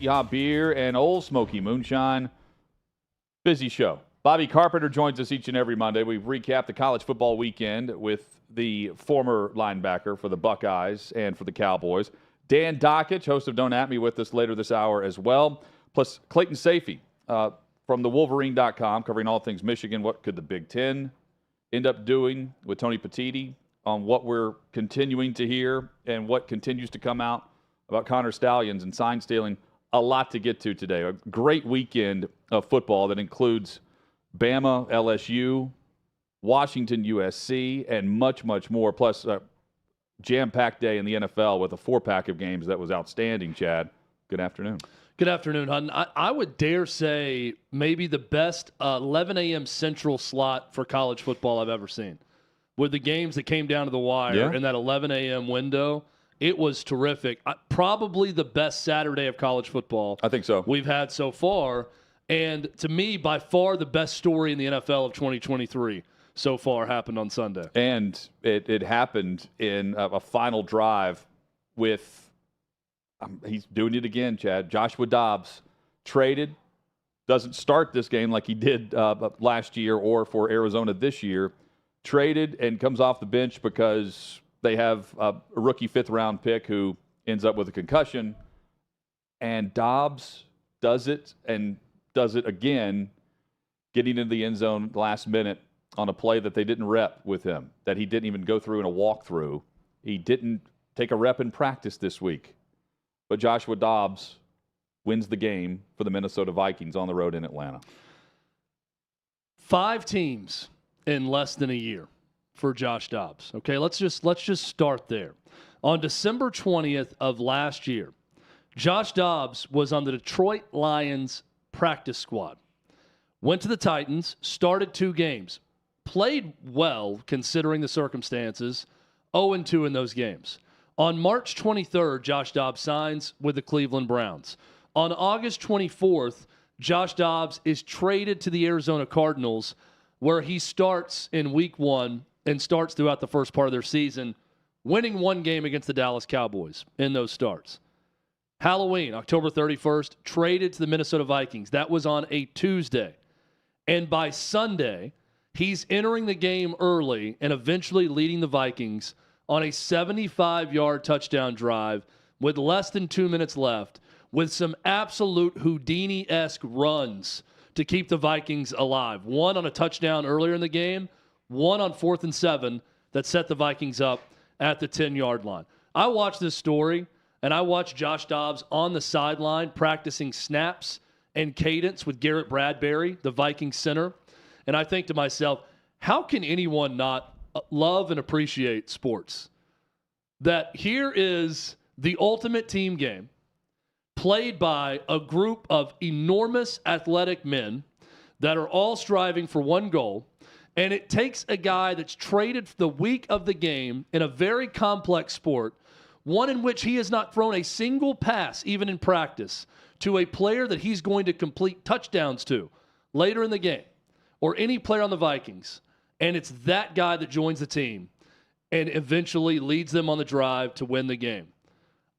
Ya Beer, and Old Smoky Moonshine. Busy show. Bobby Carpenter joins us each and every Monday. We recap the college football weekend with the former linebacker for the Buckeyes and for the Cowboys. Dan Dakich, host of Don't At Me, with us later this hour as well. Plus Clayton Safey from the Wolverine.com, covering all things Michigan. What could the Big Ten end up doing with Tony Petitti on what we're continuing to hear and what continues to come out about Connor Stallions and sign stealing. A lot to get to today. A great weekend of football that includes Bama, LSU, Washington, USC, and much, much more. Plus, a jam-packed day in the NFL with a four-pack of games that was outstanding, Chad. Good afternoon. Good afternoon, Hutton. I would dare say maybe the best 11 a.m. Central slot for college football I've ever seen. With the games that came down to the wire in that 11 a.m. window, it was terrific. Probably the best Saturday of college football I think so. We've had so far. And to me, by far the best story in the NFL of 2023 so far happened on Sunday. And it happened in a final drive with, he's doing it again, Chad. Joshua Dobbs traded, doesn't start this game like he did last year or for Arizona this year. Traded and comes off the bench because they have a rookie fifth-round pick who ends up with a concussion. And Dobbs does it and does it again, getting into the end zone last minute on a play that they didn't rep with him, that he didn't even go through in a walkthrough. He didn't take a rep in practice this week. But Joshua Dobbs wins the game for the Minnesota Vikings on the road in Atlanta. 5 teams in less than a year for Josh Dobbs. Okay, let's just start there. On December 20th of last year, Josh Dobbs was on the Detroit Lions practice squad. Went to the Titans, started 2 games, played well considering the circumstances, 0-2 in those games. On March 23rd, Josh Dobbs signs with the Cleveland Browns. On August 24th, Josh Dobbs is traded to the Arizona Cardinals, where he starts in week 1 and starts throughout the first part of their season, winning 1 game against the Dallas Cowboys in those starts. Halloween, October 31st, traded to the Minnesota Vikings. That was on a Tuesday. And by Sunday, he's entering the game early and eventually leading the Vikings on a 75-yard touchdown drive with less than 2 minutes left, with some absolute Houdini-esque runs to keep the Vikings alive. 1 on a touchdown earlier in the game, 1 on 4th and 7 that set the Vikings up at the 10-yard line. I watched this story, and I watched Josh Dobbs on the sideline practicing snaps and cadence with Garrett Bradbury, the Vikings center. And I think to myself, how can anyone not love and appreciate sports? That here is the ultimate team game played by a group of enormous athletic men that are all striving for one goal. And it takes a guy that's traded the week of the game in a very complex sport, one in which he has not thrown a single pass, even in practice, to a player that he's going to complete touchdowns to later in the game, or any player on the Vikings. And it's that guy that joins the team and eventually leads them on the drive to win the game.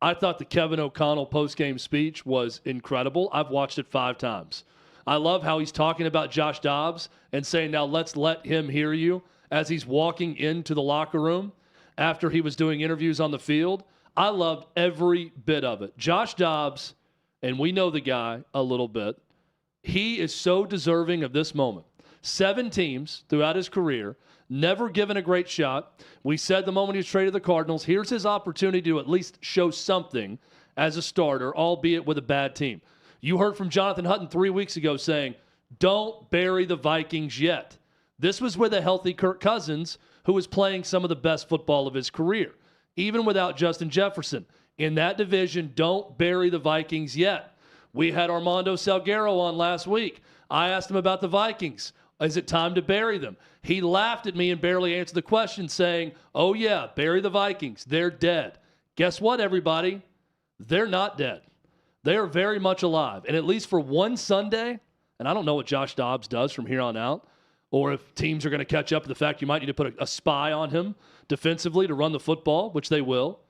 I thought the Kevin O'Connell postgame speech was incredible. I've watched it 5 times. I love how he's talking about Josh Dobbs and saying, now let's let him hear you, as he's walking into the locker room after he was doing interviews on the field. I loved every bit of it. Josh Dobbs, and we know the guy a little bit, he is so deserving of this moment. 7 teams throughout his career, never given a great shot. We said the moment he was traded to the Cardinals, here's his opportunity to at least show something as a starter, albeit with a bad team. You heard from Jonathan Hutton 3 weeks ago saying, don't bury the Vikings yet. This was with a healthy Kirk Cousins, who was playing some of the best football of his career. Even without Justin Jefferson. In that division, don't bury the Vikings yet. We had Armando Salguero on last week. I asked him about the Vikings. Is it time to bury them? He laughed at me and barely answered the question, saying, oh yeah, bury the Vikings. They're dead. Guess what, everybody? They're not dead. They are very much alive. And at least for one Sunday, and I don't know what Josh Dobbs does from here on out, or if teams are going to catch up to the fact you might need to put a spy on him defensively to run the football, which they will.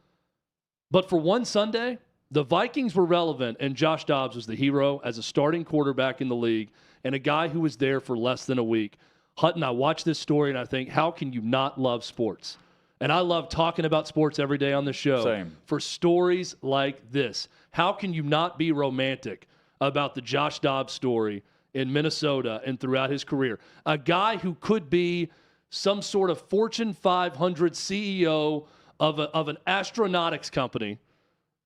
But for one Sunday, The Vikings were relevant, and Josh Dobbs was the hero as a starting quarterback in the league and a guy who was there for less than a week. Hutton, I watch this story, and I think, how can you not love sports? And I love talking about sports every day on the show. Same. For stories like this. How can you not be romantic about the Josh Dobbs story in Minnesota and throughout his career? A guy who could be some sort of Fortune 500 CEO of an astronautics company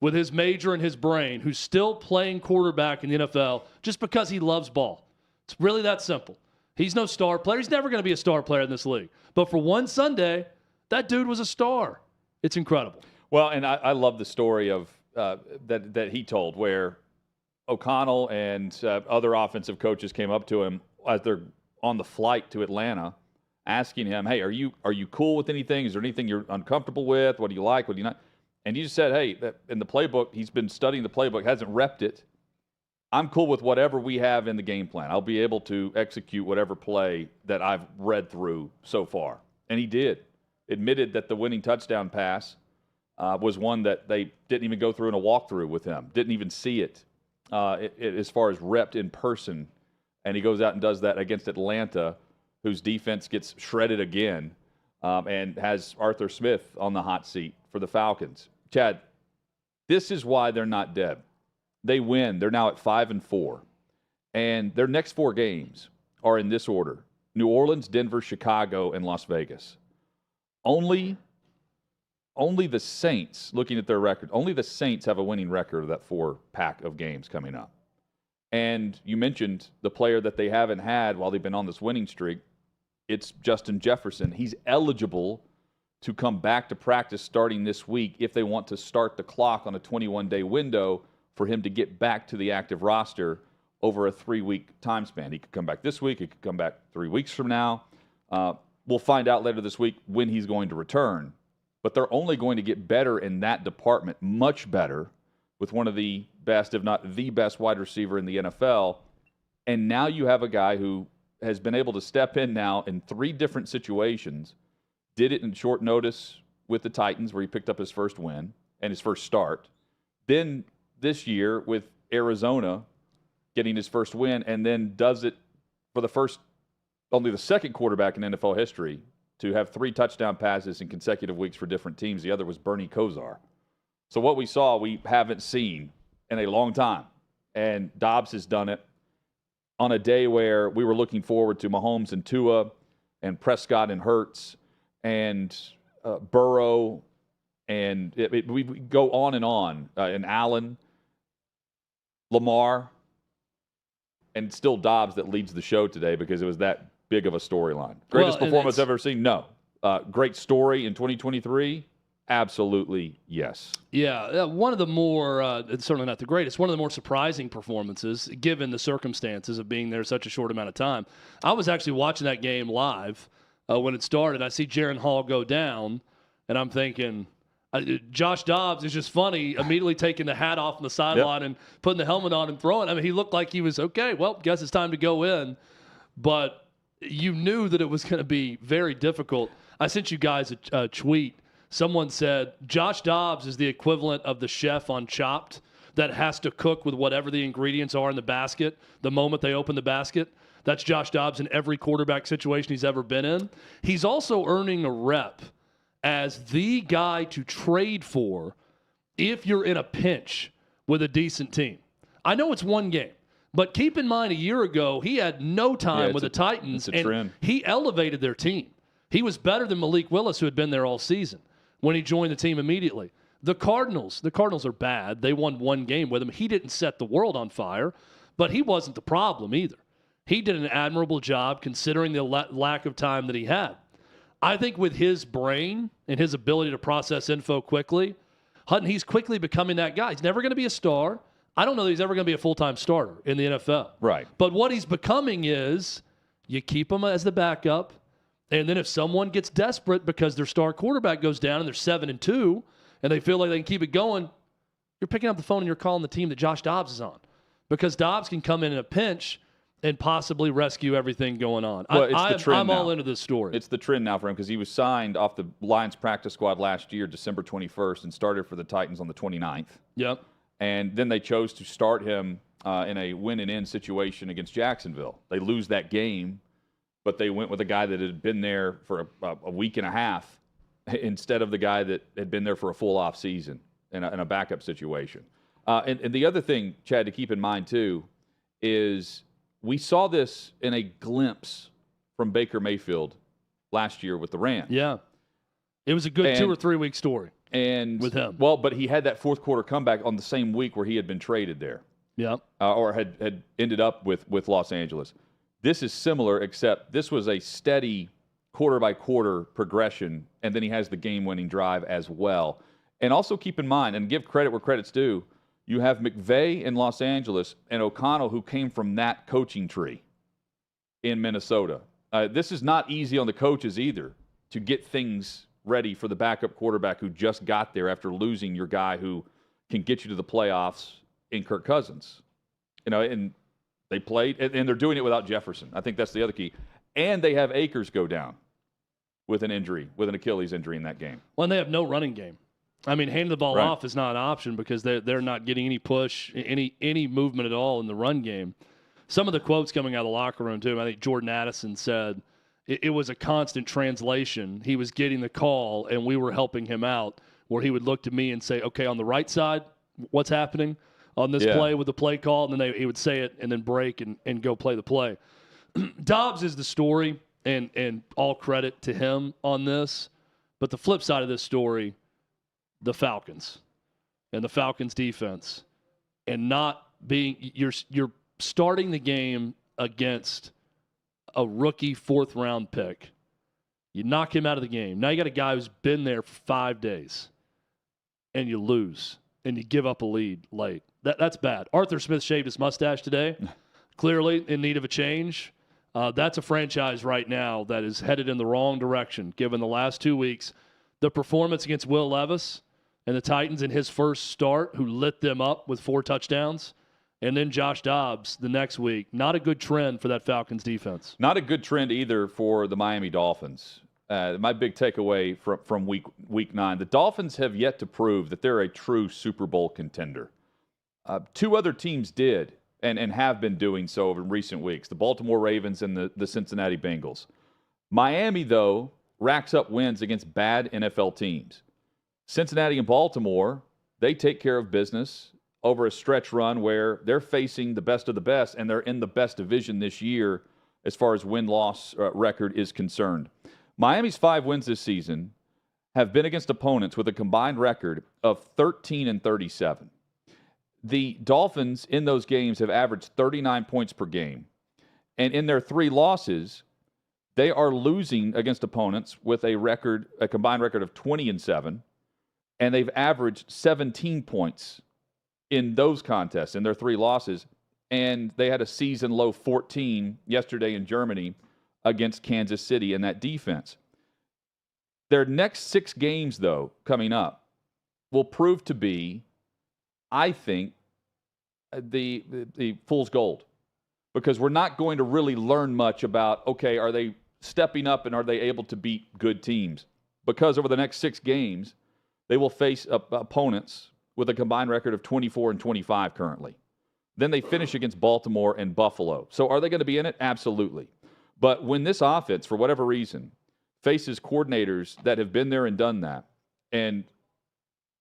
with his major in his brain, who's still playing quarterback in the NFL just because he loves ball. It's really that simple. He's no star player. He's never going to be a star player in this league. But for one Sunday, that dude was a star. It's incredible. Well, and I love the story of that he told, where O'Connell and other offensive coaches came up to him as they're on the flight to Atlanta, asking him, "Hey, are you cool with anything? Is there anything you're uncomfortable with? What do you like? What do you not?" And he just said, "Hey, in the playbook, he's been studying the playbook, hasn't repped it. I'm cool with whatever we have in the game plan. I'll be able to execute whatever play that I've read through so far." And he did. Admitted that the winning touchdown pass was one that they didn't even go through in a walkthrough with him. Didn't even see it as far as repped in person. And he goes out and does that against Atlanta, whose defense gets shredded again, and has Arthur Smith on the hot seat for the Falcons. Chad, this is why they're not dead. They win. They're now at 5-4. And their next 4 games are in this order: New Orleans, Denver, Chicago, and Las Vegas. Only the Saints, looking at their record, only the Saints have a winning record of that 4-pack of games coming up. And you mentioned the player that they haven't had while they've been on this winning streak. It's Justin Jefferson. He's eligible to come back to practice starting this week if they want to start the clock on a 21-day window for him to get back to the active roster over a 3-week time span. He could come back this week. He could come back 3 weeks from now. We'll find out later this week when he's going to return. But they're only going to get better in that department, much better, with one of the best, if not the best, wide receiver in the NFL. And now you have a guy who has been able to step in now in 3 different situations, did it in short notice with the Titans, where he picked up his first win and his first start. Then this year with Arizona getting his first win, and then does it for only the second quarterback in NFL history to have 3 touchdown passes in consecutive weeks for different teams. The other was Bernie Kosar. So what we saw, we haven't seen in a long time. And Dobbs has done it on a day where we were looking forward to Mahomes and Tua and Prescott and Hurts and Burrow. And we go on, and Allen, Lamar, and still Dobbs that leads the show today because it was that big of a storyline. Greatest performance I've ever seen? No. Great story in 2023? Absolutely, yes. Yeah, one of the more, certainly not the greatest, one of the more surprising performances, given the circumstances of being there such a short amount of time. I was actually watching that game live when it started. I see Jaron Hall go down, and I'm thinking, Josh Dobbs is just funny, immediately taking the hat off on the sideline and putting the helmet on and throwing. I mean, he looked like he was, okay, well, guess it's time to go in. But you knew that it was going to be very difficult. I sent you guys a tweet. Someone said, Josh Dobbs is the equivalent of the chef on Chopped that has to cook with whatever the ingredients are in the basket the moment they open the basket. That's Josh Dobbs in every quarterback situation he's ever been in. He's also earning a rep as the guy to trade for if you're in a pinch with a decent team. I know it's one game, but keep in mind a year ago he had no time with the Titans, and he elevated their team. He was better than Malik Willis, who had been there all season, when he joined the team immediately. The Cardinals are bad. They won 1 game with him. He didn't set the world on fire, but he wasn't the problem either. He did an admirable job considering the lack of time that he had. I think with his brain and his ability to process info quickly, Hutton, he's quickly becoming that guy. He's never going to be a star. I don't know that he's ever going to be a full-time starter in the NFL. Right. But what he's becoming is you keep him as the backup, and then if someone gets desperate because their star quarterback goes down and they're 7-2 and they feel like they can keep it going, you're picking up the phone and you're calling the team that Josh Dobbs is on, because Dobbs can come in a pinch and possibly rescue everything going on. Well, it's the trend I'm now. all into this story. It's the trend now for him because he was signed off the Lions practice squad last year, December 21st, and started for the Titans on the 29th. Yep. And then they chose to start him in a win-and-end situation against Jacksonville. They lose that game, but they went with a guy that had been there for a week and a half instead of the guy that had been there for a full off season in a backup situation. And the other thing, Chad, to keep in mind too, is we saw this in a glimpse from Baker Mayfield last year with the Rams. Yeah. It was a good 2 or 3 week story with him. Well, but he had that fourth quarter comeback on the same week where he had been traded there. Yeah. Or had ended up with Los Angeles. This is similar, except this was a steady quarter-by-quarter progression, and then he has the game-winning drive as well. And also keep in mind, and give credit where credit's due, you have McVay in Los Angeles and O'Connell, who came from that coaching tree in Minnesota. This is not easy on the coaches either to get things ready for the backup quarterback who just got there after losing your guy who can get you to the playoffs in Kirk Cousins. And they played, and they're doing it without Jefferson. I think that's the other key. And they have Akers go down with an injury, with an Achilles injury in that game. Well, and they have no running game. I mean, handing the ball Right. off is not an option because they're not getting any push, any movement at all in the run game. Some of the quotes coming out of the locker room, too, I think Jordan Addison said it was a constant translation. He was getting the call, and we were helping him out, where he would look to me and say, okay, on the right side, what's happening on this play with the play call? And then he would say it and then break and go play the play. Dobbs is the story, and all credit to him on this. But the flip side of this story, the Falcons and the Falcons defense, and not being you're starting the game against a rookie 4th-round pick. You knock him out of the game. Now you got a guy who's been there for 5 days, and you lose, and you give up a lead late. That's bad. Arthur Smith shaved his mustache today, clearly in need of a change. That's a franchise right now that is headed in the wrong direction, given the last 2 weeks. The performance against Will Levis and the Titans in his first start, who lit them up with 4 touchdowns, and then Josh Dobbs the next week. Not a good trend for that Falcons defense. Not a good trend either for the Miami Dolphins. My big takeaway from week 9, the Dolphins have yet to prove that they're a true Super Bowl contender. 2 other teams did and have been doing so over recent weeks, the Baltimore Ravens and the Cincinnati Bengals. Miami, though, racks up wins against bad NFL teams. Cincinnati and Baltimore, they take care of business over a stretch run where they're facing the best of the best, and they're in the best division this year as far as win-loss record is concerned. Miami's 5 wins this season have been against opponents with a combined record of 13-37. The Dolphins in those games have averaged 39 points per game. And in their 3 losses, they are losing against opponents with a combined record of 20-7, and they've averaged 17 points in those contests, in their 3 losses, and they had a season-low 14 yesterday in Germany against Kansas City in that defense. Their next 6 games, though, coming up, will prove to be, I think, the fool's gold, because we're not going to really learn much about, okay, are they stepping up and are they able to beat good teams? Because over the next 6 games, they will face opponents with a combined record of 24-25 currently. Then they finish against Baltimore and Buffalo. So are they going to be in it? Absolutely. But when this offense, for whatever reason, faces coordinators that have been there and done that, and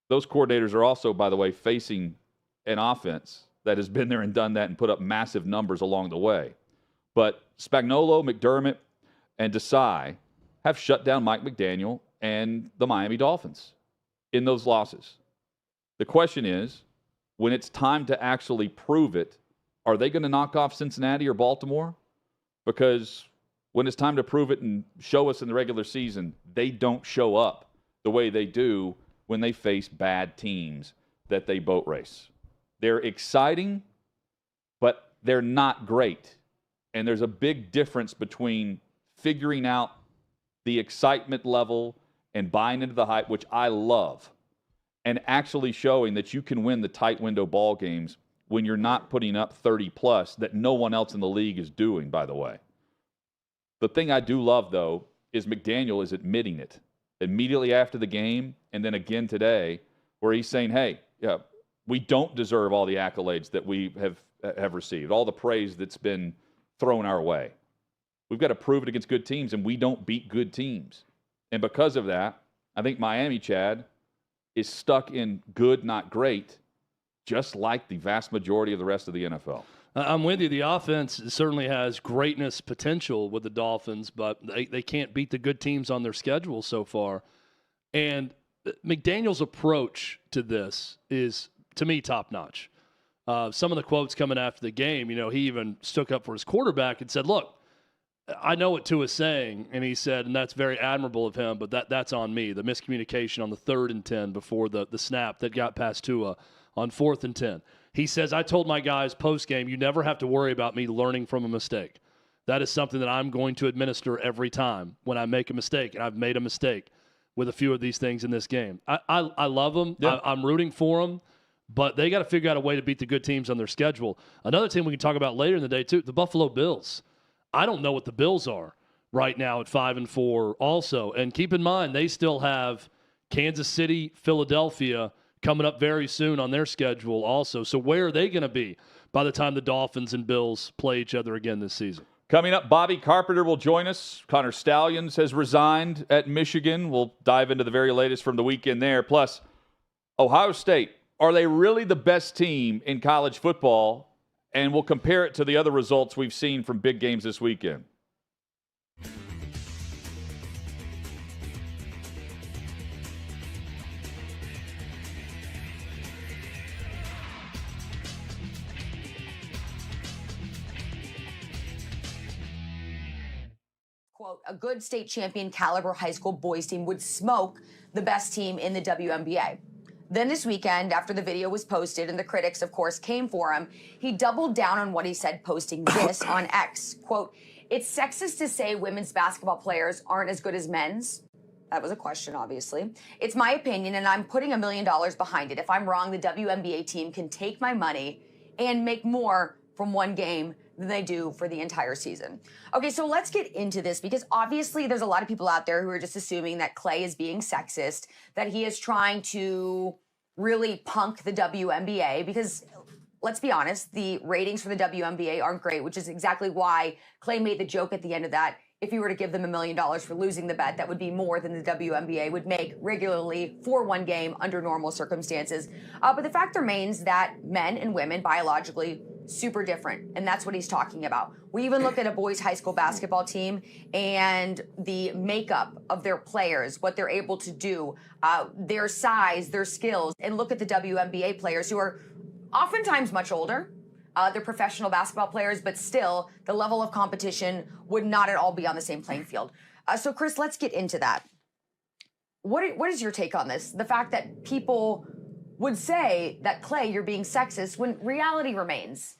those coordinators are also, by the way, facing an offense that has been there and done that and put up massive numbers along the way. But Spagnuolo, McDermott, and Desai have shut down Mike McDaniel and the Miami Dolphins in those losses. The question is, when it's time to actually prove it, are they going to knock off Cincinnati or Baltimore? Because when it's time to prove it and show us in the regular season, they don't show up the way they do when they face bad teams that they boat race. They're exciting, but they're not great. And there's a big difference between figuring out the excitement level and buying into the hype, which I love, and actually showing that you can win the tight window ball games when you're not putting up 30+ that no one else in the league is doing, by the way. The thing I do love, though, is McDaniel is admitting it immediately after the game and then again today, where he's saying, hey, yeah, We don't deserve all the accolades that we have received, all the praise that's been thrown our way. We've got to prove it against good teams, and we don't beat good teams. And because of that, I think Miami, Chad, is stuck in good, not great, just like the vast majority of the rest of the NFL. I'm with you. The offense certainly has greatness potential with the Dolphins, but they can't beat the good teams on their schedule so far. And McDaniel's approach to this is, to me, top-notch. Some of the quotes coming after the game, he even stuck up for his quarterback and said, look, I know what Tua's saying, and he said, and that's very admirable of him, but that's on me. The miscommunication on the 3rd and 10 before the snap that got past Tua on 4th and 10. He says, I told my guys post-game, you never have to worry about me learning from a mistake. That is something that I'm going to administer every time when I make a mistake, and I've made a mistake with a few of these things in this game. I love them. Yeah. I'm rooting for them, but they got to figure out a way to beat the good teams on their schedule. Another team we can talk about later in the day, too, the Buffalo Bills. I don't know what the Bills are right now at 5-4 also. And keep in mind, they still have Kansas City, Philadelphia coming up very soon on their schedule also. So where are they going to be by the time the Dolphins and Bills play each other again this season? Coming up, Bobby Carpenter will join us. Connor Stallions has resigned at Michigan. We'll dive into the very latest from the weekend there. Plus, Ohio State, are they really the best team in college football? And we'll compare it to the other results we've seen from big games this weekend. Quote, a good state champion caliber high school boys team would smoke the best team in the WNBA. Then this weekend, after the video was posted and the critics, of course, came for him, he doubled down on what he said, posting this on X. Quote, it's sexist to say women's basketball players aren't as good as men's. That was a question, obviously. It's my opinion, and I'm putting $1 million behind it. If I'm wrong, the WNBA team can take my money and make more from one game than they do for the entire season. Okay, so let's get into this, because obviously there's a lot of people out there who are just assuming that Clay is being sexist, that he is trying to really punk the WNBA, because let's be honest, the ratings for the WNBA aren't great, which is exactly why Clay made the joke at the end of that. If you were to give them $1 million for losing the bet, that would be more than the WNBA would make regularly for one game under normal circumstances. But the fact remains that men and women biologically super different, and that's what he's talking about. We even look at a boys' high school basketball team and the makeup of their players, what they're able to do, their size, their skills, and look at the WNBA players who are oftentimes much older. They're professional basketball players, but still, the level of competition would not at all be on the same playing field. So, Chris, let's get into that. What is your take on this? The fact that people would say that, Clay, you're being sexist, when reality remains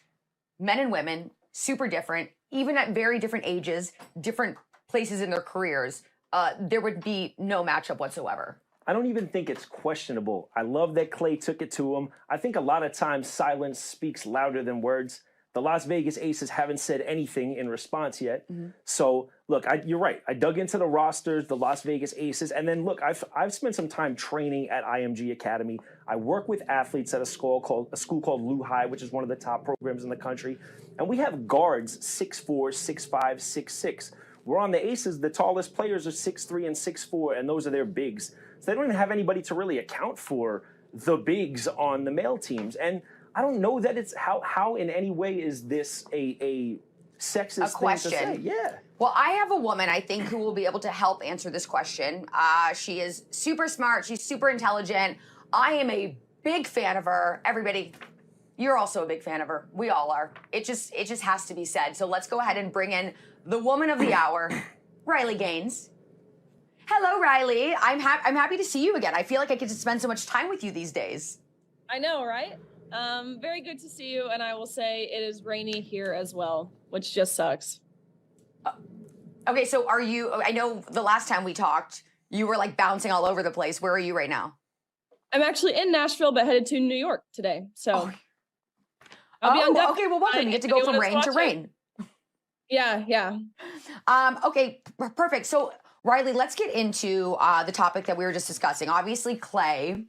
men and women, super different, even at very different ages, different places in their careers, there would be no matchup whatsoever. I don't even think it's questionable. I love that Clay took it to him. I think a lot of times silence speaks louder than words. The Las Vegas Aces haven't said anything in response yet. Mm-hmm. So, look, you're right. I dug into the rosters, the Las Vegas Aces, and then, look, I've spent some time training at IMG Academy. I work with athletes at a school called Lou High, which is one of the top programs in the country. And we have guards 6'4", 6'5", 6'6". We're on the Aces. The tallest players are 6'3" and 6'4", and those are their bigs. So they don't even have anybody to really account for the bigs on the male teams. And I don't know that it's how in any way is this a sexist question thing to say. Yeah. Well, I have a woman, I think, who will be able to help answer this question. She is super smart. She's super intelligent. I am a big fan of her. Everybody, you're also a big fan of her. We all are. It just has to be said. So let's go ahead and bring in the woman of the hour, Riley Gaines. Hello, Riley. I'm happy to see you again. I feel like I get to spend so much time with you these days. I know, right? Very good to see you, and I will say it is rainy here as well, which just sucks. Okay, so are you, I know the last time we talked, you were like bouncing all over the place. Where are you right now? I'm actually in Nashville, but headed to New York today, so. I'll be on deck. Okay, well, welcome. You get to go from rain to rain. Yeah. Okay, perfect. So, Riley, let's get into the topic that we were just discussing. Obviously, Clay,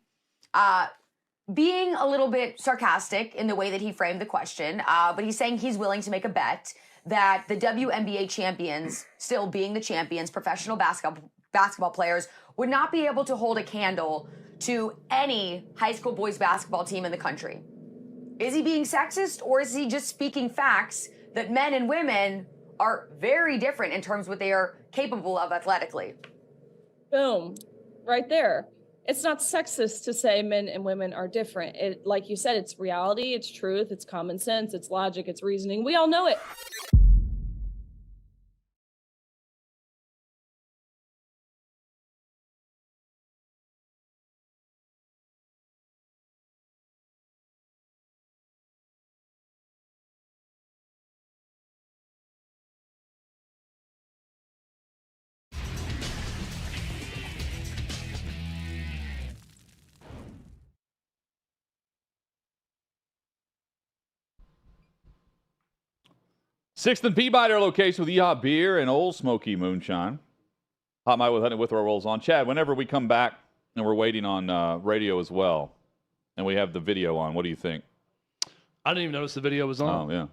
being a little bit sarcastic in the way that he framed the question, but he's saying he's willing to make a bet that the WNBA champions, still being the champions, professional basketball players, would not be able to hold a candle to any high school boys basketball team in the country. Is he being sexist, or is he just speaking facts that men and women are very different in terms of what they are capable of athletically? Boom. Right there. It's not sexist to say men and women are different. It, like you said, it's reality, it's truth, it's common sense, it's logic, it's reasoning. We all know it. Sixth and Peabody, our location with Yeehaw Beer and Old Smoky Moonshine. Hot Mike with Honey with our rolls on. Chad, whenever we come back and we're waiting on radio as well, and we have the video on, what do you think? I didn't even notice the video was on. Oh, yeah.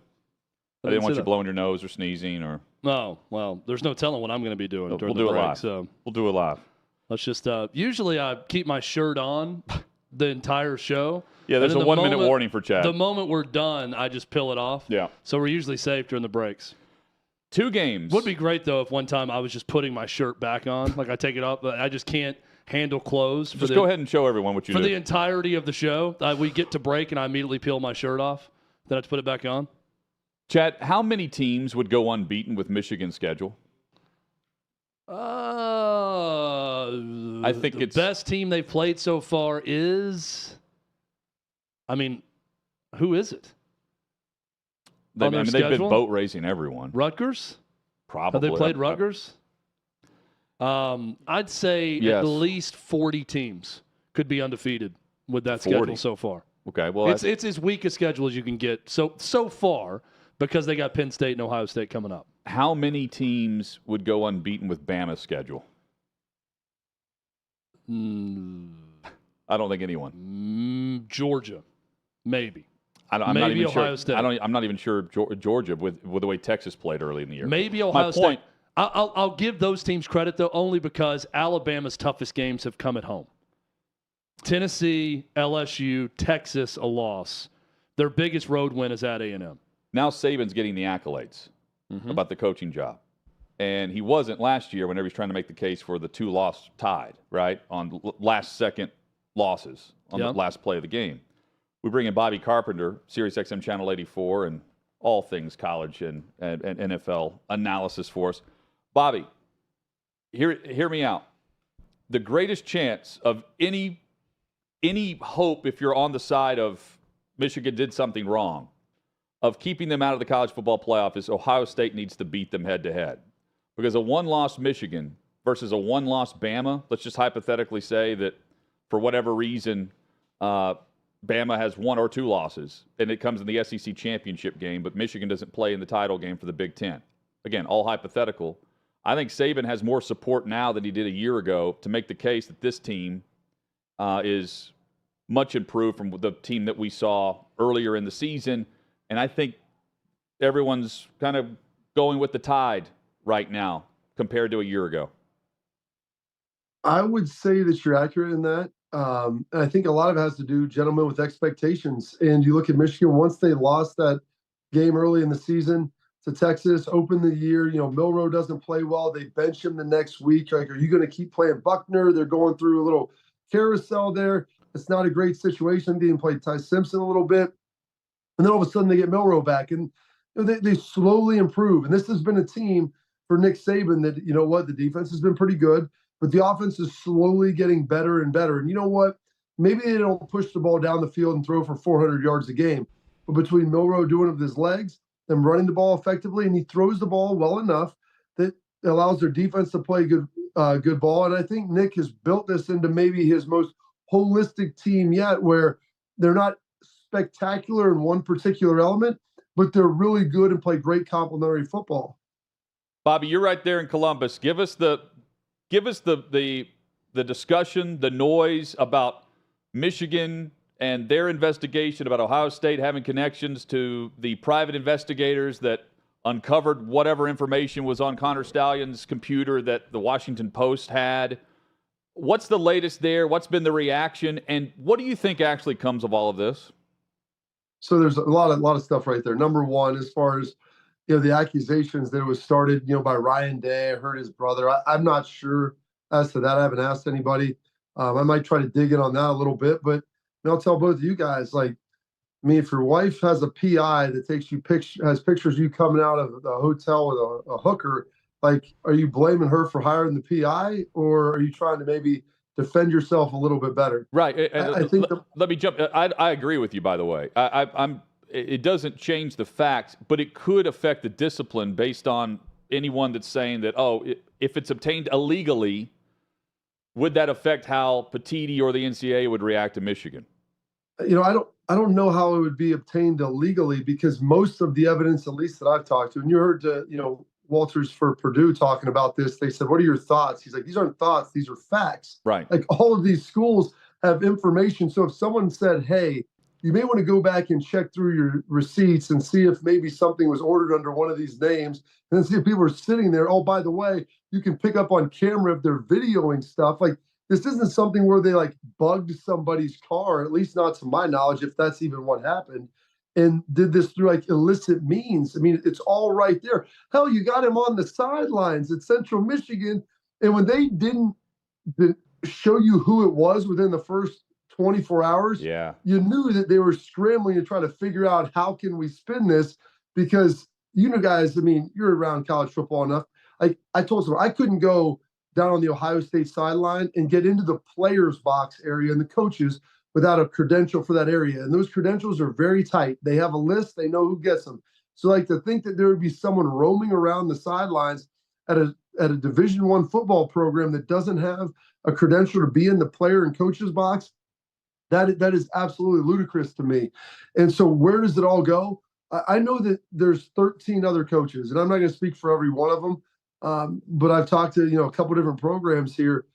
I didn't want you blowing your nose or sneezing or. No, well, there's no telling what I'm going to be doing during the break. Live. So we'll do it live. Let's just. Usually, I keep my shirt on the entire show. Yeah, there's a 1 minute warning for Chad. The moment we're done, I just peel it off. Yeah. So we're usually safe during the breaks. 2 games. Would be great, though, if one time I was just putting my shirt back on. Like, I take it off, but I just can't handle clothes. Just go ahead and show everyone what you do. For the entirety of the show, we get to break, and I immediately peel my shirt off. Then I have to put it back on. Chad, how many teams would go unbeaten with Michigan's schedule? I think the best team they've played so far is... I mean, who is it? They've been boat racing everyone. Rutgers? Probably. Have they played Rutgers? I'd say yes. At least 40 teams could be undefeated with that 40. Schedule so far. Okay, well, it's as weak a schedule as you can get so far because they got Penn State and Ohio State coming up. How many teams would go unbeaten with Bama's schedule? I don't think anyone. Georgia. Maybe. I'm maybe not even Ohio sure. State. I'm not even sure Georgia with the way Texas played early in the year. Maybe Ohio State. I'll give those teams credit, though, only because Alabama's toughest games have come at home. Tennessee, LSU, Texas, a loss. Their biggest road win is at A&M. Now Saban's getting the accolades about the coaching job. And he wasn't last year whenever he's trying to make the case for the 2-loss tied, right, on last-second losses on the last play of the game. We bring in Bobby Carpenter, SiriusXM Channel 84, and all things college and NFL analysis for us. Bobby, hear me out. The greatest chance of any hope, if you're on the side of Michigan did something wrong, of keeping them out of the college football playoff is Ohio State needs to beat them head-to-head. Because a 1-loss Michigan versus a 1-loss Bama, let's just hypothetically say that for whatever reason Bama has 1 or 2 losses, and it comes in the SEC championship game, but Michigan doesn't play in the title game for the Big Ten. Again, all hypothetical. I think Saban has more support now than he did a year ago to make the case that this team is much improved from the team that we saw earlier in the season. And I think everyone's kind of going with the tide right now compared to a year ago. I would say that you're accurate in that. And I think a lot of it has to do, gentlemen, with expectations. And you look at Michigan, once they lost that game early in the season to Texas, open the year, Milroe doesn't play well. They bench him the next week. Like, are you going to keep playing Buckner? They're going through a little carousel there. It's not a great situation. They didn't play Ty Simpson a little bit. And then all of a sudden they get Milroe back. And they slowly improve. And this has been a team for Nick Saban that, the defense has been pretty good. But the offense is slowly getting better and better. And you know what? Maybe they don't push the ball down the field and throw for 400 yards a game. But between Milroe doing it with his legs and running the ball effectively, and he throws the ball well enough that it allows their defense to play good ball. And I think Nick has built this into maybe his most holistic team yet, where they're not spectacular in one particular element, but they're really good and play great complementary football. Bobby, you're right there in Columbus. Give us the discussion, the noise about Michigan and their investigation about Ohio State having connections to the private investigators that uncovered whatever information was on Connor Stalions' computer that the Washington Post had. What's the latest there? What's been the reaction? And what do you think actually comes of all of this? So there's a lot of stuff right there. Number one, as far as the accusations that it was started, by Ryan Day. I heard his brother. I'm not sure as to that. I haven't asked anybody. I might try to dig in on that a little bit, but I'll tell both of you guys, if your wife has a PI that takes you has pictures of you coming out of the hotel with a hooker, are you blaming her for hiring the PI, or are you trying to maybe defend yourself a little bit better? Right. I think let me jump. I agree with you, by the way. It doesn't change the facts, but it could affect the discipline based on anyone that's saying that, if it's obtained illegally, would that affect how Petiti or the NCAA would react to Michigan? I don't know how it would be obtained illegally, because most of the evidence, at least that I've talked to, and you heard, Walters for Purdue talking about this. They said, "What are your thoughts?" He's like, "These aren't thoughts; these are facts." Right. All of these schools have information. So if someone said, "Hey, you may want to go back and check through your receipts and see if maybe something was ordered under one of these names, and then see if people are sitting there. Oh, by the way, you can pick up on camera if they're videoing stuff." This isn't something where they bugged somebody's car, at least not to my knowledge, if that's even what happened, and did this through illicit means. It's all right there. Hell, you got him on the sidelines at Central Michigan, and when they didn't show you who it was within the first 24 hours, yeah, you knew that they were scrambling to try to figure out how can we spin this, because guys, you're around college football enough. I told someone I couldn't go down on the Ohio State sideline and get into the players box area and the coaches without a credential for that area. And those credentials are very tight. They have a list. They know who gets them. So to think that there would be someone roaming around the sidelines at a Division I football program that doesn't have a credential to be in the player and coaches box, that is absolutely ludicrous to me. And so where does it all go? I know that there's 13 other coaches, and I'm not going to speak for every one of them. But I've talked to, a couple different programs here.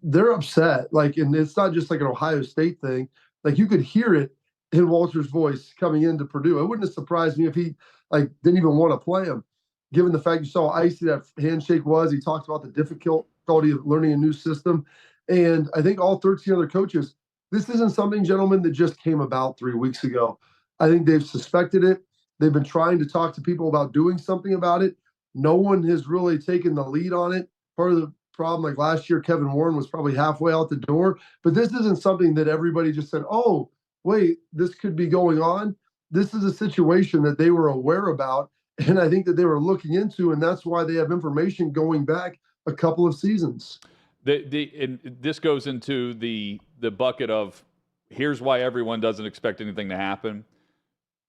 They're upset. And it's not just an Ohio State thing. You could hear it in Walter's voice coming into Purdue. It wouldn't have surprised me if he didn't even want to play him, given the fact you saw how icy that handshake was. He talked about the difficulty of learning a new system. And I think all 13 other coaches, this isn't something, gentlemen, that just came about 3 weeks ago. I think they've suspected it. They've been trying to talk to people about doing something about it. No one has really taken the lead on it. Part of the problem, last year, Kevin Warren was probably halfway out the door. But this isn't something that everybody just said, "Oh, wait, this could be going on." This is a situation that they were aware about, and I think that they were looking into, and that's why they have information going back a couple of seasons. And this goes into the bucket of here's why everyone doesn't expect anything to happen.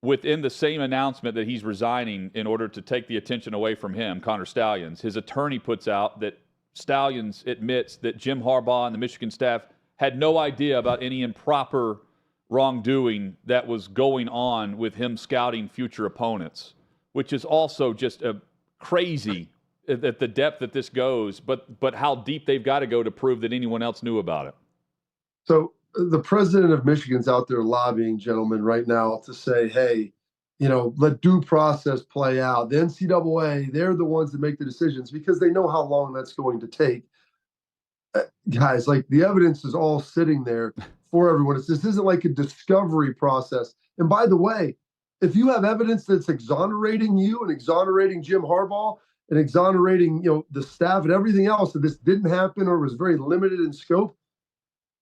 Within the same announcement that he's resigning in order to take the attention away from him, Connor Stalions, his attorney puts out that Stalions admits that Jim Harbaugh and the Michigan staff had no idea about any improper wrongdoing that was going on with him scouting future opponents, which is also just a crazy at the depth that this goes, but how deep they've got to go to prove that anyone else knew about it. So the president of Michigan's out there lobbying, gentlemen, right now to say, hey, let due process play out. The NCAA, they're the ones that make the decisions because they know how long that's going to take. Guys, the evidence is all sitting there for everyone. This isn't like a discovery process. And by the way, if you have evidence that's exonerating you and exonerating Jim Harbaugh and exonerating, the staff and everything else, that this didn't happen or was very limited in scope,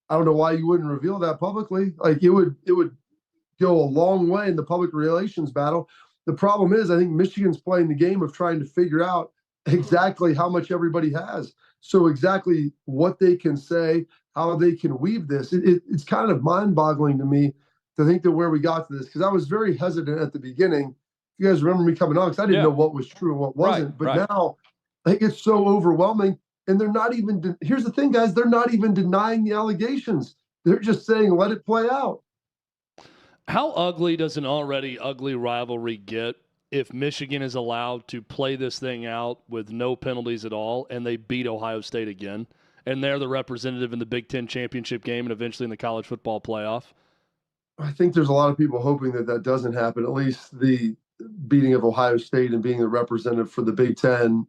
I don't know why you wouldn't reveal that publicly. It would go a long way in the public relations battle. The problem is, I think Michigan's playing the game of trying to figure out exactly how much everybody has. So exactly what they can say, how they can weave this. It's kind of mind-boggling to me to think that where we got to this, because I was very hesitant at the beginning. You guys remember me coming on because I didn't know what was true and what wasn't. But now I think it's so overwhelming. And they're not even, here's the thing, guys, they're not even denying the allegations. They're just saying, let it play out. How ugly does an already ugly rivalry get if Michigan is allowed to play this thing out with no penalties at all and they beat Ohio State again? and they're the representative in the Big Ten championship game and eventually in the college football playoff? I think there's a lot of people hoping that that doesn't happen. At least the beating of Ohio State and being the representative for the Big Ten.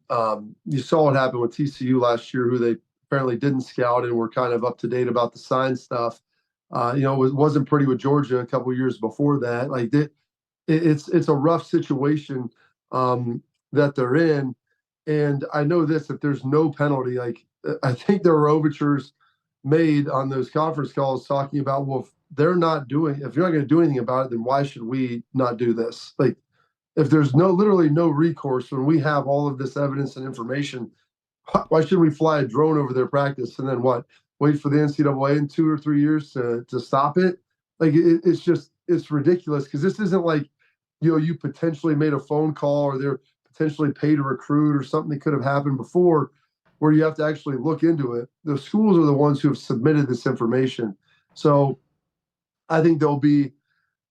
You saw what happened with TCU last year, who they apparently didn't scout and were kind of up to date about the sign stuff. It wasn't pretty with Georgia a couple of years before that. Like it's a rough situation that they're in. And I know this, if there's no penalty, like I think there were overtures made on those conference calls talking about, well, if you're not going to do anything about it, then why should we not do this? Like, if there's literally no recourse when we have all of this evidence and information, why should we fly a drone over their practice and then wait for the NCAA in 2 or 3 years to stop it? Like, it's ridiculous, because this isn't like, you potentially made a phone call or they're potentially paid a recruit or something that could have happened before, where you have to actually look into it. The schools are the ones who have submitted this information. So I think there'll be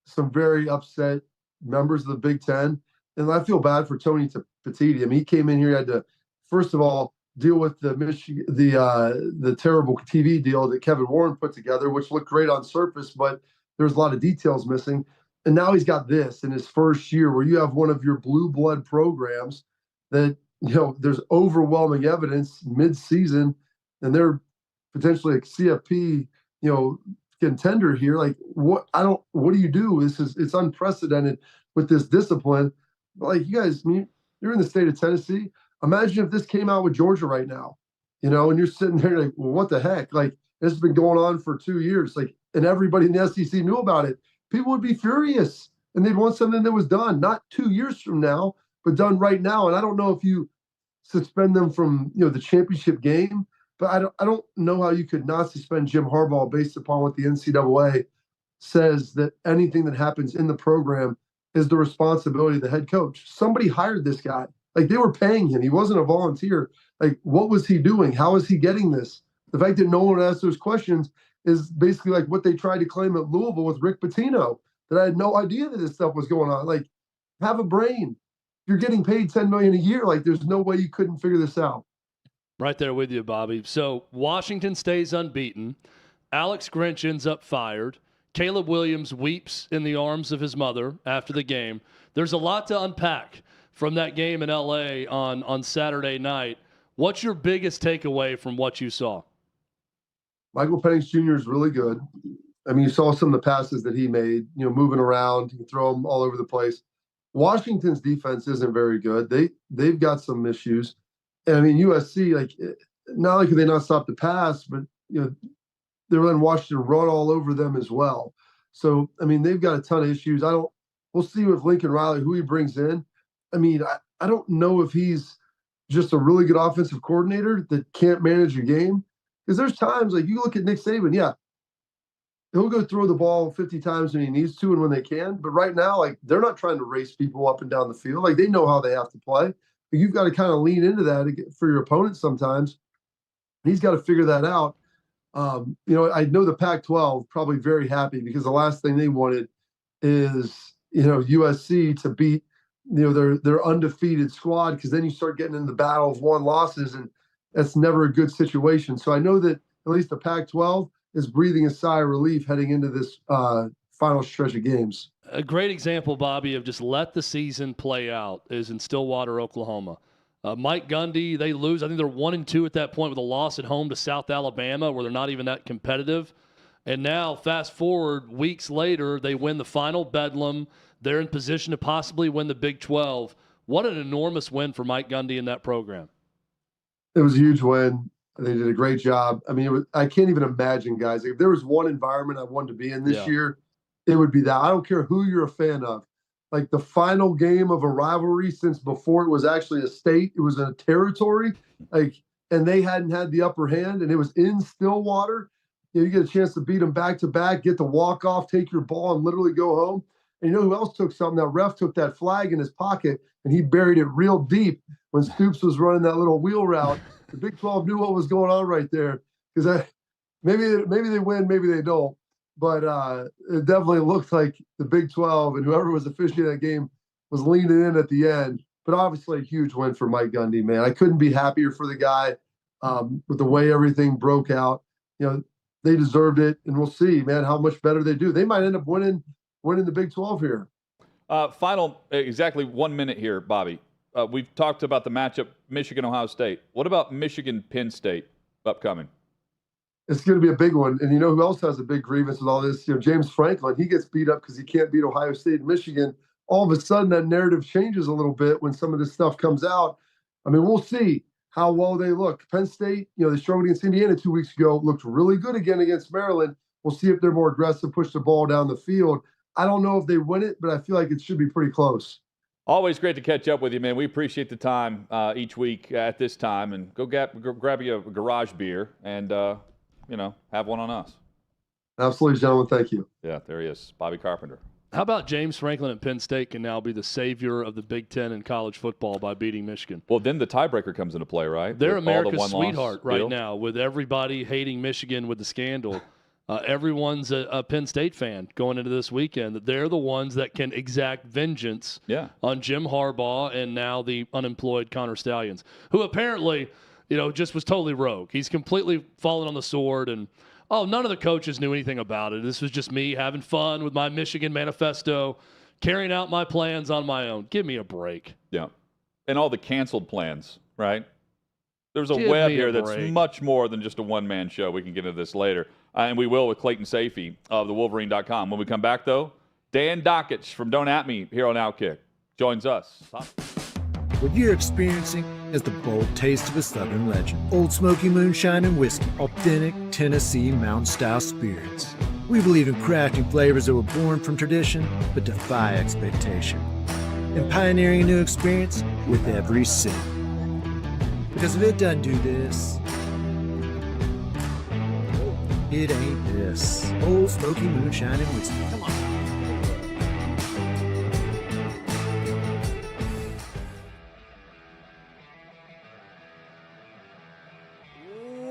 some very upset members of the Big Ten. And I feel bad for Tony Petitti. I mean, he came in here, had to, first of all, deal with the terrible TV deal that Kevin Warren put together, which looked great on surface, but there's a lot of details missing. And now he's got this in his first year, where you have one of your blue blood programs that, there's overwhelming evidence mid-season, and they're potentially a CFP, contender here. Like, what do you do? It's unprecedented with this discipline. But like, you guys, you're in the state of Tennessee. Imagine if this came out with Georgia right now, and you're sitting there like, well, what the heck? Like, this has been going on for 2 years. Like, and everybody in the SEC knew about it. People would be furious, and they'd want something that was done, not 2 years from now, but done right now. And I don't know if you suspend them from, the championship game, but I don't know how you could not suspend Jim Harbaugh based upon what the NCAA says, that anything that happens in the program is the responsibility of the head coach. Somebody hired this guy. Like, they were paying him. He wasn't a volunteer. Like, what was he doing? How is he getting this? The fact that no one asked those questions is basically like what they tried to claim at Louisville with Rick Pitino, that I had no idea that this stuff was going on. Like, have a brain. You're getting paid $10 million a year. Like, there's no way you couldn't figure this out. Right there with you, Bobby. So Washington stays unbeaten. Alex Grinch ends up fired. Caleb Williams weeps in the arms of his mother after the game. There's a lot to unpack from that game in L.A. on Saturday night. What's your biggest takeaway from what you saw? Michael Penix Jr. is really good. I mean, you saw some of the passes that he made, moving around. He can throw them all over the place. Washington's defense isn't very good. They've got some issues. And I mean, USC, like, not only could they not stop the pass, but, they were letting Washington run all over them as well. So, I mean, they've got a ton of issues. We'll see with Lincoln Riley, who he brings in. I mean, I don't know if he's just a really good offensive coordinator that can't manage a game. Because there's times, like, you look at Nick Saban, yeah, he'll go throw the ball 50 times when he needs to and when they can. But right now, like, they're not trying to race people up and down the field. Like, they know how they have to play. But you've got to kind of lean into that for your opponent sometimes. He's got to figure that out. I know the Pac-12 probably very happy, because the last thing they wanted is, USC to beat, their undefeated squad, because then you start getting in the battle of one losses, and that's never a good situation. So I know that at least the Pac-12 is breathing a sigh of relief heading into this final stretch of games. A great example, Bobby, of just let the season play out is in Stillwater, Oklahoma. Mike Gundy, they lose. I think they're 1-2 at that point with a loss at home to South Alabama, where they're not even that competitive. And now, fast forward, weeks later, they win the final Bedlam. They're in position to possibly win the Big 12. What an enormous win for Mike Gundy in that program. It was a huge win. They did a great job. I mean, I can't even imagine, guys. If there was one environment I wanted to be in this year, it would be that. I don't care who you're a fan of. Like, the final game of a rivalry since before it was actually a state, it was a territory, like, and they hadn't had the upper hand, and it was in Stillwater. You get a chance to beat them back to back, get the walk off, take your ball, and literally go home. And you know who else took something? That ref took that flag in his pocket, and he buried it real deep when Stoops was running that little wheel route. The Big 12 knew what was going on right there, because maybe they win, maybe they don't. But it definitely looked like the Big 12 and whoever was officiating that game was leaning in at the end. But obviously a huge win for Mike Gundy, man. I couldn't be happier for the guy. with the way everything broke out. They deserved it, and we'll see, man, how much better they do. They might end up winning the Big 12 here. Final, exactly 1 minute here, Bobby. We've talked about the matchup, Michigan-Ohio State. What about Michigan-Penn State upcoming? It's going to be a big one. And you know who else has a big grievance with all this? James Franklin. He gets beat up because he can't beat Ohio State and Michigan. All of a sudden, that narrative changes a little bit when some of this stuff comes out. I mean, we'll see how well they look. Penn State, they struggled against Indiana 2 weeks ago, looked really good again against Maryland. We'll see if they're more aggressive, push the ball down the field. I don't know if they win it, but I feel like it should be pretty close. Always great to catch up with you, man. We appreciate the time each week at this time, and go grab you a garage beer and, have one on us. Absolutely, gentlemen. Thank you. Yeah, there he is, Bobby Carpenter. How about James Franklin at Penn State can now be the savior of the Big Ten in college football by beating Michigan? Well, then the tiebreaker comes into play, right? They're America's sweetheart right now, with everybody hating Michigan with the scandal. Everyone's a Penn State fan going into this weekend. They're the ones that can exact vengeance on Jim Harbaugh and now the unemployed Connor Stallions, who apparently, just was totally rogue. He's completely fallen on the sword, and none of the coaches knew anything about it. This was just me having fun with my Michigan manifesto, carrying out my plans on my own. Give me a break. Yeah. And all the canceled plans, right? There's a web here that's much more than just a one-man show. We can get into this later. And we will with Clayton Safey of thewolverine.com. When we come back, though, Dan Dakich from Don't At Me here on OutKick joins us. What you're experiencing is the bold taste of a Southern legend. Old Smoky Moonshine and Whiskey. Authentic Tennessee mountain-style spirits. We believe in crafting flavors that were born from tradition but defy expectation. And pioneering a new experience with every sip. Because if it doesn't do this, it ain't this. Old Smoky Moonshine and Whiskey. Come on.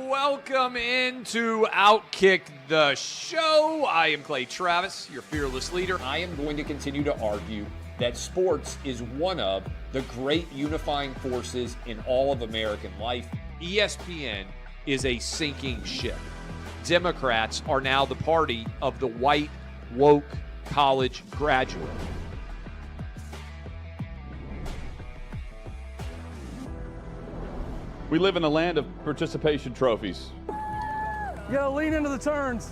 Welcome into OutKick the show. I am Clay Travis, your fearless leader. I am going to continue to argue that sports is one of the great unifying forces in all of American life. ESPN is a sinking ship. Democrats are now the party of the white, woke college graduate. We live in a land of participation trophies. You gotta lean into the turns.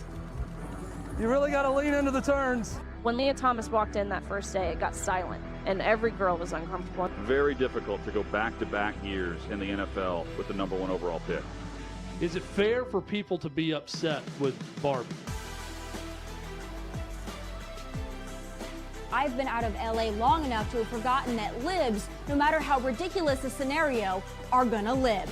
You really gotta lean into the turns. When Leah Thomas walked in that first day, it got silent, and every girl was uncomfortable. Very difficult to go back-to-back years in the NFL with the #1 overall pick. Is it fair for people to be upset with Barbie? I've been out of LA long enough to have forgotten that libs, no matter how ridiculous the scenario, are gonna live.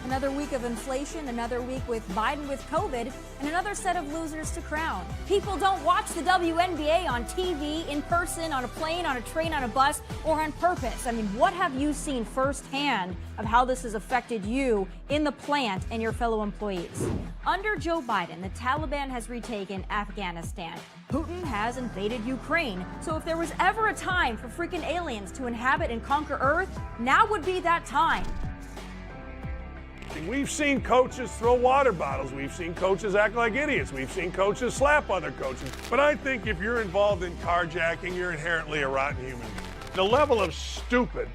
Another week of inflation, another week with Biden with COVID, and another set of losers to crown. People don't watch the WNBA on TV, in person, on a plane, on a train, on a bus, or on purpose. I mean, what have you seen firsthand of how this has affected you in the plant and your fellow employees? Under Joe Biden, the Taliban has retaken Afghanistan. Putin has invaded Ukraine. So if there was ever a time for freaking aliens to inhabit and conquer Earth, now would be that time. We've seen coaches throw water bottles. We've seen coaches act like idiots. We've seen coaches slap other coaches. But I think if you're involved in carjacking, you're inherently a rotten human. The level of stupid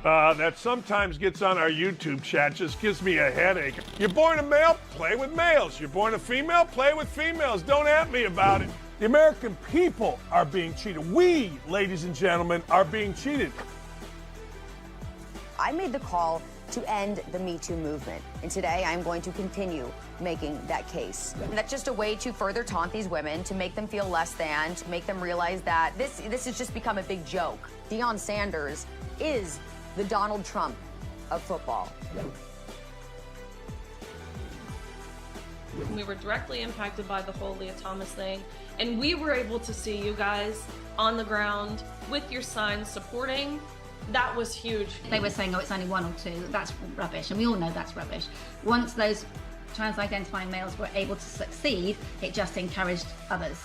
that sometimes gets on our YouTube chat just gives me a headache. You're born a male, play with males. You're born a female, play with females. Don't at me about it. The American people are being cheated. We, ladies and gentlemen, are being cheated. I made the call to end the Me Too movement. And today I'm going to continue making that case. And that's just a way to further taunt these women, to make them feel less than, to make them realize that this has just become a big joke. Deion Sanders is the Donald Trump of football. We were directly impacted by the whole Leah Thomas thing, and we were able to see you guys on the ground with your signs supporting. That was huge. They were saying, oh, it's only 1 or 2. That's rubbish, and we all know that's rubbish. Once those trans-identifying males were able to succeed, it just encouraged others.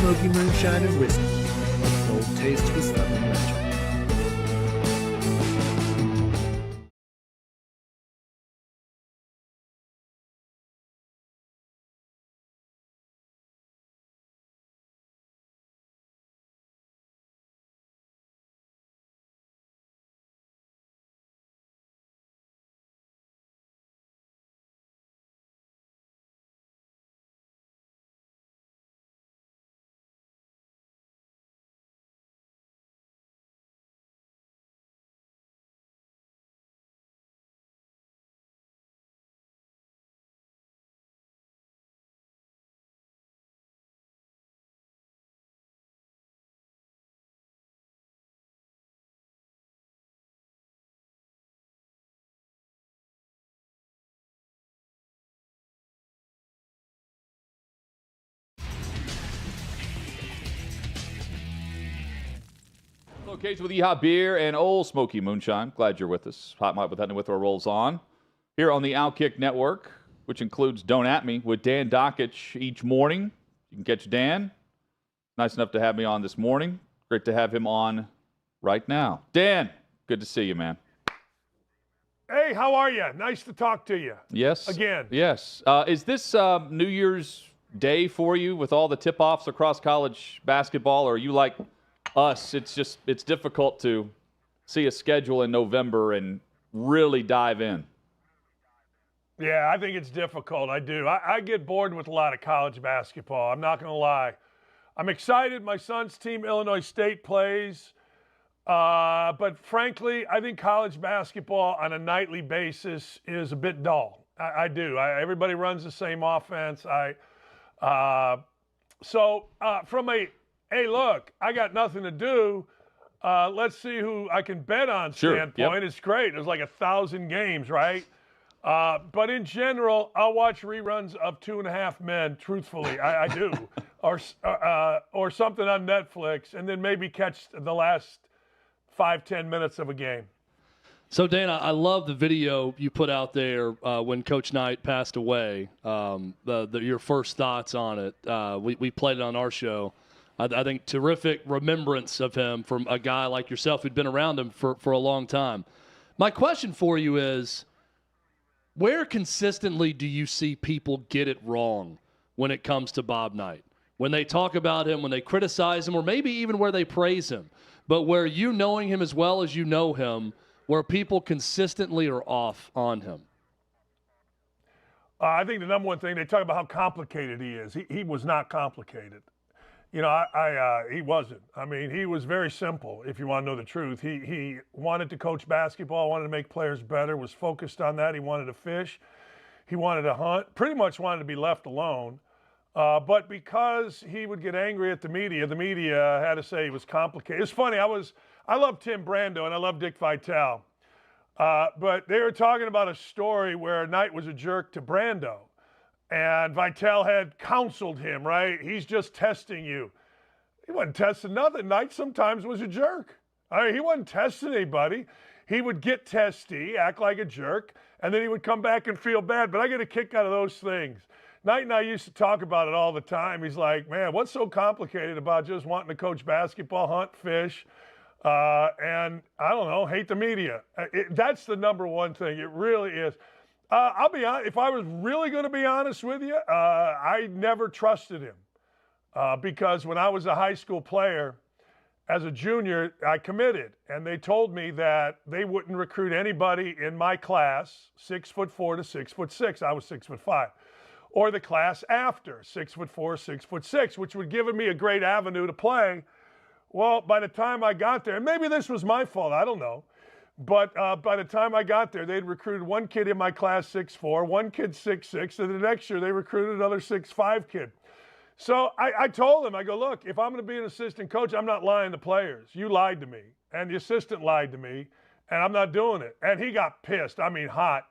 Smoky Moonshine and Whiskey, a bold taste of a Southern legend. Location with Yeehaw Beer and Old Smoky Moonshine. Glad you're with us. Hot Mic with Hunting with our rolls on here on the OutKick Network, which includes Don't At Me with Dan Dakich each morning. You can catch Dan. Nice enough to have me on this morning. Great to have him on right now. Dan, good to see you, man. Hey, how are you? Nice to talk to you. Yes. Again. Yes. Is this New Year's Day for you with all the tip-offs across college basketball, or are you like us? It's difficult to see a schedule in November and really dive in. Yeah, I think it's difficult. I do. I get bored with a lot of college basketball. I'm not going to lie. I'm excited. My son's team, Illinois State, plays. But frankly, I think college basketball on a nightly basis is a bit dull. I do. Everybody runs the same offense. From a, hey, look, I got nothing to do. Let's see who I can bet on standpoint. Yep. It's great. There's like 1,000 games, right? But in general, I'll watch reruns of 2.5 Men, truthfully. I do. Or something on Netflix, and then maybe catch the last 5-10 minutes of a game. So, Dan, I love the video you put out there when Coach Knight passed away. Your first thoughts on it. We played it on our show. I think terrific remembrance of him from a guy like yourself who'd been around him for a long time. My question for you is, where consistently do you see people get it wrong when it comes to Bob Knight? When they talk about him, when they criticize him, or maybe even where they praise him, but where you knowing him as well as you know him, where people consistently are off on him? I think the number one thing, they talk about how complicated he is. He was not complicated. You know, he wasn't. I mean, he was very simple, if you want to know the truth. He wanted to coach basketball, wanted to make players better, was focused on that. He wanted to fish. He wanted to hunt, pretty much wanted to be left alone. But because he would get angry at the media had to say he was complicated. It's funny, I love Tim Brando and I love Dick Vitale. But they were talking about a story where Knight was a jerk to Brando. And Vitale had counseled him, right? He's just testing you. He wasn't testing nothing. Knight sometimes was a jerk. I mean, he wasn't testing anybody. He would get testy, act like a jerk, and then he would come back and feel bad. But I get a kick out of those things. Knight and I used to talk about it all the time. He's like, man, what's so complicated about just wanting to coach basketball, hunt, fish, and I don't know, hate the media? That's the number one thing. It really is. I'll be honest, if I was really going to be honest with you, I never trusted him because when I was a high school player, as a junior, I committed, and they told me that they wouldn't recruit anybody in my class 6'4" to 6'6". I was 6'5", or the class after 6'4", 6'6", which would give me a great avenue to play. Well, by the time I got there, and maybe this was my fault, I don't know. But by the time I got there, they'd recruited one kid in my class 6'4", one kid 6'6", and the next year they recruited another 6'5" kid. So I told him, I go, look, if I'm going to be an assistant coach, I'm not lying to players. You lied to me, and the assistant lied to me, and I'm not doing it. And he got pissed, I mean hot.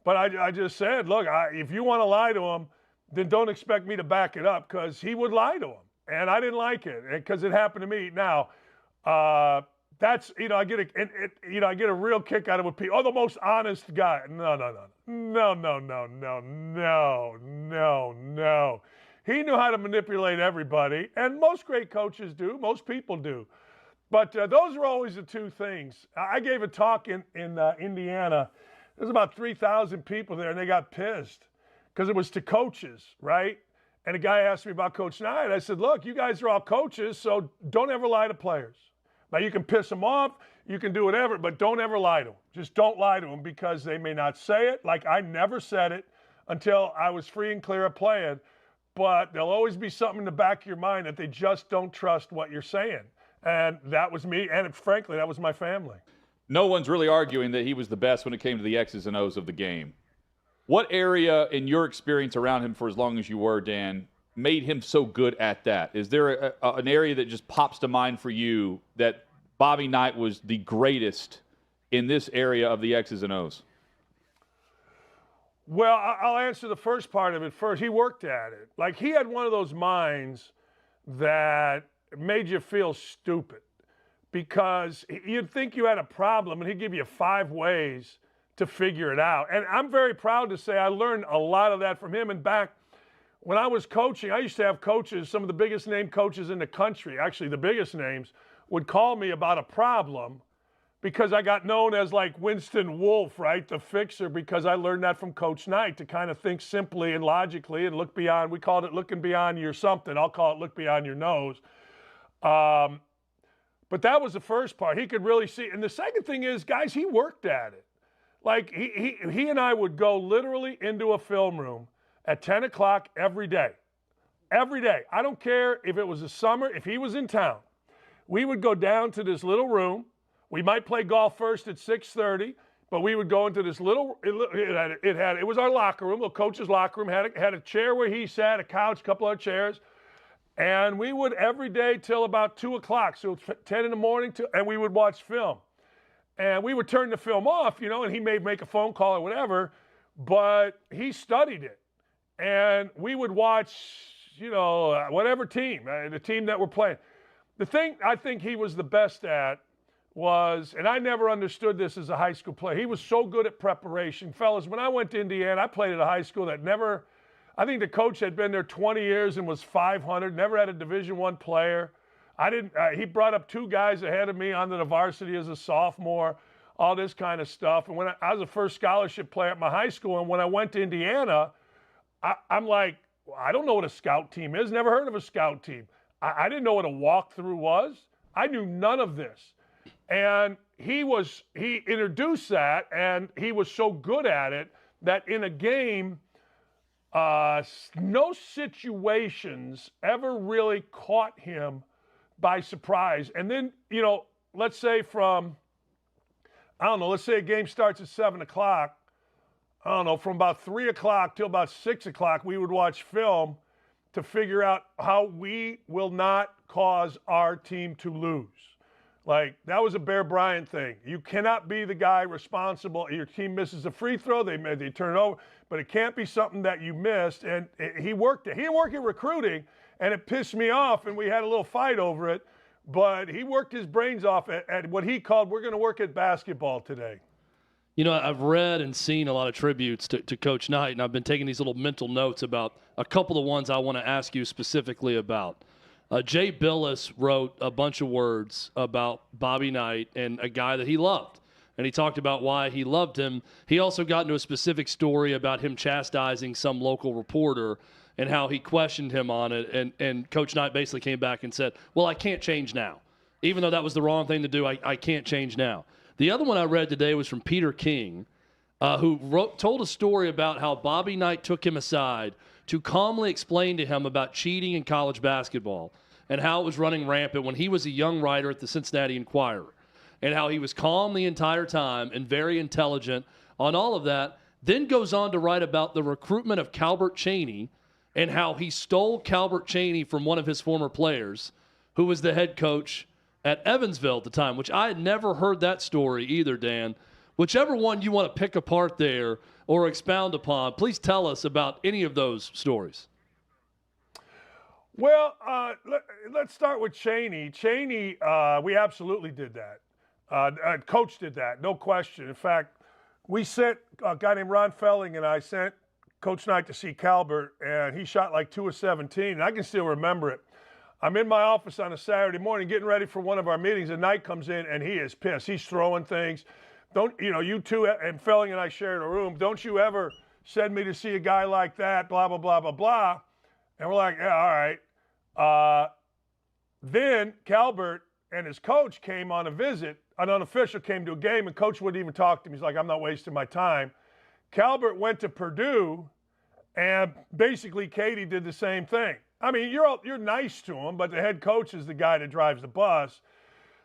But I just said, look, if you want to lie to him, then don't expect me to back it up, because he would lie to him. And I didn't like it, because it happened to me. Now, that's, I get a real kick out of it. Oh, the most honest guy. No. He knew how to manipulate everybody, and most great coaches do. Most people do. But those are always the two things. I gave a talk in Indiana. There's about 3,000 people there, and they got pissed because it was to coaches, right? And a guy asked me about Coach Knight. I said, look, you guys are all coaches, so don't ever lie to players. Now, you can piss them off, you can do whatever, but don't ever lie to them. Just don't lie to them because they may not say it. Like I never said it until I was free and clear of playing. But there'll always be something in the back of your mind that they just don't trust what you're saying. And that was me, and frankly, that was my family. No one's really arguing that he was the best when it came to the X's and O's of the game. What area in your experience around him for as long as you were, Dan, made him so good at that? Is there an area that just pops to mind for you that Bobby Knight was the greatest in this area of the X's and O's? Well, I'll answer the first part of it first. He worked at it. Like, he had one of those minds that made you feel stupid because you'd think you had a problem and he'd give you 5 ways to figure it out. And I'm very proud to say I learned a lot of that from him. And back when I was coaching, I used to have coaches, some of the biggest name coaches in the country, actually the biggest names, would call me about a problem because I got known as like Winston Wolfe, right, the fixer, because I learned that from Coach Knight to kind of think simply and logically and look beyond. We called it looking beyond your something. I'll call it look beyond your nose. But that was the first part. He could really see. And the second thing is, guys, he worked at it. Like, he and I would go literally into a film room at 10 o'clock every day. Every day. I don't care if it was the summer, if he was in town. We would go down to this little room. We might play golf first at 6:30, but we would go into this little, it was our locker room, the coach's locker room, had a chair where he sat, a couch, a couple of chairs. And we would every day till about 2 o'clock, so 10 in the morning, and we would watch film. And we would turn the film off, and he may make a phone call or whatever, but he studied it. And we would watch, whatever team, the team that we're playing. The thing I think he was the best at was, and I never understood this as a high school player, he was so good at preparation. Fellas, when I went to Indiana, I played at a high school that never, I think the coach had been there 20 years and was 500, never had a Division I player. He brought up 2 guys ahead of me onto the varsity as a sophomore, all this kind of stuff. And when I was a first scholarship player at my high school, and when I went to Indiana, I'm like, I don't know what a scout team is, never heard of a scout team. I didn't know what a walkthrough was. I knew none of this. And he introduced that, and he was so good at it that in a game, no situations ever caught caught him by surprise. And then, let's say let's say a game starts at 7 o'clock. From about 3 o'clock till about 6 o'clock, we would watch film to figure out how we will not cause our team to lose. Like, that was a Bear Bryant thing. You cannot be the guy responsible. Your team misses a free throw, they turn it over, but it can't be something that you missed. And he worked it. He didn't work at recruiting, and it pissed me off, and we had a little fight over it. But he worked his brains off at what he called, we're going to work at basketball today. I've read and seen a lot of tributes to Coach Knight, and I've been taking these little mental notes about a couple of ones I want to ask you specifically about. Jay Billis wrote a bunch of words about Bobby Knight and a guy that he loved. And he talked about why he loved him. He also got into a specific story about him chastising some local reporter and how he questioned him on it. And Coach Knight basically came back and said, well, I can't change now. Even though that was the wrong thing to do, I can't change now. The other one I read today was from Peter King, who told a story about how Bobby Knight took him aside to calmly explain to him about cheating in college basketball and how it was running rampant when he was a young writer at the Cincinnati Enquirer, and how he was calm the entire time and very intelligent on all of that, then goes on to write about the recruitment of Calbert Chaney and how he stole Calbert Chaney from one of his former players, who was the head coach at Evansville at the time, which I had never heard that story either, Dan. Whichever one you want to pick apart there or expound upon, please tell us about any of those stories. Well, let's start with Chaney. Chaney, we absolutely did that. Coach did that, no question. In fact, we sent a guy named Ron Felling and I sent Coach Knight to see Calbert, and he shot like 2 of 17, and I can still remember it. I'm in my office on a Saturday morning getting ready for one of our meetings, and Knight comes in, and he is pissed. He's throwing things. You two, and Felling and I shared a room, don't you ever send me to see a guy like that, blah, blah, blah, blah, blah. And we're like, yeah, all right. Then Calbert and his coach came on a visit. An unofficial came to a game, and coach wouldn't even talk to him. He's like, I'm not wasting my time. Calbert went to Purdue, and basically Katie did the same thing. I mean, you're nice to him, but the head coach is the guy that drives the bus.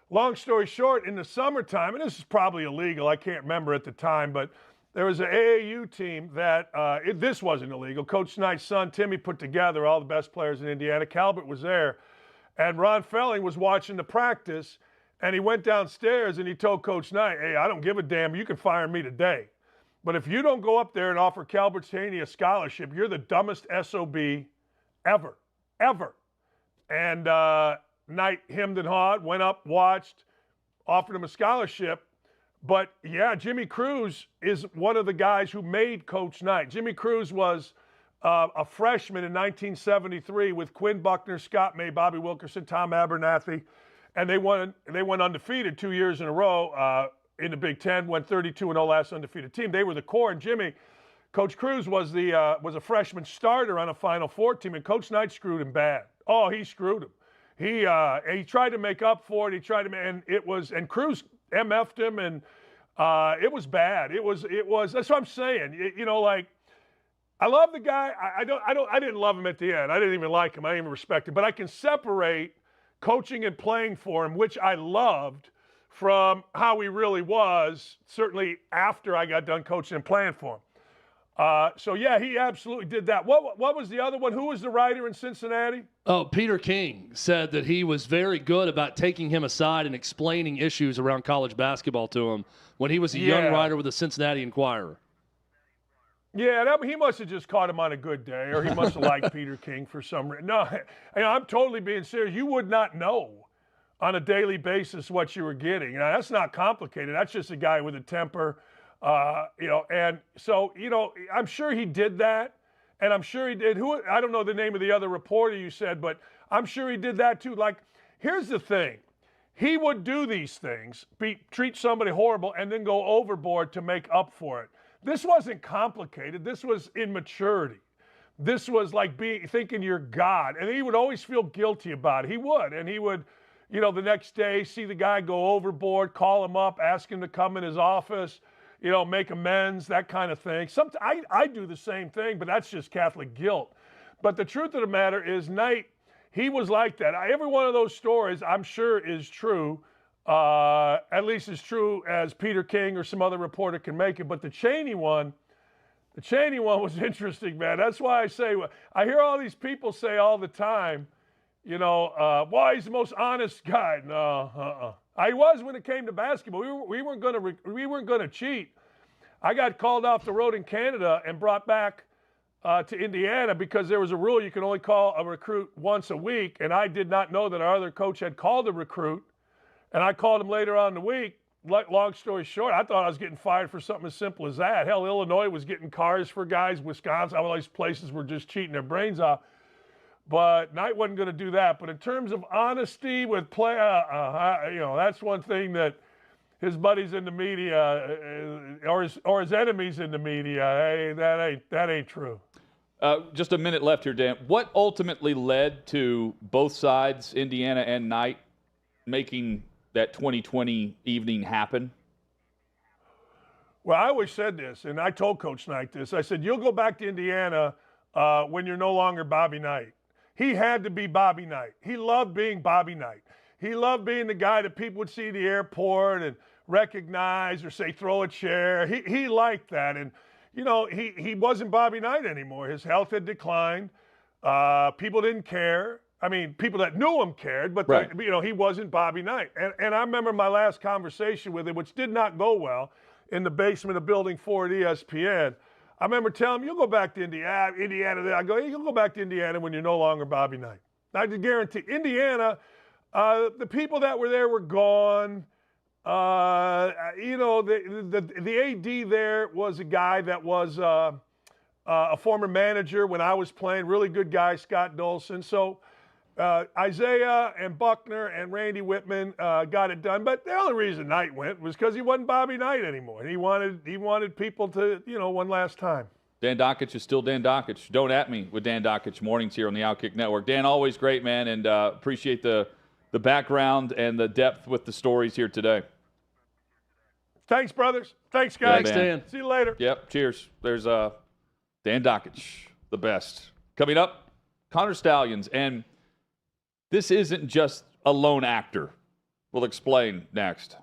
Long story short, in the summertime, and this is probably illegal, I can't remember at the time, but there was an AAU team that, this wasn't illegal. Coach Knight's son, Timmy, put together all the best players in Indiana. Calbert was there, and Ron Felling was watching the practice, and he went downstairs and he told Coach Knight, hey, I don't give a damn, you can fire me today. But if you don't go up there and offer Calbert Taney a scholarship, you're the dumbest SOB ever. And Knight hemmed and hawed, went up, watched, offered him a scholarship. But, yeah, Jimmy Cruz is one of the guys who made Coach Knight. Jimmy Cruz was a freshman in 1973 with Quinn Buckner, Scott May, Bobby Wilkerson, Tom Abernathy. And they went undefeated 2 years in a row in the Big Ten, went 32-0 last undefeated team. They were the core, and Coach Cruz was a freshman starter on a Final Four team, and Coach Knight screwed him bad. Oh, he screwed him. He tried to make up for it. And Cruz MF'd him, and it was bad. It was. That's what I'm saying. I love the guy. I didn't love him at the end. I didn't even like him. I didn't even respect him. But I can separate coaching and playing for him, which I loved, from how he really was, certainly after I got done coaching and playing for him. So, yeah, he absolutely did that. What was the other one? Who was the writer in Cincinnati? Oh, Peter King said that he was very good about taking him aside and explaining issues around college basketball to him when he was a young writer with the Cincinnati Enquirer. Yeah, he must have just caught him on a good day, or he must have liked Peter King for some reason. No, I'm totally being serious. You would not know on a daily basis what you were getting. Now, that's not complicated. That's just a guy with a temper, and so, I'm sure he did that, and I'm sure he did. I don't know the name of the other reporter you said, but I'm sure he did that too. Like, here's the thing. He would do these things, treat somebody horrible, and then go overboard to make up for it. This wasn't complicated. This was immaturity. This was like thinking you're God. And he would always feel guilty about it. He would. And he would, the next day see the guy go overboard, call him up, ask him to come in his office, make amends, that kind of thing. I do the same thing, but that's just Catholic guilt. But the truth of the matter is, Knight, he was like that. Every one of those stories, I'm sure, is true. At least as true as Peter King or some other reporter can make it. But the Cheney one was interesting, man. That's why I say, I hear all these people say all the time, why he's the most honest guy. No, I was when it came to basketball. We weren't going to cheat. I got called off the road in Canada and brought back to Indiana because there was a rule you can only call a recruit once a week, and I did not know that our other coach had called a recruit. And I called him later on in the week. Long story short, I thought I was getting fired for something as simple as that. Hell, Illinois was getting cars for guys. Wisconsin, all these places were just cheating their brains off. But Knight wasn't going to do that. But in terms of honesty with play, that's one thing that his buddies in the media or his enemies in the media, hey, that ain't true. Just a minute left here, Dan. What ultimately led to both sides, Indiana and Knight, making that 2020 evening happen? Well, I always said this, and I told Coach Knight this. I said, you'll go back to Indiana when you're no longer Bobby Knight. He had to be Bobby Knight. He loved being Bobby Knight. He loved being the guy that people would see at the airport and recognize or say, throw a chair. He liked that. And, he wasn't Bobby Knight anymore. His health had declined. People didn't care. I mean, people that knew him cared, but right. He wasn't Bobby Knight. And I remember my last conversation with him, which did not go well, in the basement of Building 4 at ESPN. I remember telling him, you'll go back to Indiana. I go, hey, you'll go back to Indiana when you're no longer Bobby Knight. I can guarantee Indiana, the people that were there were gone. The AD there was a guy that was a former manager when I was playing, really good guy, Scott Dolson. So Isaiah and Buckner and Randy Whitman got it done. But the only reason Knight went was because he wasn't Bobby Knight anymore. And he wanted people to, one last time. Dan Dakich is still Dan Dakich. Don't at me with Dan Dakich mornings here on the OutKick Network. Dan, always great, man, and appreciate the background and the depth with the stories here today. Thanks, brothers. Thanks, guys. Thanks, Dan. See you later. Yep, cheers. There's Dan Dakich, the best. Coming up, Connor Stallions, and this isn't just a lone actor. We'll explain next.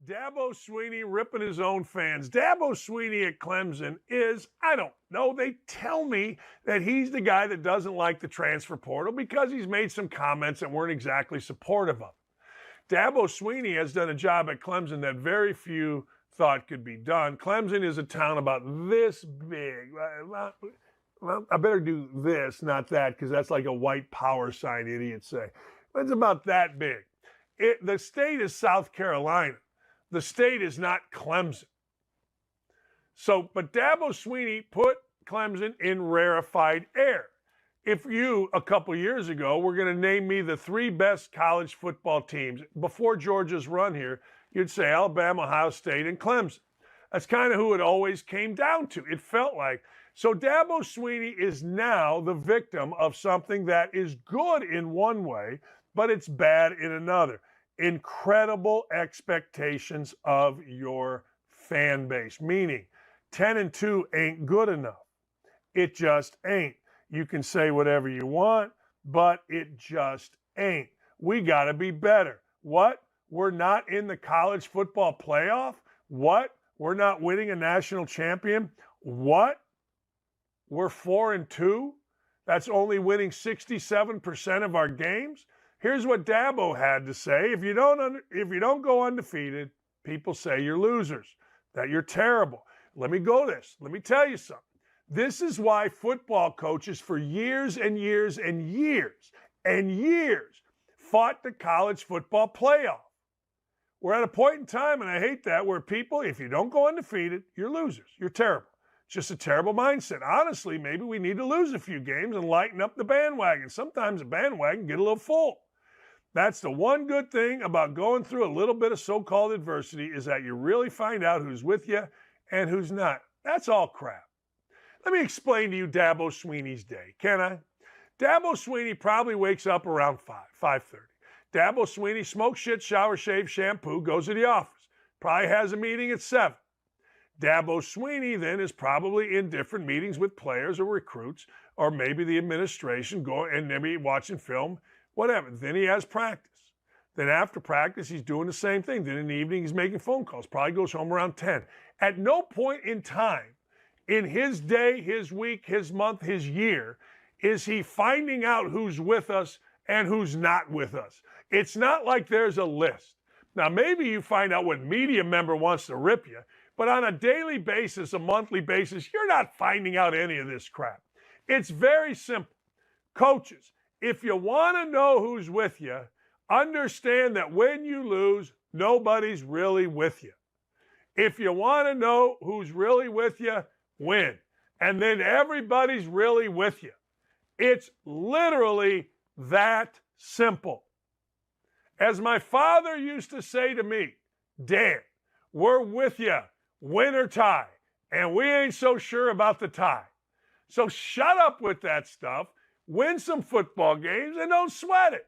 Dabo Swinney ripping his own fans. Dabo Swinney at Clemson is, I don't know, they tell me that he's the guy that doesn't like the transfer portal because he's made some comments that weren't exactly supportive of it. Dabo Swinney has done a job at Clemson that very few thought could be done. Clemson is a town about this big. Well, I better do this, not that, because that's like a white power sign idiots say. But it's about that big. The state is South Carolina. The state is not Clemson. So, but Dabo Swinney put Clemson in rarefied air. If you, a couple years ago, were going to name me the 3 best college football teams before Georgia's run here, you'd say Alabama, Ohio State, and Clemson. That's kind of who it always came down to. It felt like. So Dabo Swinney is now the victim of something that is good in one way, but it's bad in another. Incredible expectations of your fan base, meaning 10-2 ain't good enough. It just ain't. You can say whatever you want, but it just ain't. We got to be better. What? We're not in the college football playoff? What? We're not winning a national champion? What? We're 4-2? That's only winning 67% of our games? Here's what Dabo had to say. If you don't go undefeated, people say you're losers, that you're terrible. Let me tell you something. This is why football coaches for years and years and years and years fought the college football playoff. We're at a point in time, and I hate that, where people, if you don't go undefeated, you're losers. You're terrible. It's just a terrible mindset. Honestly, maybe we need to lose a few games and lighten up the bandwagon. Sometimes the bandwagon can get a little full. That's the one good thing about going through a little bit of so-called adversity, is that you really find out who's with you and who's not. That's all crap. Let me explain to you Dabo Swinney's day, can I? Dabo Swinney probably wakes up around 5:30. Dabo Swinney smokes shit, shower, shave, shampoo, goes to the office. Probably has a meeting at 7. Dabo Swinney then is probably in different meetings with players or recruits, or maybe the administration, and maybe watching film, whatever. Then he has practice. Then after practice, he's doing the same thing. Then in the evening, he's making phone calls. Probably goes home around 10. At no point in time in his day, his week, his month, his year, is he finding out who's with us and who's not with us. It's not like there's a list. Now, maybe you find out what media member wants to rip you, but on a daily basis, a monthly basis, you're not finding out any of this crap. It's very simple. Coaches, if you want to know who's with you, understand that when you lose, nobody's really with you. If you want to know who's really with you, win. And then everybody's really with you. It's literally that simple. As my father used to say to me, Dan, we're with you, win or tie, and we ain't so sure about the tie. So shut up with that stuff. Win some football games and don't sweat it.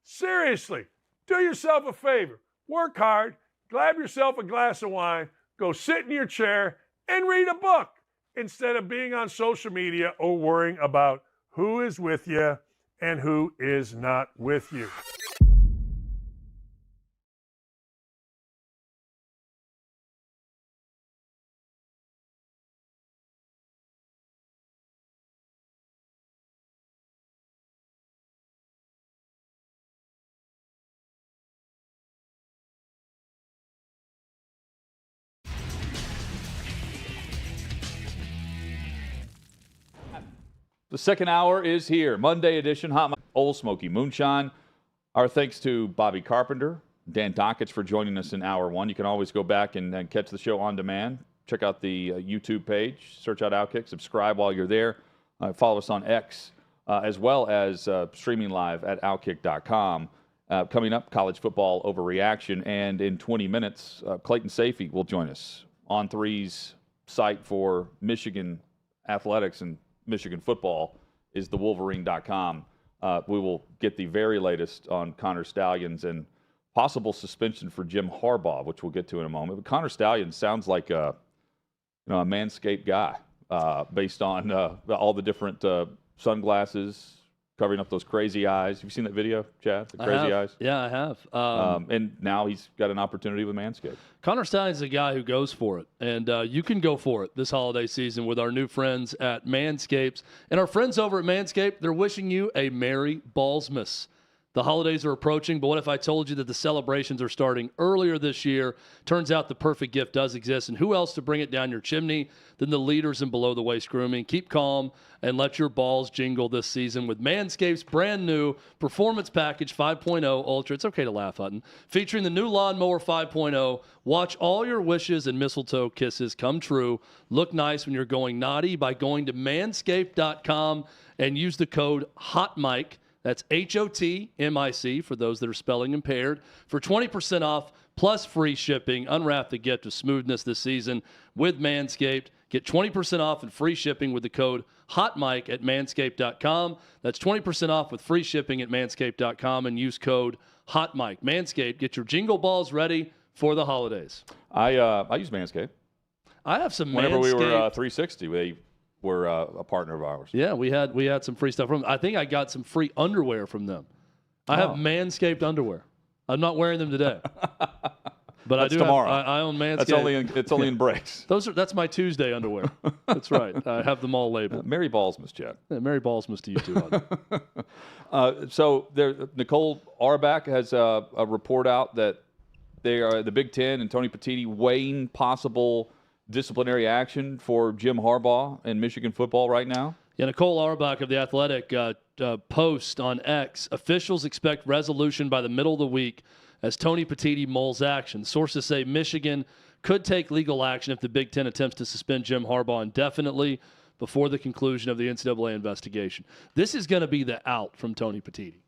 Seriously, do yourself a favor. Work hard, grab yourself a glass of wine, go sit in your chair and read a book instead of being on social media or worrying about who is with you and who is not with you. The second hour is here. Monday edition, Hot Old Smoky Moonshine. Our thanks to Bobby Carpenter, Dan Dakich for joining us in hour one. You can always go back and catch the show on demand. Check out the YouTube page. Search out OutKick. Subscribe while you're there. Follow us on X, as well as streaming live at OutKick.com. Coming up, college football overreaction. And in 20 minutes, Clayton Safey will join us. On Three's site for Michigan athletics and Michigan football is thewolverine.com. We will get the very latest on Connor Stallions and possible suspension for Jim Harbaugh, which we'll get to in a moment. But Connor Stallions sounds like a Manscaped guy based on all the different sunglasses covering up those crazy eyes. Have you seen that video, Chad? The crazy eyes? Yeah, I have. And now he's got an opportunity with Manscaped. Connor Stallions is a guy who goes for it, and you can go for it this holiday season with our new friends at Manscaped. And our friends over at Manscaped, they're wishing you a Merry Ballsmas. The holidays are approaching, but what if I told you that the celebrations are starting earlier this year? Turns out the perfect gift does exist, and who else to bring it down your chimney than the leaders in below-the-waist grooming? Keep calm and let your balls jingle this season with Manscaped's brand new Performance Package 5.0 Ultra. It's okay to laugh, Hutton. Featuring the new Lawnmower 5.0. Watch all your wishes and mistletoe kisses come true. Look nice when you're going naughty by going to manscaped.com and use the code HOTMIC. That's HOTMIC for those that are spelling impaired for 20% off plus free shipping. Unwrap the gift of smoothness this season with Manscaped. Get 20% off and free shipping with the code HOTMIC at manscaped.com. That's 20% off with free shipping at manscaped.com and use code HOTMIC. Manscaped, get your jingle balls ready for the holidays. I use Manscaped. I have some Whenever Manscaped. we were 360, they were a partner of ours. Yeah, we had some free stuff from them. I think I got some free underwear from them. I have Manscaped underwear. I'm not wearing them today. But That's I do tomorrow. I own Manscaped. It's only in breaks. That's my Tuesday underwear. That's right. I have them all labeled. Merry Ballsmas, Chad. Yeah, Merry Ballsmas to you too. So Nicole Auerbach has a report out that they are the Big Ten and Tony Petitti weighing possible disciplinary action for Jim Harbaugh and Michigan football right now. Yeah, Nicole Auerbach of The Athletic post on X. Officials expect resolution by the middle of the week as Tony Petitti mulls action. Sources say Michigan could take legal action if the Big Ten attempts to suspend Jim Harbaugh indefinitely before the conclusion of the NCAA investigation. This is going to be the out from Tony Petitti.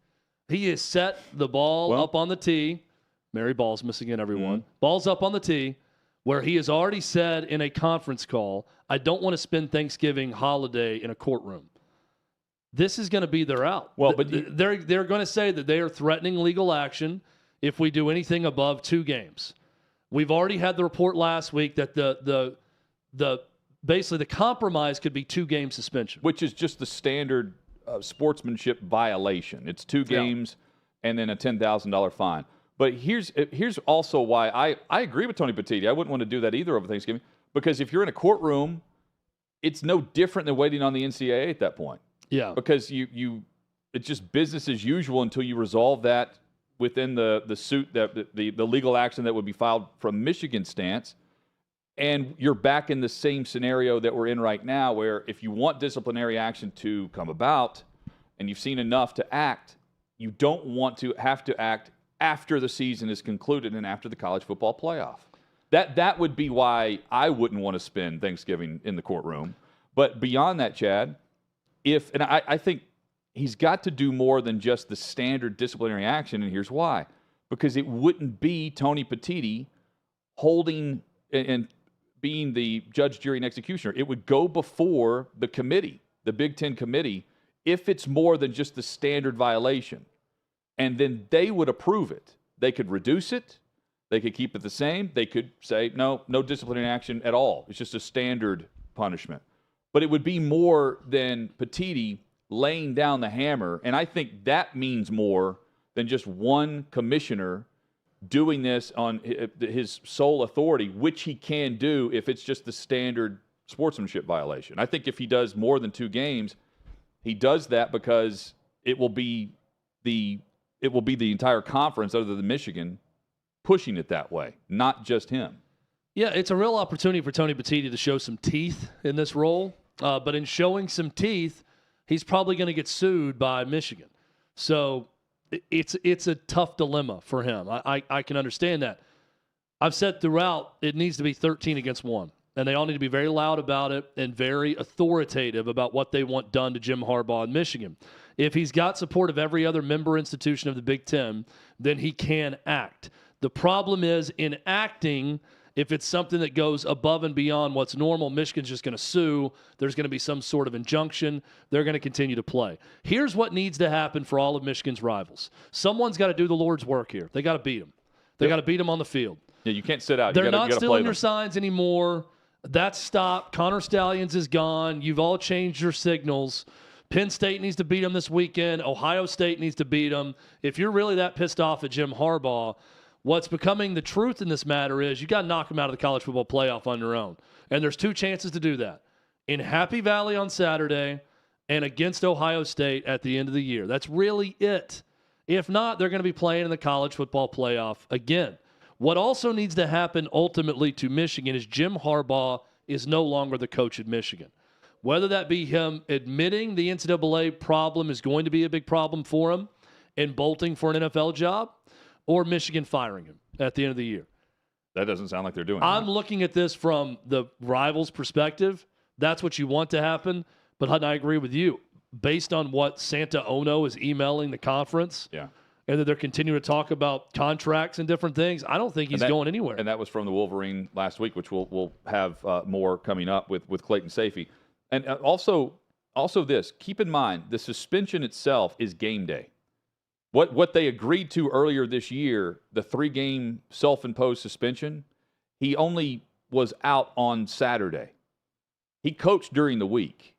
He has set the ball up on the tee. Merry Ballsmas again, everyone. Mm-hmm. Ball's up on the tee, where he has already said in a conference call, I don't want to spend Thanksgiving holiday in a courtroom. This is going to be their out. Well, but they're going to say that they are threatening legal action if we do anything above 2 games. We've already had the report last week that the basically the compromise could be 2-game suspension, which is just the standard sportsmanship violation. It's 2 games and then a $10,000 fine. But here's also why I agree with Tony Petitti. I wouldn't want to do that either over Thanksgiving, because if you're in a courtroom, it's no different than waiting on the NCAA at that point. Yeah. Because it's just business as usual until you resolve that within the suit, that the legal action that would be filed from Michigan's stance. And you're back in the same scenario that we're in right now, where if you want disciplinary action to come about and you've seen enough to act, you don't want to have to act after the season is concluded and after the college football playoff. That would be why I wouldn't want to spend Thanksgiving in the courtroom. But beyond that, Chad, I think he's got to do more than just the standard disciplinary action, and here's why. Because it wouldn't be Tony Petitti holding and being the judge, jury, and executioner. It would go before the committee, the Big Ten committee, if it's more than just the standard violation. And then they would approve it. They could reduce it. They could keep it the same. They could say, no disciplinary action at all. It's just a standard punishment. But it would be more than Petitti laying down the hammer. And I think that means more than just one commissioner doing this on his sole authority, which he can do if it's just the standard sportsmanship violation. I think if he does more than 2 games, he does that because it will be the entire conference, other than Michigan, pushing it that way, not just him. Yeah, it's a real opportunity for Tony Petitti to show some teeth in this role. But in showing some teeth, he's probably going to get sued by Michigan. So it's a tough dilemma for him. I can understand that. I've said throughout it needs to be 13 against 1. And they all need to be very loud about it and very authoritative about what they want done to Jim Harbaugh in Michigan. If he's got support of every other member institution of the Big Ten, then he can act. The problem is in acting, if it's something that goes above and beyond what's normal, Michigan's just going to sue. There's going to be some sort of injunction. They're going to continue to play. Here's what needs to happen for all of Michigan's rivals. Someone's got to do the Lord's work here. They got to beat them. They got to beat them on the field. Yeah, you can't sit out. They're not stealing your signs anymore. That's stopped. Connor Stallions is gone. You've all changed your signals. Penn State needs to beat them this weekend. Ohio State needs to beat them. If you're really that pissed off at Jim Harbaugh, what's becoming the truth in this matter is you got to knock him out of the college football playoff on your own. And there's 2 chances to do that. In Happy Valley on Saturday and against Ohio State at the end of the year. That's really it. If not, they're going to be playing in the college football playoff again. What also needs to happen ultimately to Michigan is Jim Harbaugh is no longer the coach at Michigan. Whether that be him admitting the NCAA problem is going to be a big problem for him and bolting for an NFL job, or Michigan firing him at the end of the year. That doesn't sound like they're doing I'm looking at this from the rival's perspective. That's what you want to happen. But Hutton, I agree with you. Based on what Santa Ono is emailing the conference, and that they're continuing to talk about contracts and different things, I don't think he's going anywhere. And that was from the Wolverine last week, which we'll have more coming up with Clayton Sayfie. And also this, keep in mind, the suspension itself is game day. What they agreed to earlier this year, the 3-game self-imposed suspension, he only was out on Saturday. He coached during the week.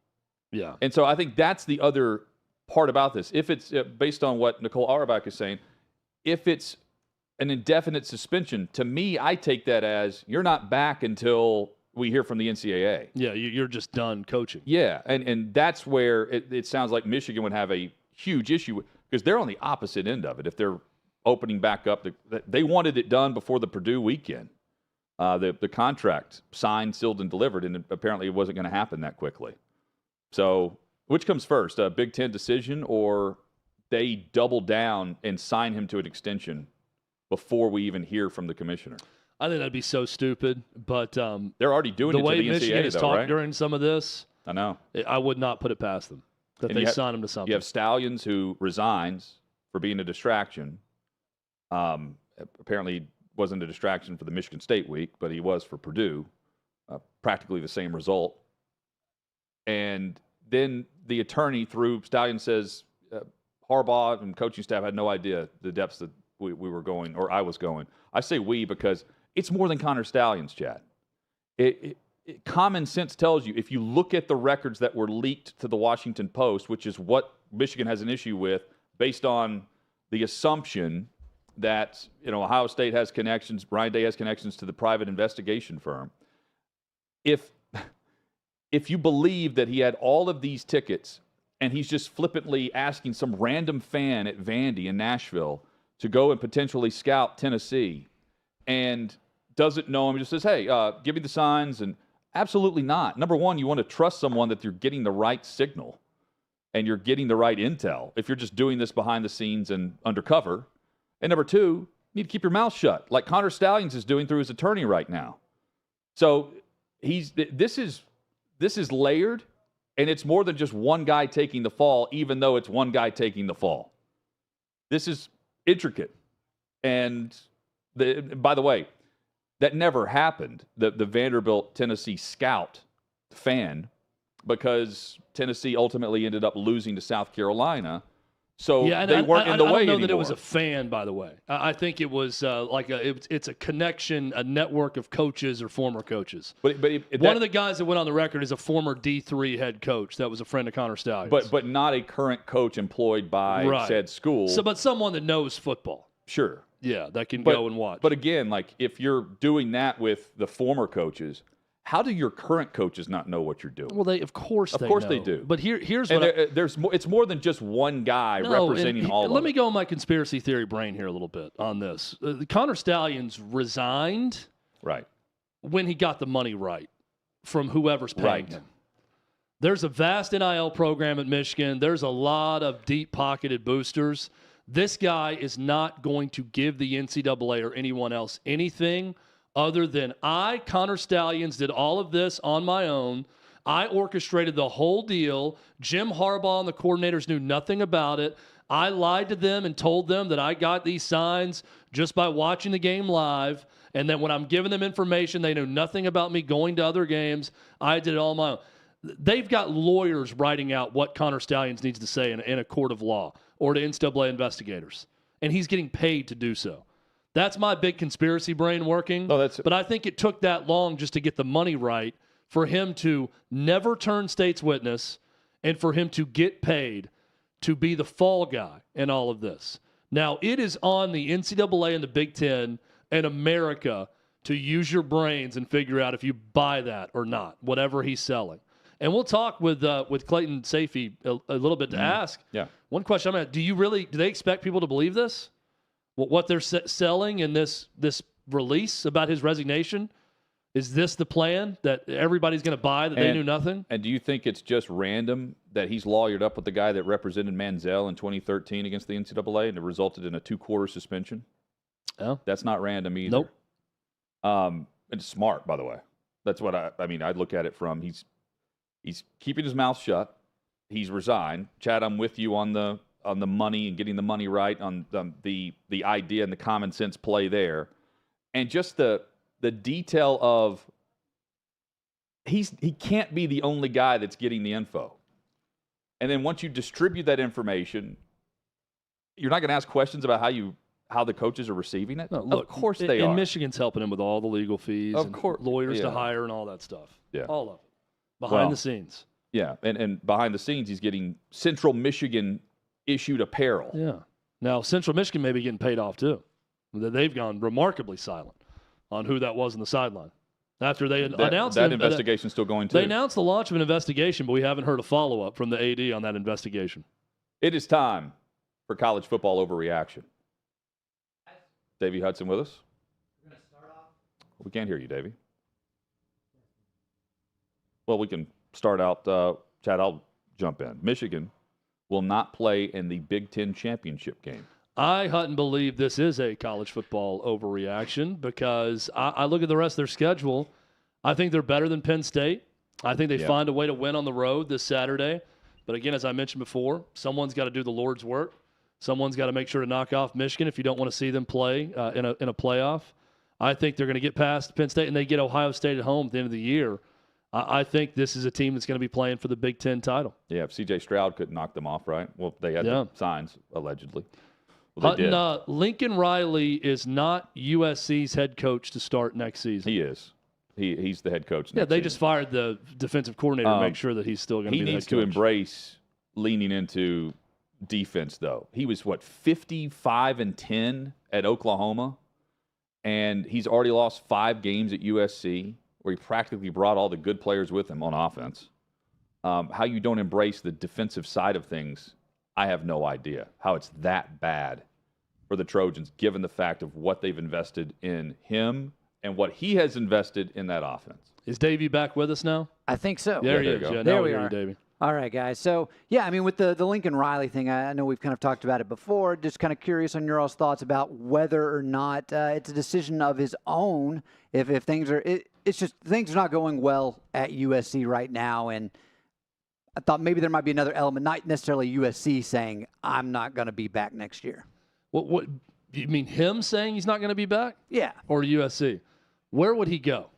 Yeah. And so I think that's the other part about this. If it's based on what Nicole Auerbach is saying, if it's an indefinite suspension, to me, I take that as you're not back until we hear from the NCAA. Yeah, you're just done coaching. Yeah, and that's where it sounds like Michigan would have a huge issue with, because they're on the opposite end of it. If they're opening back up, they wanted it done before the Purdue weekend. The contract signed, sealed, and delivered, and apparently it wasn't going to happen that quickly. So which comes first, a Big Ten decision, or they double down and sign him to an extension before we even hear from the commissioner? I think that'd be so stupid, but they're already doing the it way to the Michigan NCAA, has though, talked right? during some of this. I know. I would not put it past them that And they sign him to something. You have Stallions, who resigns for being a distraction. Apparently wasn't a distraction for the Michigan State week, but he was for Purdue. Practically the same result. And then the attorney through Stallions says Harbaugh and coaching staff had no idea the depths that we were going, or I was going. I say we because it's more than Connor Stallions, Chad. Common sense tells you, if you look at the records that were leaked to the Washington Post, which is what Michigan has an issue with, based on the assumption that Ohio State has connections, Brian Day has connections to the private investigation firm. If you believe that he had all of these tickets and he's just flippantly asking some random fan at Vandy in Nashville to go and potentially scout Tennessee and doesn't know him, just says, hey, give me the signs, and absolutely not. Number one, you want to trust someone that you're getting the right signal and you're getting the right intel if you're just doing this behind the scenes and undercover. And number two, you need to keep your mouth shut, like Connor Stallions is doing through his attorney right now. So this is layered, and it's more than just one guy taking the fall, even though it's one guy taking the fall. This is intricate. And by the way, that never happened, the Vanderbilt Tennessee scout fan, because Tennessee ultimately ended up losing to South Carolina. So they weren't in the way anymore. I don't know that it was a fan, by the way. I think it was it's a connection, a network of coaches or former coaches. But one of the guys that went on the record is a former D3 head coach that was a friend of Connor Stallions. But not a current coach employed by said school. But someone that knows football. Sure. Yeah, that can go and watch. But again, like if you're doing that with the former coaches, how do your current coaches not know what you're doing? Well, of course they do. But here's what it's more than just one guy representing all of it. Let me go on my conspiracy theory brain here a little bit on this. Connor Stallions resigned right when he got the money right from whoever's paying him. There's a vast NIL program at Michigan. There's a lot of deep-pocketed boosters. This guy is not going to give the NCAA or anyone else anything other than Connor Stallions, did all of this on my own. I orchestrated the whole deal. Jim Harbaugh and the coordinators knew nothing about it. I lied to them and told them that I got these signs just by watching the game live, and that when I'm giving them information, they knew nothing about me going to other games. I did it all on my own. They've got lawyers writing out what Connor Stallions needs to say in a court of law or to NCAA investigators, and he's getting paid to do so. That's my big conspiracy brain working. But I think it took that long just to get the money right for him to never turn state's witness and for him to get paid to be the fall guy in all of this. Now, it is on the NCAA and the Big Ten and America to use your brains and figure out if you buy that or not, whatever he's selling. And we'll talk with Clayton Safey a little bit to ask. Yeah. One question I'm at, do they expect people to believe this? What they're selling in this release about his resignation? Is this the plan that everybody's going to buy, that they knew nothing? And do you think it's just random that he's lawyered up with the guy that represented Manziel in 2013 against the NCAA and it resulted in a 2-quarter suspension? Oh. That's not random either. Nope. It's smart, by the way. That's what I look at it from. He's keeping his mouth shut. He's resigned. Chad, I'm with you on the money and getting the money right, on the idea and the common sense play there. And just the detail of he can't be the only guy that's getting the info. And then once you distribute that information, you're not going to ask questions about how the coaches are receiving it? No, look, of course they are. And Michigan's helping him with all the legal fees, of course, lawyers to hire and all that stuff. Yeah. All of it. Behind the scenes. Yeah, and behind the scenes, he's getting Central Michigan issued apparel. Yeah. Now, Central Michigan may be getting paid off, too. They've gone remarkably silent on who that was on the sideline. After they announced that investigation's still going, too. They announced the launch of an investigation, but we haven't heard a follow-up from the AD on that investigation. It is time for college football overreaction. Davey Hudson with us? We're going to start off. We can't hear you, Davey. Well, we can start out. Chad, I'll jump in. Michigan will not play in the Big Ten championship game. I, Hutton, believe this is a college football overreaction because I look at the rest of their schedule. I think they're better than Penn State. I think they find a way to win on the road this Saturday. But again, as I mentioned before, someone's got to do the Lord's work. Someone's got to make sure to knock off Michigan if you don't want to see them play in a playoff. I think they're going to get past Penn State, and they get Ohio State at home at the end of the year. I think this is a team that's going to be playing for the Big Ten title. Yeah, if C.J. Stroud couldn't knock them off, right? Well, they had the signs, allegedly. Well, Hutton, Lincoln Riley is not USC's head coach to start next season. He is. He's the head coach. Yeah, they just fired the defensive coordinator to make sure that he's still going to be the head coach. He needs to embrace leaning into defense, though. He was, 55-10 at Oklahoma, and he's already lost 5 games at USC, where he practically brought all the good players with him on offense. How you don't embrace the defensive side of things, I have no idea. How it's that bad for the Trojans, given the fact of what they've invested in him and what he has invested in that offense. Is Davey back with us now? I think so. There he is. Yeah, there we are. Davey. All right, guys. So, yeah, I mean, with the Lincoln Riley thing, I know we've kind of talked about it before. Just kind of curious on your all's thoughts about whether or not it's a decision of his own. If things are, it's just things are not going well at USC right now, and I thought maybe there might be another element, not necessarily USC saying I'm not going to be back next year. What you mean? Him saying he's not going to be back? Yeah. Or USC? Where would he go?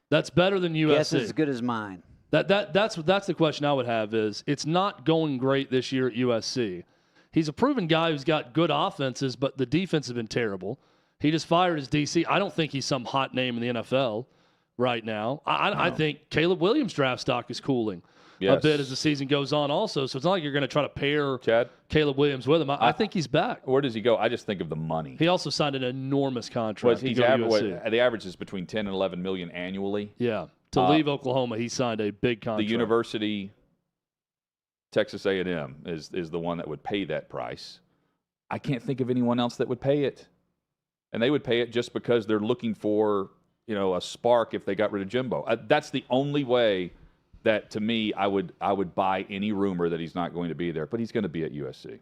That's better than USC. Guess as good as mine. That's the question I would have is it's not going great this year at USC. He's a proven guy who's got good offenses, but the defense has been terrible. He just fired his DC. I don't think he's some hot name in the NFL right now. I think Caleb Williams' draft stock is cooling a bit as the season goes on also. So it's not like you're going to try to pair Caleb Williams with him. I think he's back. Where does he go? I just think of the money. He also signed an enormous contract. The average is between 10 and 11 million annually. Yeah. To leave Oklahoma, he signed a big contract. The university, Texas A&M, is the one that would pay that price. I can't think of anyone else that would pay it. And they would pay it just because they're looking for, a spark if they got rid of Jimbo. That's the only way that to me, I would buy any rumor that he's not going to be there, but he's going to be at USC.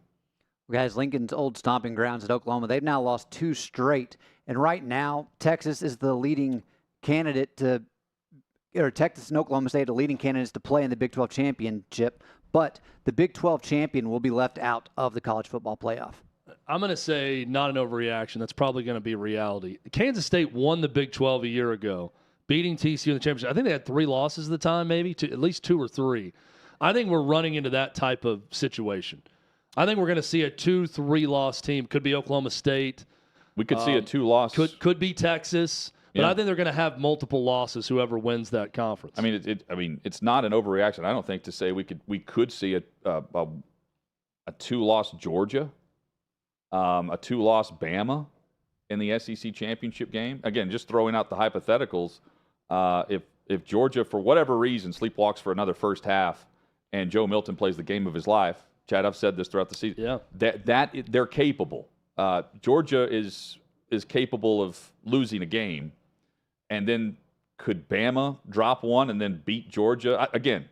Guys, Lincoln's old stomping grounds at Oklahoma, they've now lost 2 straight. And right now, Texas is the leading candidate Texas and Oklahoma State are leading candidates to play in the Big 12 championship. But the Big 12 champion will be left out of the college football playoff. I'm going to say not an overreaction. That's probably going to be reality. Kansas State won the Big 12 a year ago, beating TCU in the championship. I think they had 3 losses at the time, maybe, at least 2 or 3. I think we're running into that type of situation. I think we're going to see a 2-3 loss team. Could be Oklahoma State. We could see a 2-loss. Could be Texas. But I think they're going to have multiple losses, whoever wins that conference. I mean, it's not an overreaction, I don't think, to say we could see a 2-loss Georgia, a 2-loss Bama in the SEC championship game. Again, just throwing out the hypotheticals. If Georgia, for whatever reason, sleepwalks for another first half, and Joe Milton plays the game of his life, Chad, I've said this throughout the season. Yeah, that they're capable. Georgia is capable of losing a game, and then could Bama drop one and then beat Georgia again?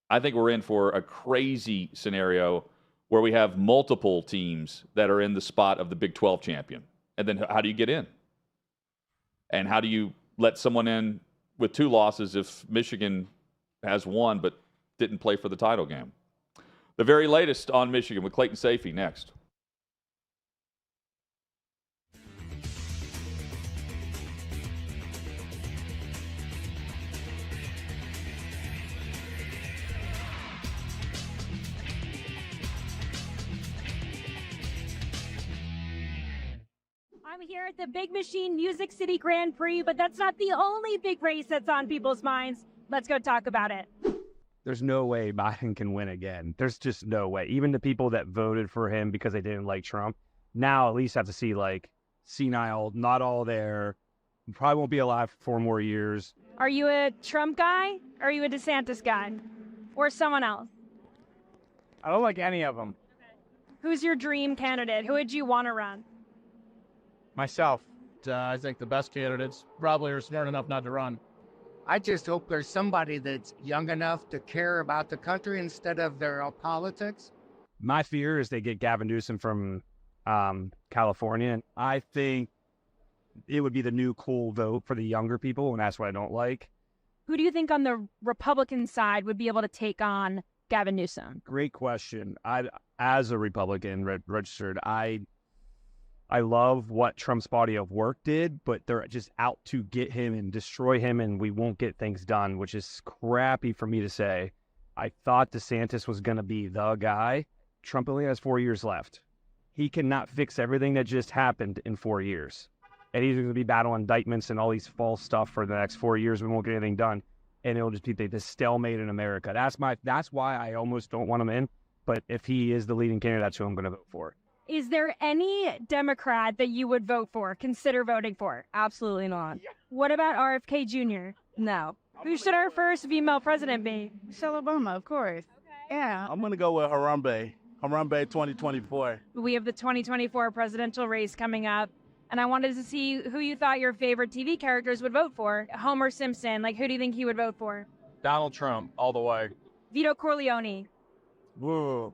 I think we're in for a crazy scenario where we have multiple teams that are in the spot of the Big 12 champion, and then how do you get in? And how do you let someone in with 2 losses if Michigan has 1 but didn't play for the title game? The very latest on Michigan with Clayton Sayfie next. I'm here at the Big Machine Music City Grand Prix, but that's not the only big race that's on people's minds. Let's go talk about it. There's no way Biden can win again. There's just no way. Even the people that voted for him because they didn't like Trump, now at least have to see like senile, not all there. Probably won't be alive for 4 more years. Are you a Trump guy? Or are you a DeSantis guy? Or someone else? I don't like any of them. Who's your dream candidate? Who would you want to run? Myself. I think the best candidates probably are smart enough not to run. I just hope there's somebody that's young enough to care about the country instead of their politics. My fear is they get Gavin Newsom from California. And I think it would be the new cool vote for the younger people, and that's what I don't like. Who do you think on the Republican side would be able to take on Gavin Newsom? Great question. As a Republican registered, I love what Trump's body of work did, but they're just out to get him and destroy him, and we won't get things done, which is crappy for me to say. I thought DeSantis was going to be the guy. Trump only has 4 years left. He cannot fix everything that just happened in 4 years. And he's going to be battling indictments and all these false stuff for the next 4 years. We won't get anything done. And it'll just be this stalemate in America. That's why I almost don't want him in. But if he is the leading candidate, that's who I'm going to vote for. Is there any Democrat that you would vote for, consider voting for? Absolutely not. Yeah. What about RFK Jr.? No. Who should our first female president be? Michelle Obama, of course. Okay. Yeah. I'm going to go with Harambe 2024. We have the 2024 presidential race coming up, and I wanted to see who you thought your favorite TV characters would vote for. Homer Simpson, who do you think he would vote for? Donald Trump, all the way. Vito Corleone. Whoa.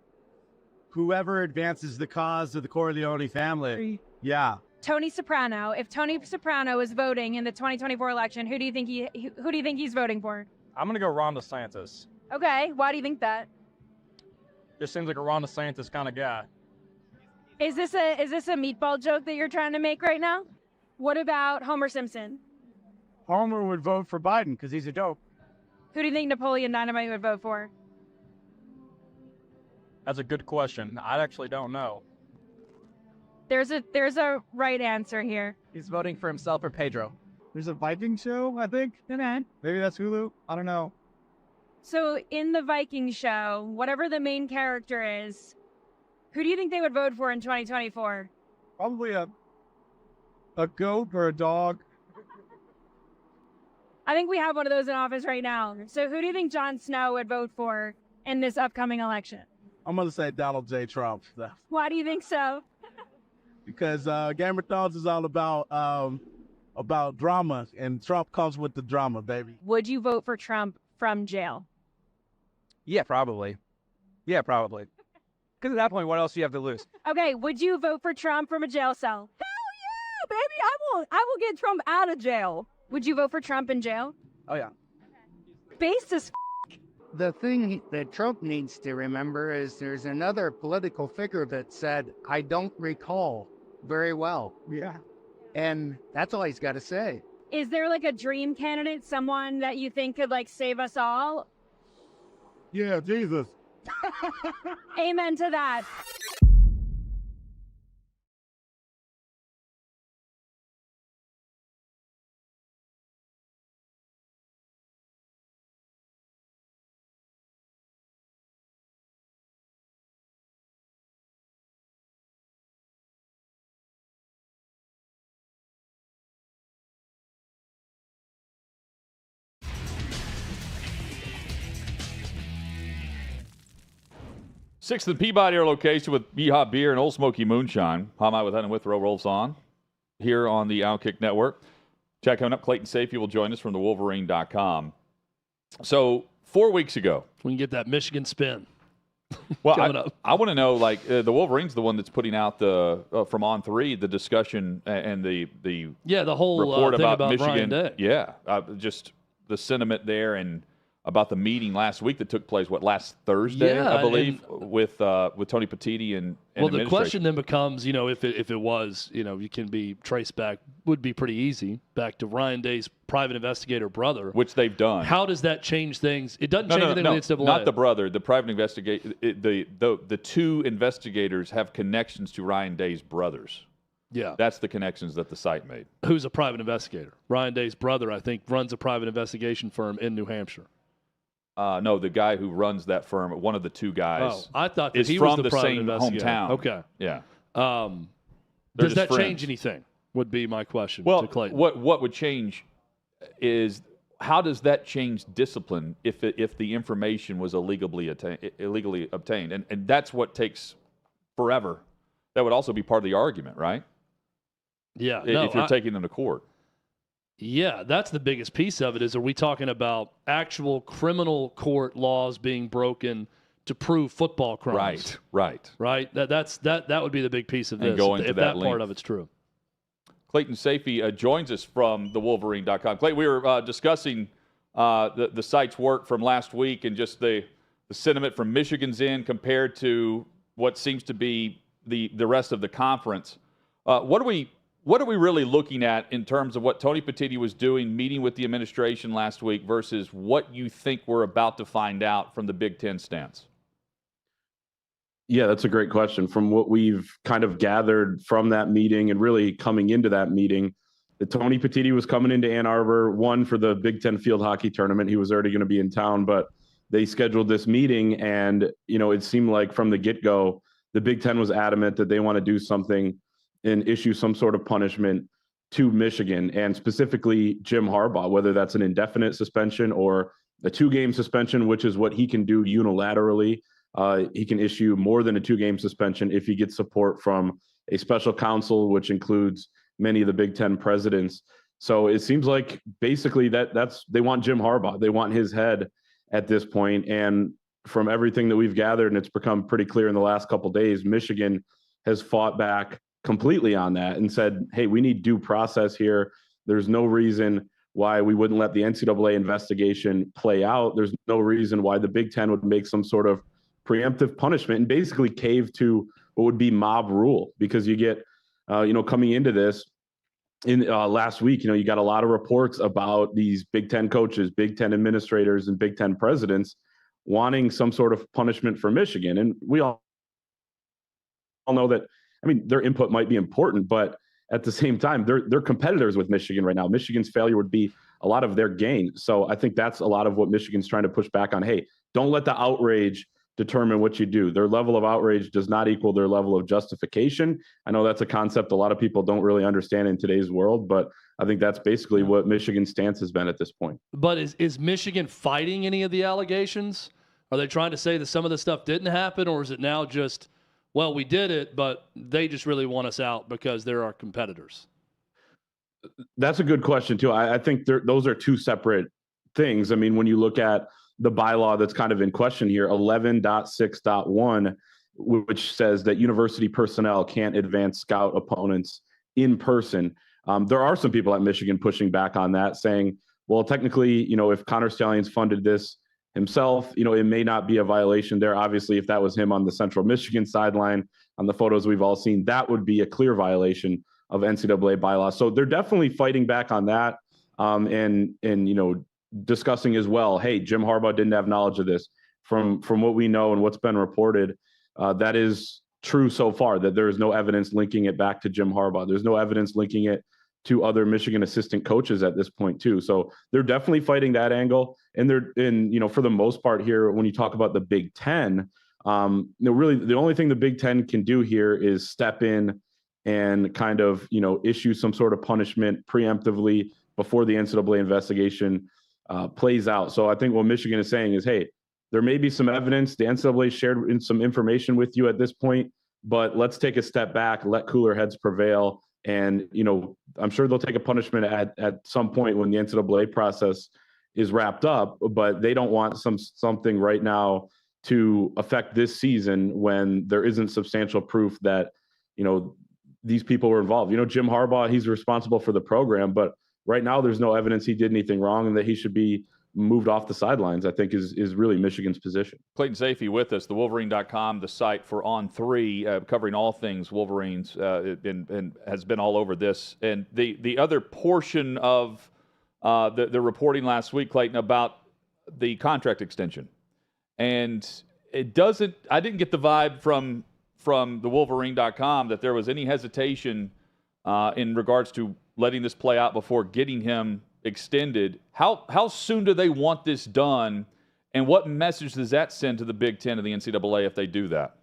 Whoever advances the cause of the Corleone family. Yeah. Tony Soprano. If Tony Soprano is voting in the 2024 election, who do you think he's voting for? I'm gonna go Ron DeSantis. Okay. Why do you think that? Just seems like a Ron DeSantis kind of guy. Is this a meatball joke that you're trying to make right now? What about Homer Simpson? Homer would vote for Biden because he's a dope. Who do you think Napoleon Dynamite would vote for? That's a good question. I actually don't know. There's a right answer here. He's voting for himself or Pedro. There's a Viking show, I think. Okay. Maybe that's Hulu. I don't know. So in the Viking show, whatever the main character is, who do you think they would vote for in 2024? Probably a goat or a dog. I think we have one of those in office right now. So who do you think Jon Snow would vote for in this upcoming election? I'm going to say Donald J. Trump. Why do you think so? Because Game of Thrones is all about drama, and Trump comes with the drama, baby. Would you vote for Trump from jail? Yeah, probably. Yeah, probably. Because at that point, what else do you have to lose? Okay, would you vote for Trump from a jail cell? Hell yeah, baby! I will get Trump out of jail. Would you vote for Trump in jail? Oh, yeah. Based as The thing that Trump needs to remember is there's another political figure that said, I don't recall very well. Yeah. And that's all he's got to say. Is there like a dream candidate, someone that you think could like save us all? Yeah, Jesus. Amen to that. Sixth and Peabody are location with Yeehaw Beer and Old Smoky Moonshine. Palm Out with Hunting Withrow rolls on here on the OutKick Network. Check coming up. Clayton Safety will join us from thewolverine.com. So 4 weeks ago. We can get that Michigan spin. Well, I want to know, like, the Wolverine's the one that's putting out the from On3 the discussion and the whole report thing about Ryan Michigan. Day. Yeah, just the sentiment there and about the meeting last week that took place, last Thursday, Yeah, I believe, with Tony Petitti and well, the question then becomes, if it was, you can be traced back, would be pretty easy, back to Ryan Day's private investigator brother. Which they've done. How does that change things? It doesn't change anything with the NCAA. Not the brother. The private investigator. The two investigators have connections to Ryan Day's brothers. Yeah. That's the connections that the site made. Who's a private investigator? Ryan Day's brother, I think, runs a private investigation firm in New Hampshire. No, the guy who runs that firm, one of the two guys. Oh, I thought that is he from was the private same investigator. hometown. Okay. Yeah. Does that change anything? Would be my question to Clayton. What would change is how does that change discipline if the information was illegally obtained? And that's what takes forever. That would also be part of the argument, right? Yeah. If you're taking them to court. Yeah, that's the biggest piece of it. Are we talking about actual criminal court laws being broken to prove football crimes? Right. That would be the big piece of this. And going if to that that part of it's true. Clayton Safety joins us from thewolverine.com. Clayton, we were discussing the site's work from last week and just the sentiment from Michigan's end compared to what seems to be the rest of the conference. What are we really looking at in terms of what Tony Petitti was doing, meeting with the administration last week, versus what you think we're about to find out from the Big Ten stance? Yeah, that's a great question. From what we've kind of gathered from that meeting and really coming into that meeting, that Tony Petitti was coming into Ann Arbor, one, for the Big Ten field hockey tournament. He was already going to be in town, but they scheduled this meeting, and it seemed like from the get-go, the Big Ten was adamant that they want to do something and issue some sort of punishment to Michigan, and specifically Jim Harbaugh, whether that's an indefinite suspension or a 2-game suspension, which is what he can do unilaterally. He can issue more than a 2-game suspension if he gets support from a special counsel, which includes many of the Big Ten presidents. So it seems like basically that's they want Jim Harbaugh. They want his head at this point. And from everything that we've gathered, and it's become pretty clear in the last couple of days, Michigan has fought back completely on that and said, hey, we need due process here. There's no reason why we wouldn't let the NCAA investigation play out. There's no reason why the Big Ten would make some sort of preemptive punishment and basically cave to what would be mob rule, because you get, coming into this in last week, you got a lot of reports about these Big Ten coaches, Big Ten administrators, and Big Ten presidents wanting some sort of punishment for Michigan. And we all know that, their input might be important, but at the same time, they're competitors with Michigan right now. Michigan's failure would be a lot of their gain. So I think that's a lot of what Michigan's trying to push back on. Hey, don't let the outrage determine what you do. Their level of outrage does not equal their level of justification. I know that's a concept a lot of people don't really understand in today's world, but I think that's basically what Michigan's stance has been at this point. But is Michigan fighting any of the allegations? Are they trying to say that some of the stuff didn't happen, or is it now just, well, we did it, but they just really want us out because they're our competitors? That's a good question, too. I think those are two separate things. I mean, when you look at the bylaw that's kind of in question here, 11.6.1, which says that university personnel can't advance scout opponents in person. There are some people at Michigan pushing back on that, saying, well, technically, if Connor Stalions funded this himself, it may not be a violation there. Obviously, if that was him on the Central Michigan sideline, on the photos we've all seen, that would be a clear violation of NCAA bylaws. So they're definitely fighting back on that, and discussing as well, hey, Jim Harbaugh didn't have knowledge of this. From what we know and what's been reported, that is true so far, that there is no evidence linking it back to Jim Harbaugh. There's no evidence linking it to other Michigan assistant coaches at this point too. So they're definitely fighting that angle. And for the most part here, when you talk about the Big Ten, really the only thing the Big Ten can do here is step in and kind of, issue some sort of punishment preemptively before the NCAA investigation plays out. So I think what Michigan is saying is, hey, there may be some evidence. The NCAA shared some information with you at this point, but let's take a step back, let cooler heads prevail. And, I'm sure they'll take a punishment at some point when the NCAA process is wrapped up, but they don't want something right now to affect this season when there isn't substantial proof that, these people were involved. Jim Harbaugh, he's responsible for the program, but right now there's no evidence he did anything wrong and that he should be moved off the sidelines, I think is really Michigan's position. Clayton Sayfie with us, thewolverine.com, the site for On 3, covering all things Wolverines, and has been all over this. And the other portion of the reporting last week, Clayton, about the contract extension. And I didn't get the vibe from thewolverine.com that there was any hesitation in regards to letting this play out before getting him extended. How soon do they want this done, and what message does that send to the Big Ten and the NCAA if they do that?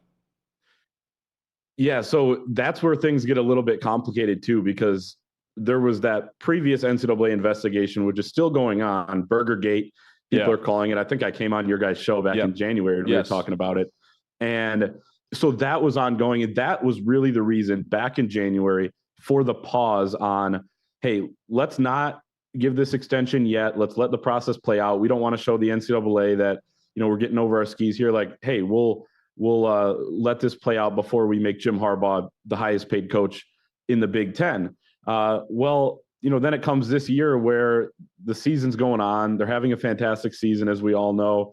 Yeah, so that's where things get a little bit complicated too, because there was that previous NCAA investigation, which is still going on, Burgergate, people are calling it. I think I came on your guys' show back in January and we were talking about it. And so that was ongoing, and that was really the reason back in January for the pause on, hey, let's not give this extension yet. Let's let the process play out. We don't want to show the NCAA that, we're getting over our skis here. Like, hey, we'll let this play out before we make Jim Harbaugh the highest paid coach in the Big Ten. Then it comes this year where the season's going on. They're having a fantastic season, as we all know.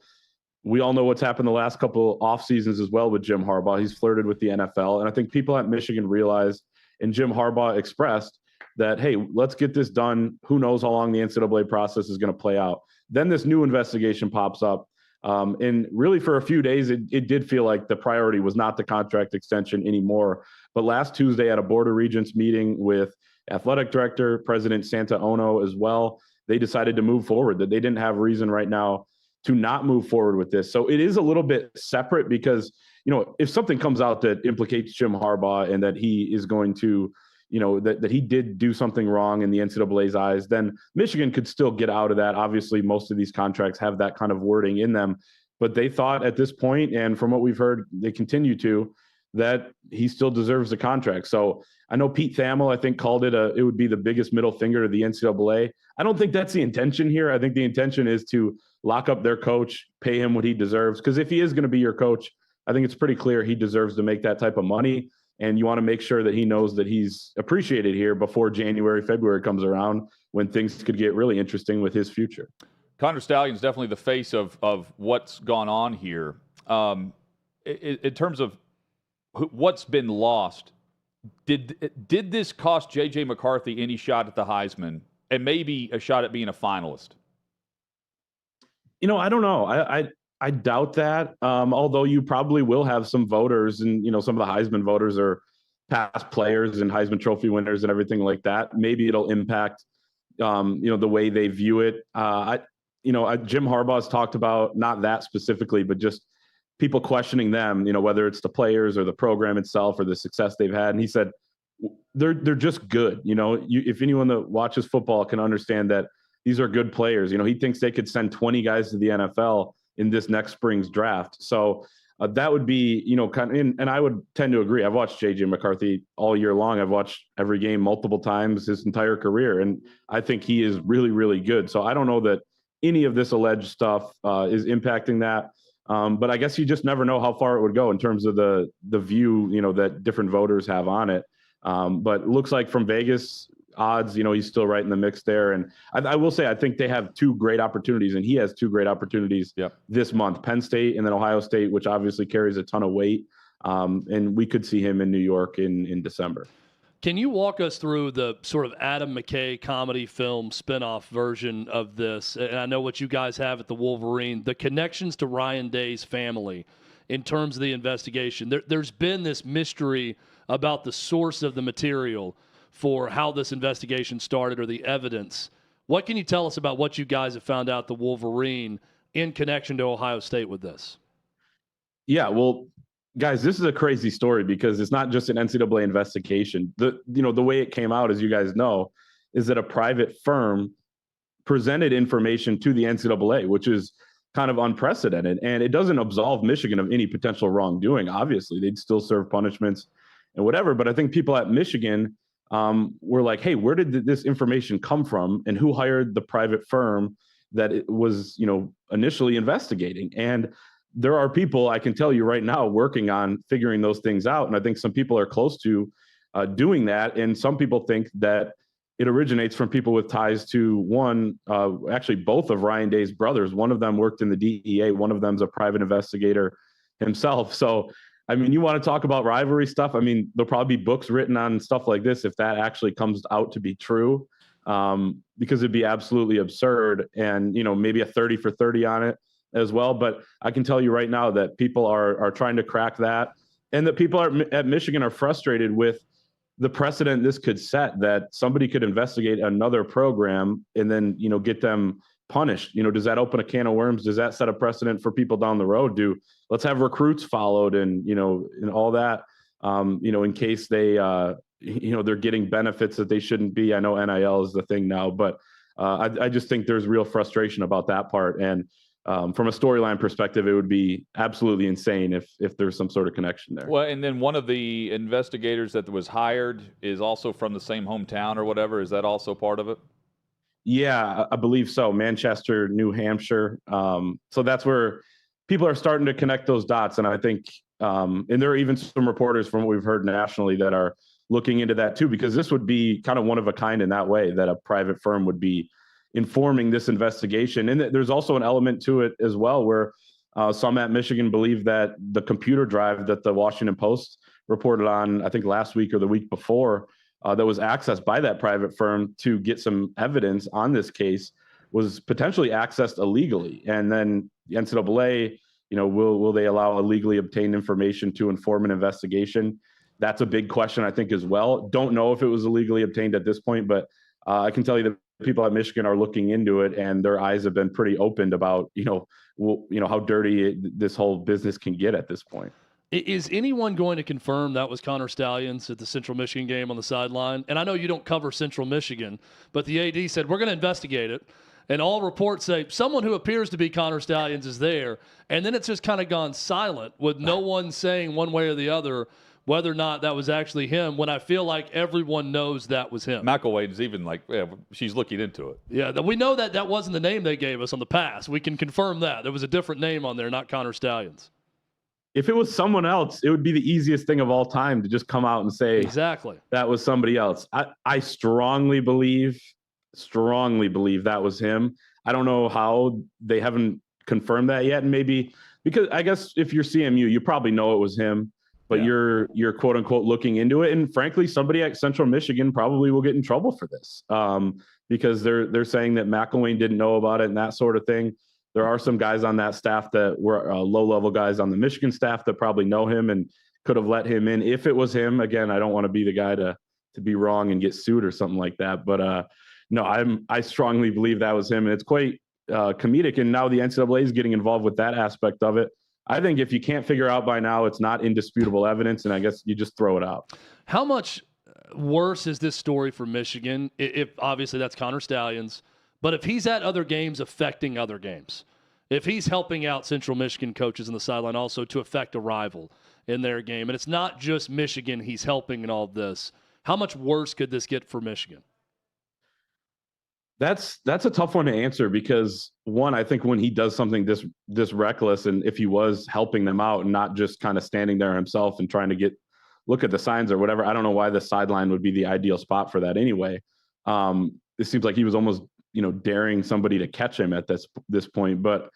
We all know what's happened the last couple off seasons as well with Jim Harbaugh. He's flirted with the NFL. And I think people at Michigan realized, and Jim Harbaugh expressed, that, hey, let's get this done. Who knows how long the NCAA process is going to play out. Then this new investigation pops up. And really for a few days, it did feel like the priority was not the contract extension anymore. But last Tuesday at a Board of Regents meeting with athletic director, President Santa Ono as well, they decided to move forward, that they didn't have reason right now to not move forward with this. So it is a little bit separate because, if something comes out that implicates Jim Harbaugh and that he is going to, that he did do something wrong in the NCAA's eyes, then Michigan could still get out of that. Obviously, most of these contracts have that kind of wording in them, but they thought at this point, and from what we've heard, they continue to, that he still deserves the contract. So I know Pete Thamel, I think, called it it would be the biggest middle finger to the NCAA. I don't think that's the intention here. I think the intention is to lock up their coach, pay him what he deserves. Because if he is going to be your coach, I think it's pretty clear he deserves to make that type of money. And you want to make sure that he knows that he's appreciated here before January, February comes around, when things could get really interesting with his future. Connor Stalions definitely the face of what's gone on here. In terms of what's been lost, did this cost J.J. McCarthy any shot at the Heisman and maybe a shot at being a finalist? I don't know. I doubt that. Although you probably will have some voters, and some of the Heisman voters are past players and Heisman Trophy winners and everything like that. Maybe it'll impact, the way they view it. Jim Harbaugh's talked about, not that specifically, but just people questioning them. Whether it's the players or the program itself or the success they've had. And he said they're just good. If anyone that watches football can understand that these are good players. He thinks they could send 20 guys to the NFL in this next spring's draft. So that would be, and I would tend to agree. I've watched J.J. McCarthy all year long. I've watched every game multiple times his entire career, and I think he is really, really good. So I don't know that any of this alleged stuff is impacting that. But I guess you just never know how far it would go in terms of the view, that different voters have on it. But it looks like from Vegas odds, he's still right in the mix there. And I will say, I think they have two great opportunities, and he has two great opportunities this month, Penn State and then Ohio State, which obviously carries a ton of weight. And we could see him in New York in December. Can you walk us through the sort of Adam McKay comedy film spinoff version of this? And I know what you guys have at the Wolverine, the connections to Ryan Day's family in terms of the investigation. There's been this mystery about the source of the material for how this investigation started or the evidence. What can you tell us about what you guys have found out the Wolverine in connection to Ohio State with this? Yeah, well, guys, this is a crazy story because it's not just an NCAA investigation. The way it came out, as you guys know, is that a private firm presented information to the NCAA, which is kind of unprecedented. And it doesn't absolve Michigan of any potential wrongdoing. Obviously, they'd still serve punishments and whatever. But I think people at Michigan were like, hey, where did this information come from? And who hired the private firm that it was, initially investigating? And there are people, I can tell you right now, working on figuring those things out. And I think some people are close to doing that. And some people think that it originates from people with ties to actually both of Ryan Day's brothers. One of them worked in the DEA. One of them's a private investigator himself. So, I mean, you want to talk about rivalry stuff? I mean, there'll probably be books written on stuff like this if that actually comes out to be true, because it'd be absolutely absurd. And, maybe a 30 for 30 on it as well. But I can tell you right now that people are trying to crack that, and that people at Michigan are frustrated with the precedent this could set, that somebody could investigate another program and then, get them punished. Does that open a can of worms? Does that set a precedent for people down the road? Let's have recruits followed and, and all that, in case they, they're getting benefits that they shouldn't be. I know NIL is the thing now, but I just think there's real frustration about that part. And from a storyline perspective, it would be absolutely insane if there's some sort of connection there. Well, and then one of the investigators that was hired is also from the same hometown or whatever. Is that also part of it? Yeah, I believe so. Manchester, New Hampshire. So that's where people are starting to connect those dots. And I think, and there are even some reporters from what we've heard nationally that are looking into that too, because this would be kind of one of a kind in that way, that a private firm would be informing this investigation. And there's also an element to it as well, where some at Michigan believe that the computer drive that the Washington Post reported on, I think last week or the week before, that was accessed by that private firm to get some evidence on this case, was potentially accessed illegally. And then the NCAA, will they allow illegally obtained information to inform an investigation? That's a big question, I think, as well. Don't know if it was illegally obtained at this point, but I can tell you that people at Michigan are looking into it, and their eyes have been pretty opened about, how dirty this whole business can get at this point. Is anyone going to confirm that was Connor Stallions at the Central Michigan game on the sideline? And I know you don't cover Central Michigan, but the AD said, we're going to investigate it. And all reports say someone who appears to be Connor Stallions is there. And then it's just kind of gone silent with no one saying one way or the other whether or not that was actually him, when I feel like everyone knows that was him. McElwain's even like, she's looking into it. Yeah, we know that wasn't the name they gave us on the pass. We can confirm that. There was a different name on there, not Connor Stallions. If it was someone else, it would be the easiest thing of all time to just come out and say exactly that was somebody else. I strongly believe that was him. I don't know how they haven't confirmed that yet. And maybe because I guess if you're CMU, you probably know it was him, but you're quote unquote looking into it. And frankly, somebody at Central Michigan probably will get in trouble for this because they're saying that McElwain didn't know about it and that sort of thing. There are some guys on that staff that were low-level guys on the Michigan staff that probably know him and could have let him in if it was him. Again, I don't want to be the guy to be wrong and get sued or something like that. But no, I strongly believe that was him, and it's quite comedic. And now the NCAA is getting involved with that aspect of it. I think if you can't figure out by now, it's not indisputable evidence, and I guess you just throw it out. How much worse is this story for Michigan? If obviously that's Connor Stallions. But if he's at other games affecting other games, if he's helping out Central Michigan coaches on the sideline also to affect a rival in their game, and it's not just Michigan he's helping in all of this, how much worse could this get for Michigan? That's a tough one to answer because one, I think when he does something this reckless, and if he was helping them out and not just kind of standing there himself and trying to look at the signs or whatever, I don't know why the sideline would be the ideal spot for that anyway. It seems like he was almost, daring somebody to catch him at this point. But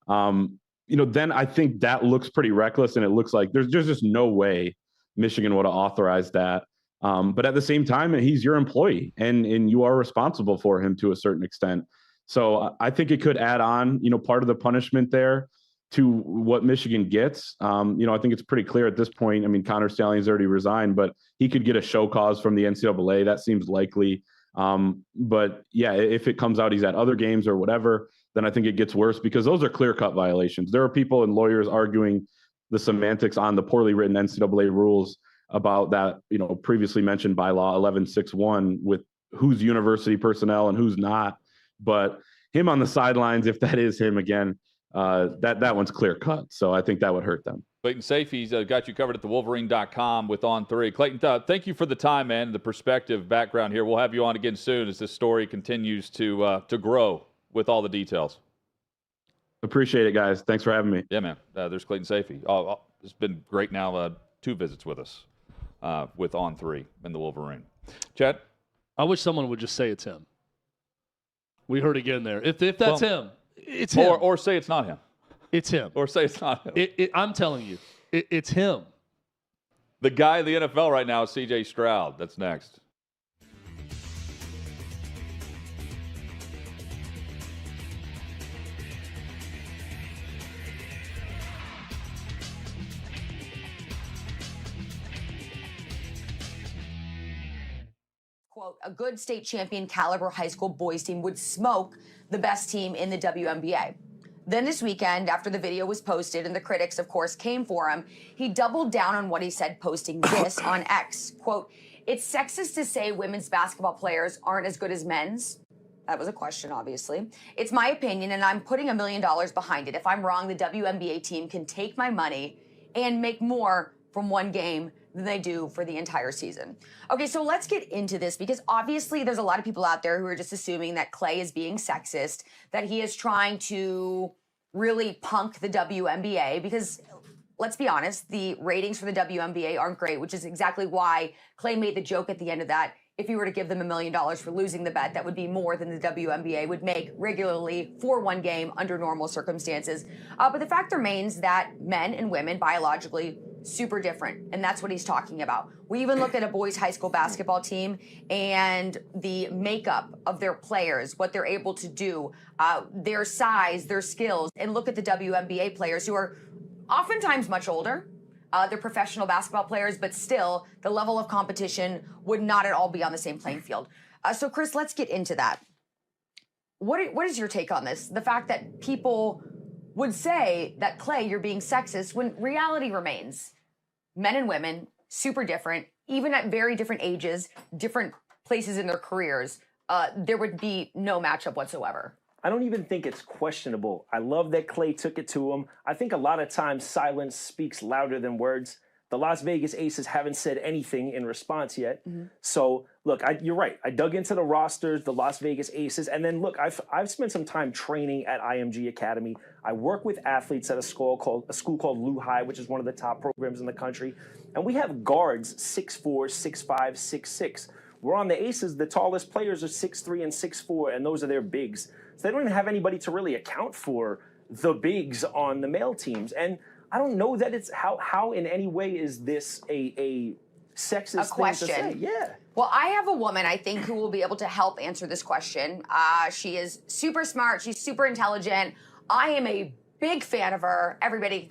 then I think that looks pretty reckless, and it looks like there's just no way Michigan would have authorized that. But at the same time, he's your employee and you are responsible for him to a certain extent. So I think it could add on, part of the punishment there to what Michigan gets. I think it's pretty clear at this point. I mean, Connor Stalions already resigned, but he could get a show cause from the NCAA. That seems likely. But yeah, if it comes out he's at other games or whatever, then I think it gets worse because those are clear-cut violations. There are people and lawyers arguing the semantics on the poorly written NCAA rules about that, previously mentioned bylaw 1161 with who's university personnel and who's not. But him on the sidelines, if that is him again, that one's clear cut. So I think that would hurt them. Clayton Safey's got you covered at thewolverine.com with On 3. Clayton, thank you for the time, man, the perspective, background here. We'll have you on again soon as this story continues to grow with all the details. Appreciate it, guys. Thanks for having me. Yeah, man. There's Clayton Safey. It's been great now, 2 visits with us. With On 3 and the Wolverine. Chad? I wish someone would just say it's him. We heard again there. If that's him, it's him. Or say it's not him. It's him. Or say it's not him. I'm telling you, it's him. The guy in the NFL right now is C.J. Stroud. That's next. Quote, a good state champion caliber high school boys team would smoke the best team in the WNBA. Then this weekend, after the video was posted and the critics, of course, came for him, he doubled down on what he said, posting this on X. Quote, it's sexist to say women's basketball players aren't as good as men's. That was a question, obviously. It's my opinion, and I'm putting $1 million behind it. If I'm wrong, the WNBA team can take my money and make more from one game than they do for the entire season. Okay, so let's get into this because obviously there's a lot of people out there who are just assuming that Clay is being sexist, that he is trying to really punk the WNBA because let's be honest, the ratings for the WNBA aren't great, which is exactly why Clay made the joke at the end of that. If you were to give them $1 million for losing the bet, that would be more than the WNBA would make regularly for one game under normal circumstances. But the fact remains that men and women biologically super different, and that's what he's talking about. We even look at a boys' high school basketball team and the makeup of their players, what they're able to do, their size, their skills, and look at the WNBA players who are oftentimes much older. They're professional basketball players, but still, the level of competition would not at all be on the same playing field. So, Chris, let's get into that. What is your take on this? The fact that people would say that, Clay, you're being sexist, when reality remains men and women, super different, even at very different ages, different places in their careers, there would be no matchup whatsoever. I don't even think it's questionable. I love that Clay took it to him. I think a lot of times silence speaks louder than words. The Las Vegas Aces haven't said anything in response yet. Mm-hmm. So, look, you're right. I dug into the rosters, the Las Vegas Aces, and then, look, I've spent some time training at IMG Academy. I work with athletes at a school called Lou High, which is one of the top programs in the country. And we have guards 6'4", 6'5", 6'6". We're on the Aces. The tallest players are 6'3" and 6'4", and those are their bigs. So they don't even have anybody to really account for the bigs on the male teams. And I don't know that it's how in any way is this a sexist question. Thing to say. Yeah. Well, I have a woman, I think, who will be able to help answer this question. She is super smart. She's super intelligent. I am a big fan of her. Everybody,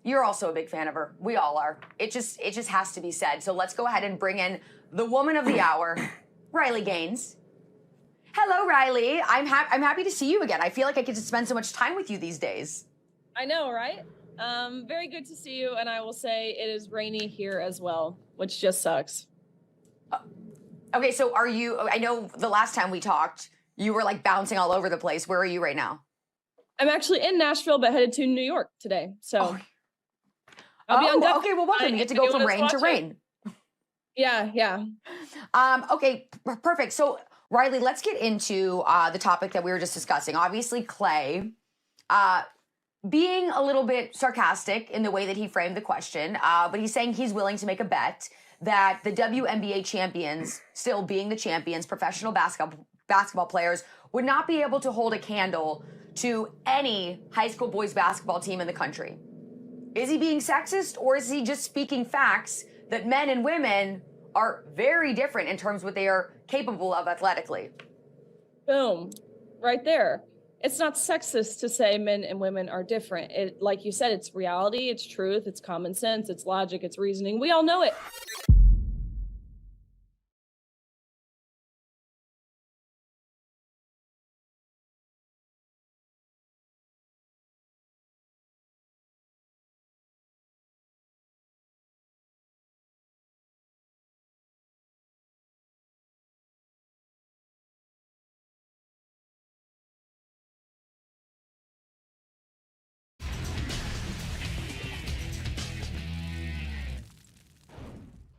you're also a big fan of her. We all are. It just has to be said. So let's go ahead and bring in the woman of the hour, Riley Gaines. Hello, Riley. I'm happy to see you again. I feel like I get to spend so much time with you these days. I know, right? Very good to see you, and I will say it is rainy here as well, which just sucks. Okay, so are you, I know the last time we talked, you were like bouncing all over the place. Where are you right now? I'm actually in Nashville, but headed to New York today, so. I'll be on deck. Okay, well, welcome. You get to go from rain to rain. Yeah. Okay, perfect. So Riley, let's get into the topic that we were just discussing. Obviously, Clay being a little bit sarcastic in the way that he framed the question, but he's saying he's willing to make a bet that the WNBA champions, still being the champions, professional basketball players, would not be able to hold a candle to any high school boys basketball team in the country. Is he being sexist, or is he just speaking facts that men and women are very different in terms of what they are capable of athletically? Boom, right there. It's not sexist to say men and women are different. It, like you said, it's reality, it's truth, it's common sense, it's logic, it's reasoning. We all know it.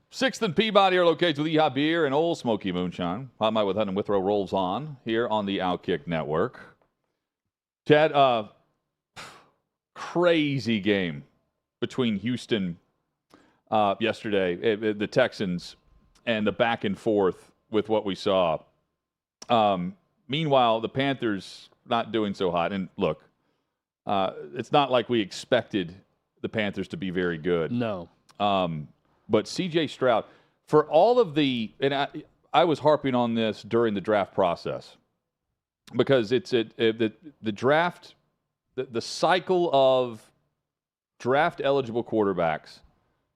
Sixth and Peabody are located with Yeehaw Beer and Old Smoky Moonshine. Hot Mike with Hunt and Withrow rolls on here on the OutKick Network. Chad, crazy game between Houston yesterday, the Texans, and the back and forth with what we saw. Meanwhile, the Panthers not doing so hot. And look, it's not like we expected the Panthers to be very good. No. But C.J. Stroud, for all of the, and I was harping on this during the draft process, because it's the draft, the cycle of draft eligible quarterbacks.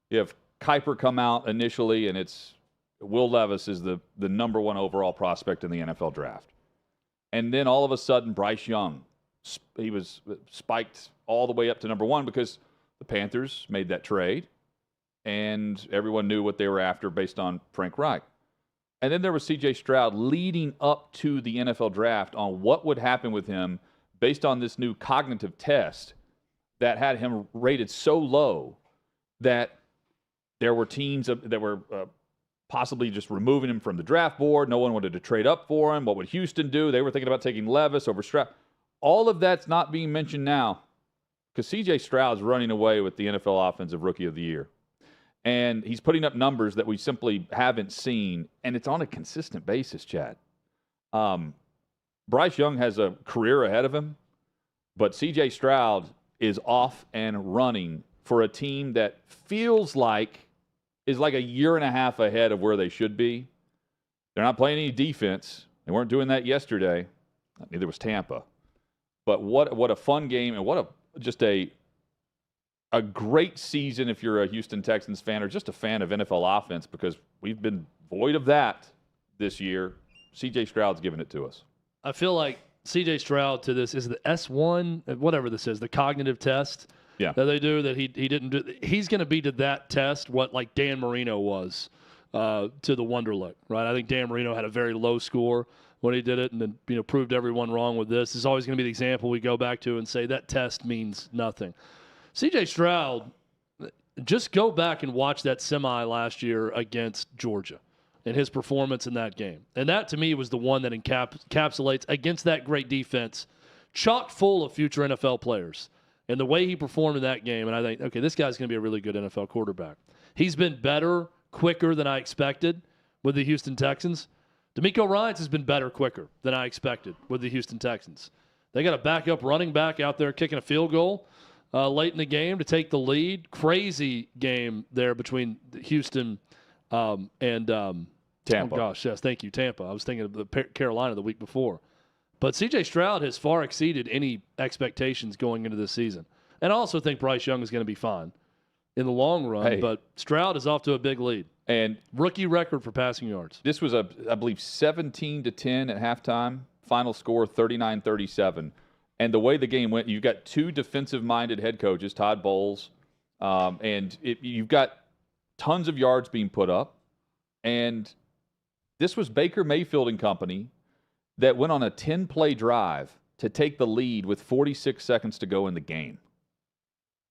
You have Kuiper come out initially, and it's Will Levis is the number one overall prospect in the NFL draft. And then all of a sudden, Bryce Young, he was spiked all the way up to number one because the Panthers made that trade. And everyone knew what they were after based on Frank Reich. And then there was C.J. Stroud leading up to the NFL draft on what would happen with him based on this new cognitive test that had him rated so low that there were teams that were possibly just removing him from the draft board. No one wanted to trade up for him. What would Houston do? They were thinking about taking Levis over Stroud. All of that's not being mentioned now because C.J. Stroud's running away with the NFL Offensive Rookie of the Year. And he's putting up numbers that we simply haven't seen, and it's on a consistent basis, Chad. Bryce Young has a career ahead of him, but C.J. Stroud is off and running for a team that feels like is like a year and a half ahead of where they should be. They're not playing any defense. They weren't doing that yesterday. Neither was Tampa. But what a fun game, and what a great season if you're a Houston Texans fan or just a fan of NFL offense, because we've been void of that this year. C.J. Stroud's giving it to us. I feel like C.J. Stroud to this is the S1, whatever this is, the cognitive test that they do that he didn't do. He's going to be to that test what like Dan Marino was to the Wonderlic, right? I think Dan Marino had a very low score when he did it, and then proved everyone wrong with this. This is always going to be the example we go back to and say that test means nothing. C.J. Stroud, just go back and watch that semi last year against Georgia and his performance in that game. And that, to me, was the one that encapsulates against that great defense, chock full of future NFL players. And the way he performed in that game, and I think, okay, this guy's going to be a really good NFL quarterback. He's been better, quicker than I expected with the Houston Texans. DeMeco Ryans has been better, quicker than I expected with the Houston Texans. They got a backup running back out there kicking a field goal late in the game to take the lead. Crazy game there between Houston and Tampa. Oh, gosh, yes, thank you, Tampa. I was thinking of the Carolina the week before. But C.J. Stroud has far exceeded any expectations going into this season. And I also think Bryce Young is going to be fine in the long run. But Stroud is off to a big lead. And rookie record for passing yards. This was, I believe, 17-10 at halftime. Final score, 39-37. And the way the game went, you've got two defensive-minded head coaches, Todd Bowles, and you've got tons of yards being put up. And this was Baker Mayfield and company that went on a 10-play drive to take the lead with 46 seconds to go in the game.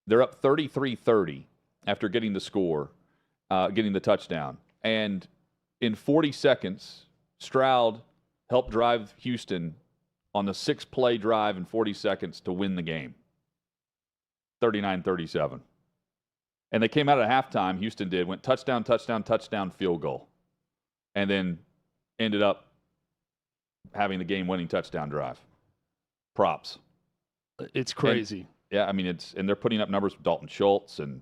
They're up 33-30 after getting the score, getting the touchdown. And in 40 seconds, Stroud helped drive Houston on the 6-play drive in 40 seconds to win the game. 39-37. And they came out at halftime, Houston did, went touchdown, touchdown, touchdown, field goal. And then ended up having the game-winning touchdown drive. Props. It's crazy. And they're putting up numbers with Dalton Schultz, and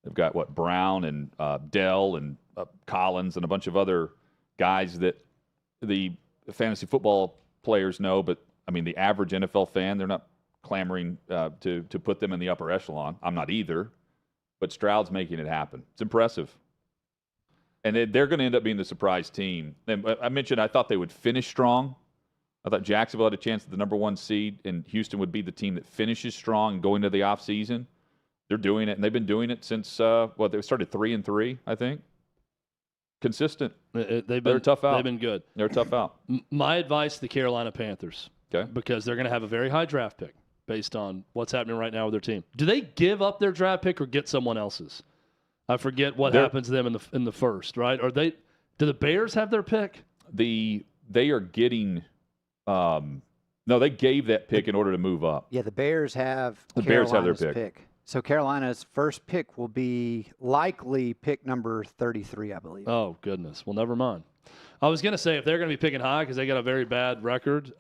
they've got, Brown and Dell and Collins and a bunch of other guys that the fantasy football players know, but, the average NFL fan, they're not clamoring to put them in the upper echelon. I'm not either. But Stroud's making it happen. It's impressive. And they're going to end up being the surprise team. And I mentioned I thought they would finish strong. I thought Jacksonville had a chance at the number 1 seed, and Houston would be the team that finishes strong going to the offseason. They're doing it, and they've been doing it since, they started 3-3, I think. Consistent. They're tough out. They've been good. They're tough out. My advice to the Carolina Panthers, because they're going to have a very high draft pick based on what's happening right now with their team. Do they give up their draft pick or get someone else's? I forget what happens to them in the first, right? Or do the Bears have their pick? They are getting no, they gave that pick in order to move up. Yeah, the Bears have their pick. So Carolina's first pick will be likely pick number 33, I believe. Oh, goodness. Well, never mind. I was going to say, if they're going to be picking high because they got a very bad record,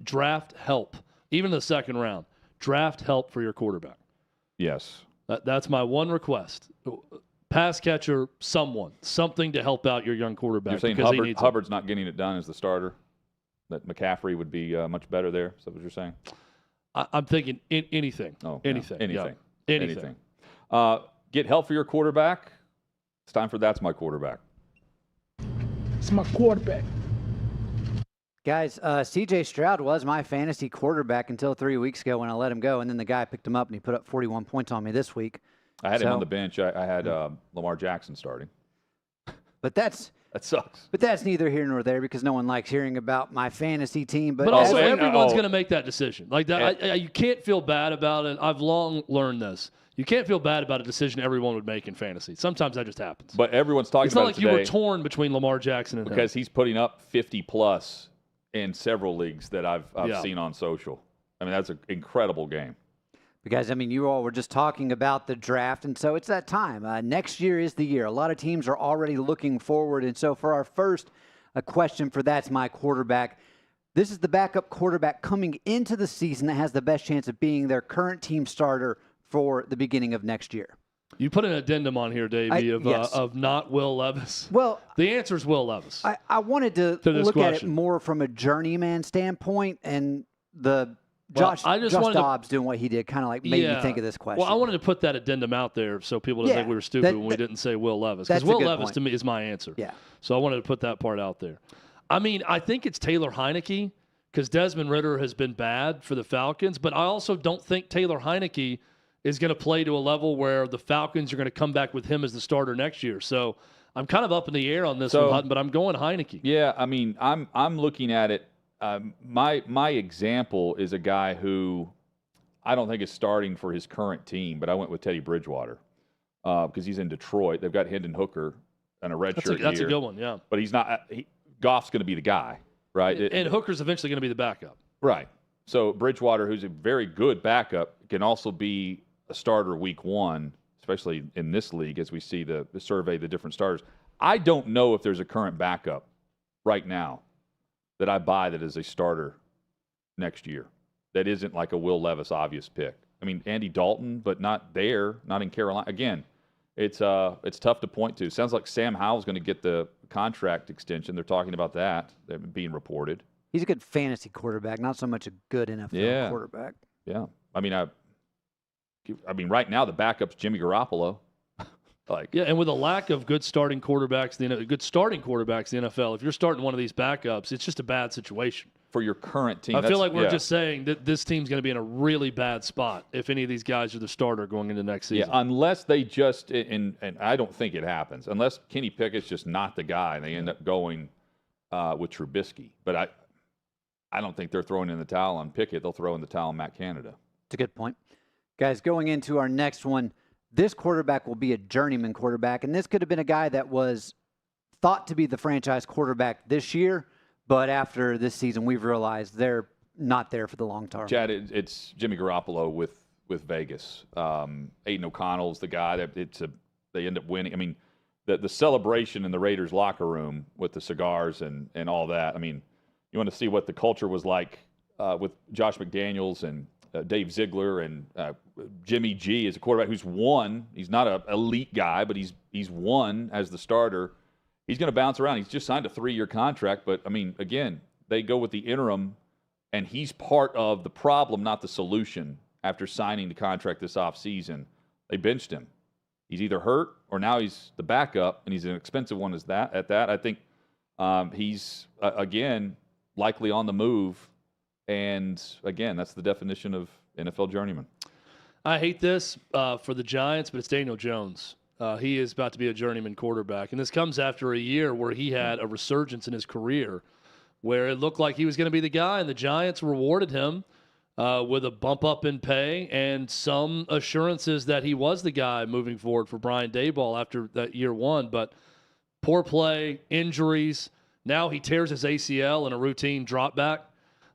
draft help. Even in the second round, draft help for your quarterback. Yes. That's my one request. Pass catcher, something to help out your young quarterback. You're saying Hubbard's not getting it done as the starter? That McCaffrey would be much better there? Is that what you're saying? I'm thinking anything. Oh, anything. Anything. Yeah. Anything. Get help for your quarterback. It's time for That's My Quarterback. It's my quarterback. Guys, C.J. Stroud was my fantasy quarterback until 3 weeks ago when I let him go, and then the guy picked him up and he put up 41 points on me this week. I had him on the bench. I had Lamar Jackson starting. But that sucks. But that's neither here nor there because no one likes hearing about my fantasy team. But also, everyone's going to make that decision. Like that, you can't feel bad about it. I've long learned this. You can't feel bad about a decision everyone would make in fantasy. Sometimes that just happens. But everyone's talking it's about not like it today you were torn between Lamar Jackson and because him. He's putting up 50+ in several leagues that I've seen on social. That's an incredible game. Because, you all were just talking about the draft, and so it's that time. Next year is the year. A lot of teams are already looking forward, and so for our first question for That's My Quarterback, this is the backup quarterback coming into the season that has the best chance of being their current team starter for the beginning of next year. You put an addendum on here, Davey, of not Will Levis. Well, the answer is Will Levis. I wanted to look at it more from a journeyman standpoint, and Josh Dobbs doing what he did kind of like made me think of this question. Well, I wanted to put that addendum out there so people didn't think we were stupid when we didn't say Will Levis. Because Will Levis, to me, is my answer. Yeah. So I wanted to put that part out there. I think it's Taylor Heineke because Desmond Ridder has been bad for the Falcons, but I also don't think Taylor Heineke is going to play to a level where the Falcons are going to come back with him as the starter next year. So I'm kind of up in the air on this one, but I'm going Heineke. Yeah, I'm looking at it. My example is a guy who I don't think is starting for his current team, but I went with Teddy Bridgewater because he's in Detroit. They've got Hendon Hooker and a redshirt year. That's a good one, yeah. But he's not. Goff's going to be the guy, right? And Hooker's eventually going to be the backup. Right. So Bridgewater, who's a very good backup, can also be a starter week one, especially in this league as we see the survey the different starters. I don't know if there's a current backup right now that I buy that is a starter next year. That isn't like a Will Levis obvious pick. Andy Dalton, but not there, not in Carolina. Again, it's tough to point to. Sounds like Sam Howell's going to get the contract extension. They're talking about that being reported. He's a good fantasy quarterback, not so much a good NFL quarterback. Yeah. Right now the backup's Jimmy Garoppolo. And with a lack of good starting quarterbacks in the NFL, if you're starting one of these backups, it's just a bad situation. For your current team. I feel like we're just saying that this team's going to be in a really bad spot if any of these guys are the starter going into next season. Yeah, unless they just, and I don't think it happens, unless Kenny Pickett's just not the guy and they end up going with Trubisky. But I don't think they're throwing in the towel on Pickett. They'll throw in the towel on Matt Canada. It's a good point. Guys, going into our next one, this quarterback will be a journeyman quarterback, and this could have been a guy that was thought to be the franchise quarterback this year, But after this season, we've realized they're not there for the long term. Chad, it's Jimmy Garoppolo with Vegas. Aiden O'Connell's the guy that they end up winning. I mean, the celebration in the Raiders locker room with the cigars and all that. I mean, you want to see what the culture was like with Josh McDaniels and Dave Ziegler and Jimmy G as a quarterback who's won. He's not an elite guy, but he's won as the starter. He's going to bounce around. He's just signed a 3-year contract, but I mean, again, they go with the interim, and he's part of the problem, not the solution. After signing the contract this offseason, they benched him. He's either hurt or now he's the backup, and he's an expensive one at that. I think he's, again, likely on the move. And, again, that's the definition of NFL journeyman. I hate this for the Giants, but it's Daniel Jones. He is about to be a journeyman quarterback. And this comes after a year where he had a resurgence in his career where it looked like he was going to be the guy, and the Giants rewarded him with a bump up in pay and some assurances that he was the guy moving forward for Brian Daboll after that year one. But poor play, injuries. Now he tears his ACL in a routine drop back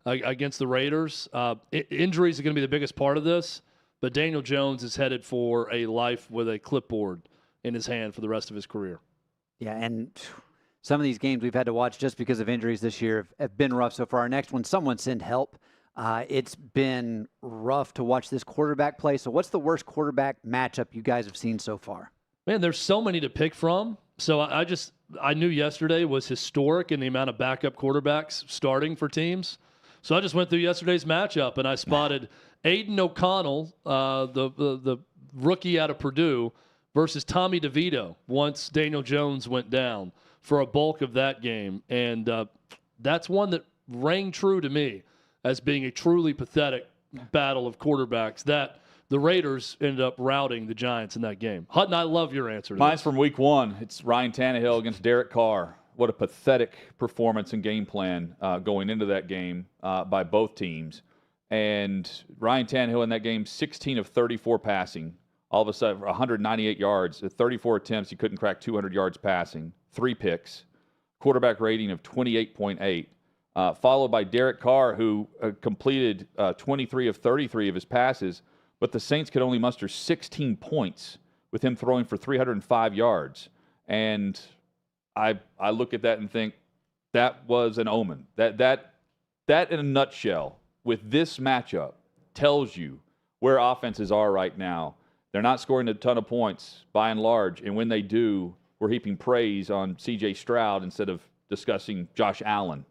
against the Raiders. Injuries are going to be the biggest part of this, but Daniel Jones is headed for a life with a clipboard in his hand for the rest of his career. Yeah, and some of these games we've had to watch just because of injuries this year have been rough. So for our next one, someone send help. It's been rough to watch this quarterback play. So what's the worst quarterback matchup you guys have seen so far? Man, there's so many to pick from. So I knew yesterday was historic in the amount of backup quarterbacks starting for teams. So I just went through yesterday's matchup, and I spotted Aiden O'Connell, the rookie out of Purdue, versus Tommy DeVito once Daniel Jones went down for a bulk of that game. And that's one that rang true to me as being a truly pathetic battle of quarterbacks that the Raiders ended up routing the Giants in that game. Hutton, I love your answer to Mine's this. from week one. It's Ryan Tannehill against Derek Carr. What a pathetic performance and game plan going into that game by both teams. And Ryan Tannehill in that game, 16 of 34 passing. All of a sudden, 198 yards. At 34 attempts, he couldn't crack 200 yards passing. 3 picks. Quarterback rating of 28.8. Followed by Derek Carr, who completed 23 of 33 of his passes, but the Saints could only muster 16 points with him throwing for 305 yards. And I look at that and think that was an omen. That in a nutshell, with this matchup, tells you where offenses are right now. They're not scoring a ton of points by and large, and when they do, we're heaping praise on C.J. Stroud instead of discussing Josh Allen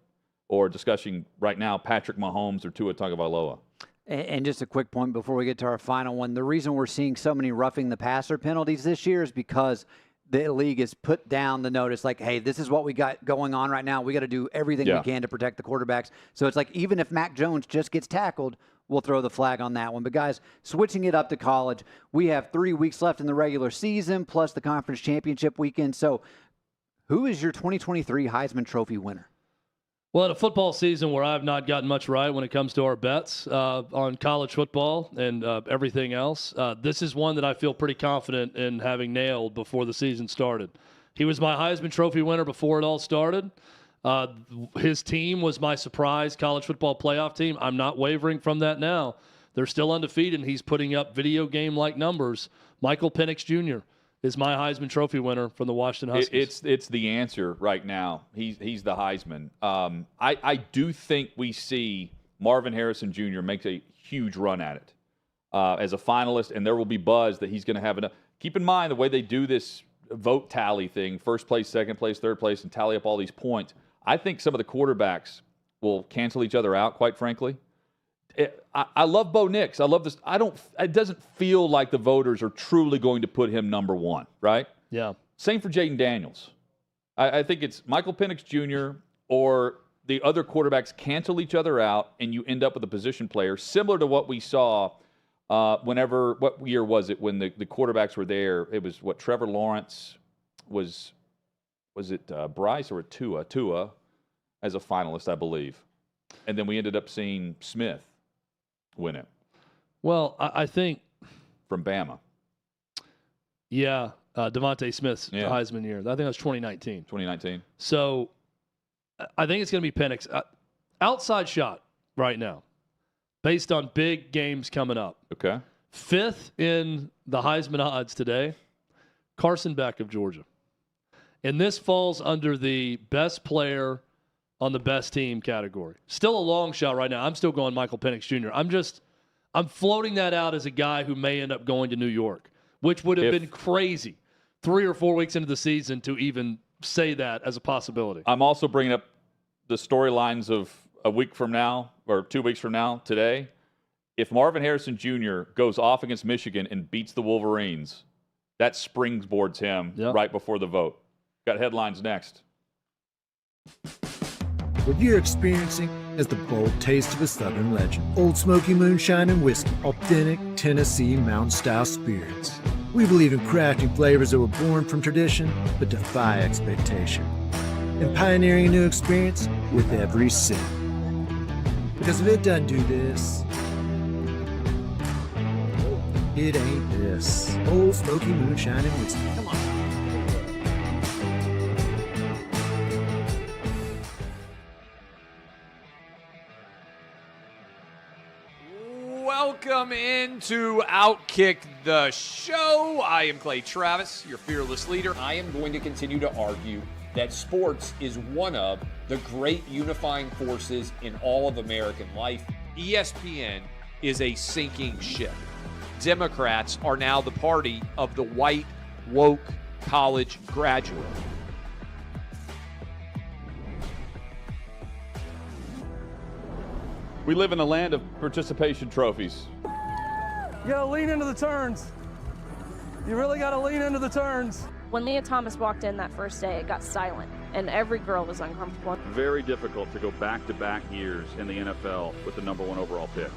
or discussing right now Patrick Mahomes or Tua Tagovailoa. And just a quick point before we get to our final one. The reason we're seeing so many roughing the passer penalties this year is because the league has put down the notice like, hey, this is what we got going on right now. We got to do everything we can to protect the quarterbacks. So it's like even if Mac Jones just gets tackled, we'll throw the flag on that one. But, guys, switching it up to college, we have 3 weeks left in the regular season plus the conference championship weekend. So who is your 2023 Heisman Trophy winner? Well, in a football season where I've not gotten much right when it comes to our bets on college football and everything else, this is one that I feel pretty confident in having nailed before the season started. He was my Heisman Trophy winner before it all started. His team was my surprise college football playoff team. I'm not wavering from that now. They're still undefeated, and he's putting up video game-like numbers. Michael Penix Jr. is my Heisman Trophy winner from the Washington Huskies. It's the answer right now. He's the Heisman. I do think we see Marvin Harrison Jr. makes a huge run at it as a finalist, and there will be buzz that he's going to have enough. Keep in mind the way they do this vote tally thing, first place, second place, third place, and tally up all these points. I think some of the quarterbacks will cancel each other out, quite frankly. I love Bo Nix. I love this. It doesn't feel like the voters are truly going to put him number one, right? Yeah. Same for Jaden Daniels. I think it's Michael Penix Jr. or the other quarterbacks cancel each other out, and you end up with a position player similar to what we saw what year was it when the quarterbacks were there? It was Trevor Lawrence was it Bryce or Tua? Tua as a finalist, I believe. And then we ended up seeing Smith win it. Well, I think from Bama. Yeah, Devontae Smith's Heisman year. I think that was 2019. 2019. So I think it's going to be Penix. Outside shot right now, based on big games coming up. Okay. 5th in the Heisman odds today, Carson Beck of Georgia. And this falls under the best player on the best team category. Still a long shot right now. I'm still going Michael Penix Jr. I'm floating that out as a guy who may end up going to New York, which would have been crazy 3 or 4 weeks into the season to even say that as a possibility. I'm also bringing up the storylines of a week from now or 2 weeks from now today. If Marvin Harrison Jr. goes off against Michigan and beats the Wolverines, that springboards him right before the vote. Got headlines next. What you're experiencing is the bold taste of a Southern legend. Old Smoky Moonshine and Whiskey, authentic Tennessee mountain-style spirits. We believe in crafting flavors that were born from tradition but defy expectation, and pioneering a new experience with every sip. Because if it doesn't do this, it ain't this. Old Smoky Moonshine and Whiskey. Come on. Welcome into OutKick the show. I am Clay Travis, your fearless leader. I am going to continue to argue that sports is one of the great unifying forces in all of American life. ESPN is a sinking ship. Democrats are now the party of the white, woke college graduate. We live in a land of participation trophies. You gotta lean into the turns. You really gotta lean into the turns. When Leah Thomas walked in that first day, it got silent, and every girl was uncomfortable. Very difficult to go back-to-back years in the NFL with the number 1 overall pick.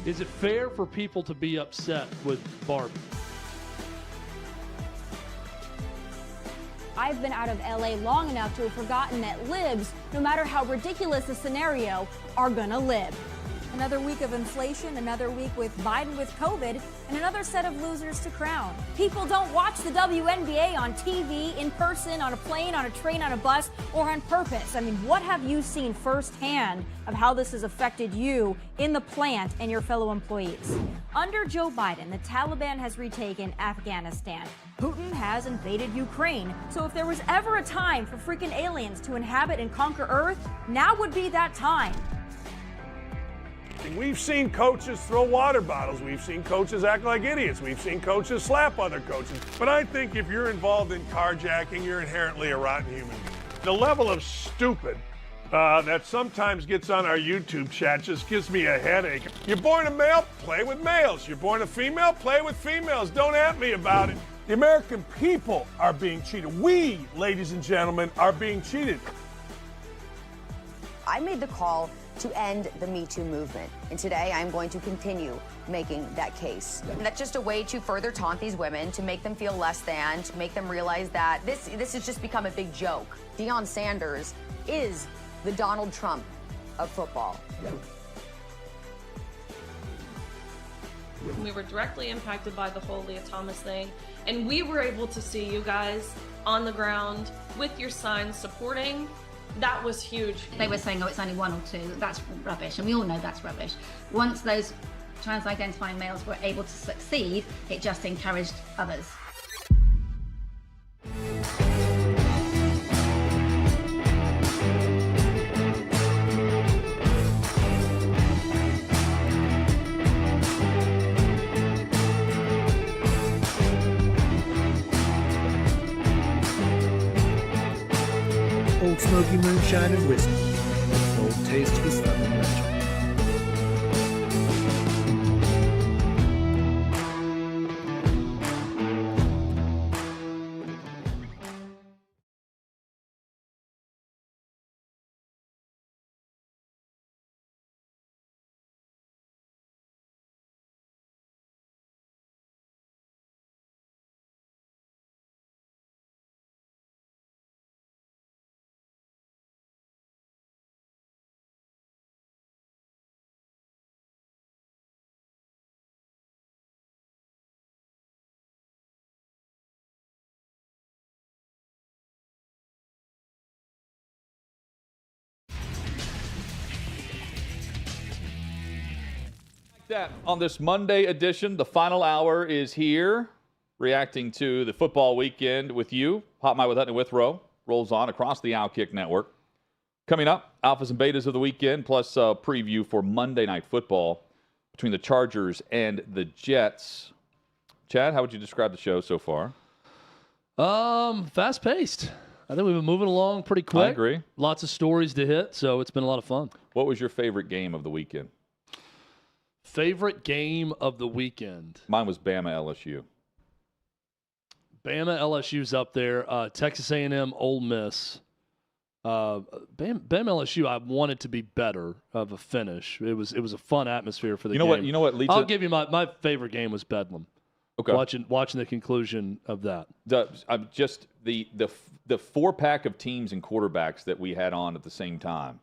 Is it fair for people to be upset with Barbie? I've been out of LA long enough to have forgotten that libs, no matter how ridiculous the scenario, are gonna lib. Another week of inflation, another week with Biden with COVID, and another set of losers to crown. People don't watch the WNBA on TV, in person, on a plane, on a train, on a bus, or on purpose. I mean, what have you seen firsthand of how this has affected you in the plant and your fellow employees? Under Joe Biden, the Taliban has retaken Afghanistan. Putin has invaded Ukraine. So if there was ever a time for freaking aliens to inhabit and conquer Earth, now would be that time. We've seen coaches throw water bottles. We've seen coaches act like idiots. We've seen coaches slap other coaches. But I think if you're involved in carjacking, you're inherently a rotten human being. The level of stupid that sometimes gets on our YouTube chat just gives me a headache. You're born a male, play with males. You're born a female, play with females. Don't at me about it. The American people are being cheated. We, ladies and gentlemen, are being cheated. I made the call to end the Me Too movement. And today I'm going to continue making that case. And that's just a way to further taunt these women, to make them feel less than, to make them realize that this has just become a big joke. Deion Sanders is the Donald Trump of football. We were directly impacted by the whole Leah Thomas thing, and we were able to see you guys on the ground with your signs supporting. That was huge. They were saying, oh, it's only 1 or 2. That's rubbish, and we all know that's rubbish. Once those trans-identifying males were able to succeed, it just encouraged others. Old Smoky Moonshine and Whiskey, bold taste of a Southern legend. that on this Monday edition. The final hour is here, reacting to the football weekend with you. Hot Mike with Hutton and Withrow rolls on across the OutKick network. Coming up, alphas and betas of the weekend, plus a preview for Monday Night Football between the Chargers and the Jets. Chad, how would you describe the show so far? Fast-paced. I think we've been moving along pretty quick. I agree. Lots of stories to hit, so it's been a lot of fun. What was your favorite game of the weekend? Favorite game of the weekend? Mine was Bama LSU. Bama LSU's up there. Texas A&M, Ole Miss. Bama LSU, I wanted to be better of a finish. It was a fun atmosphere for the game. You know what? I'll give you my favorite game was Bedlam. Okay. Watching the conclusion of that. Just the 4-pack of teams and quarterbacks that we had on at the same time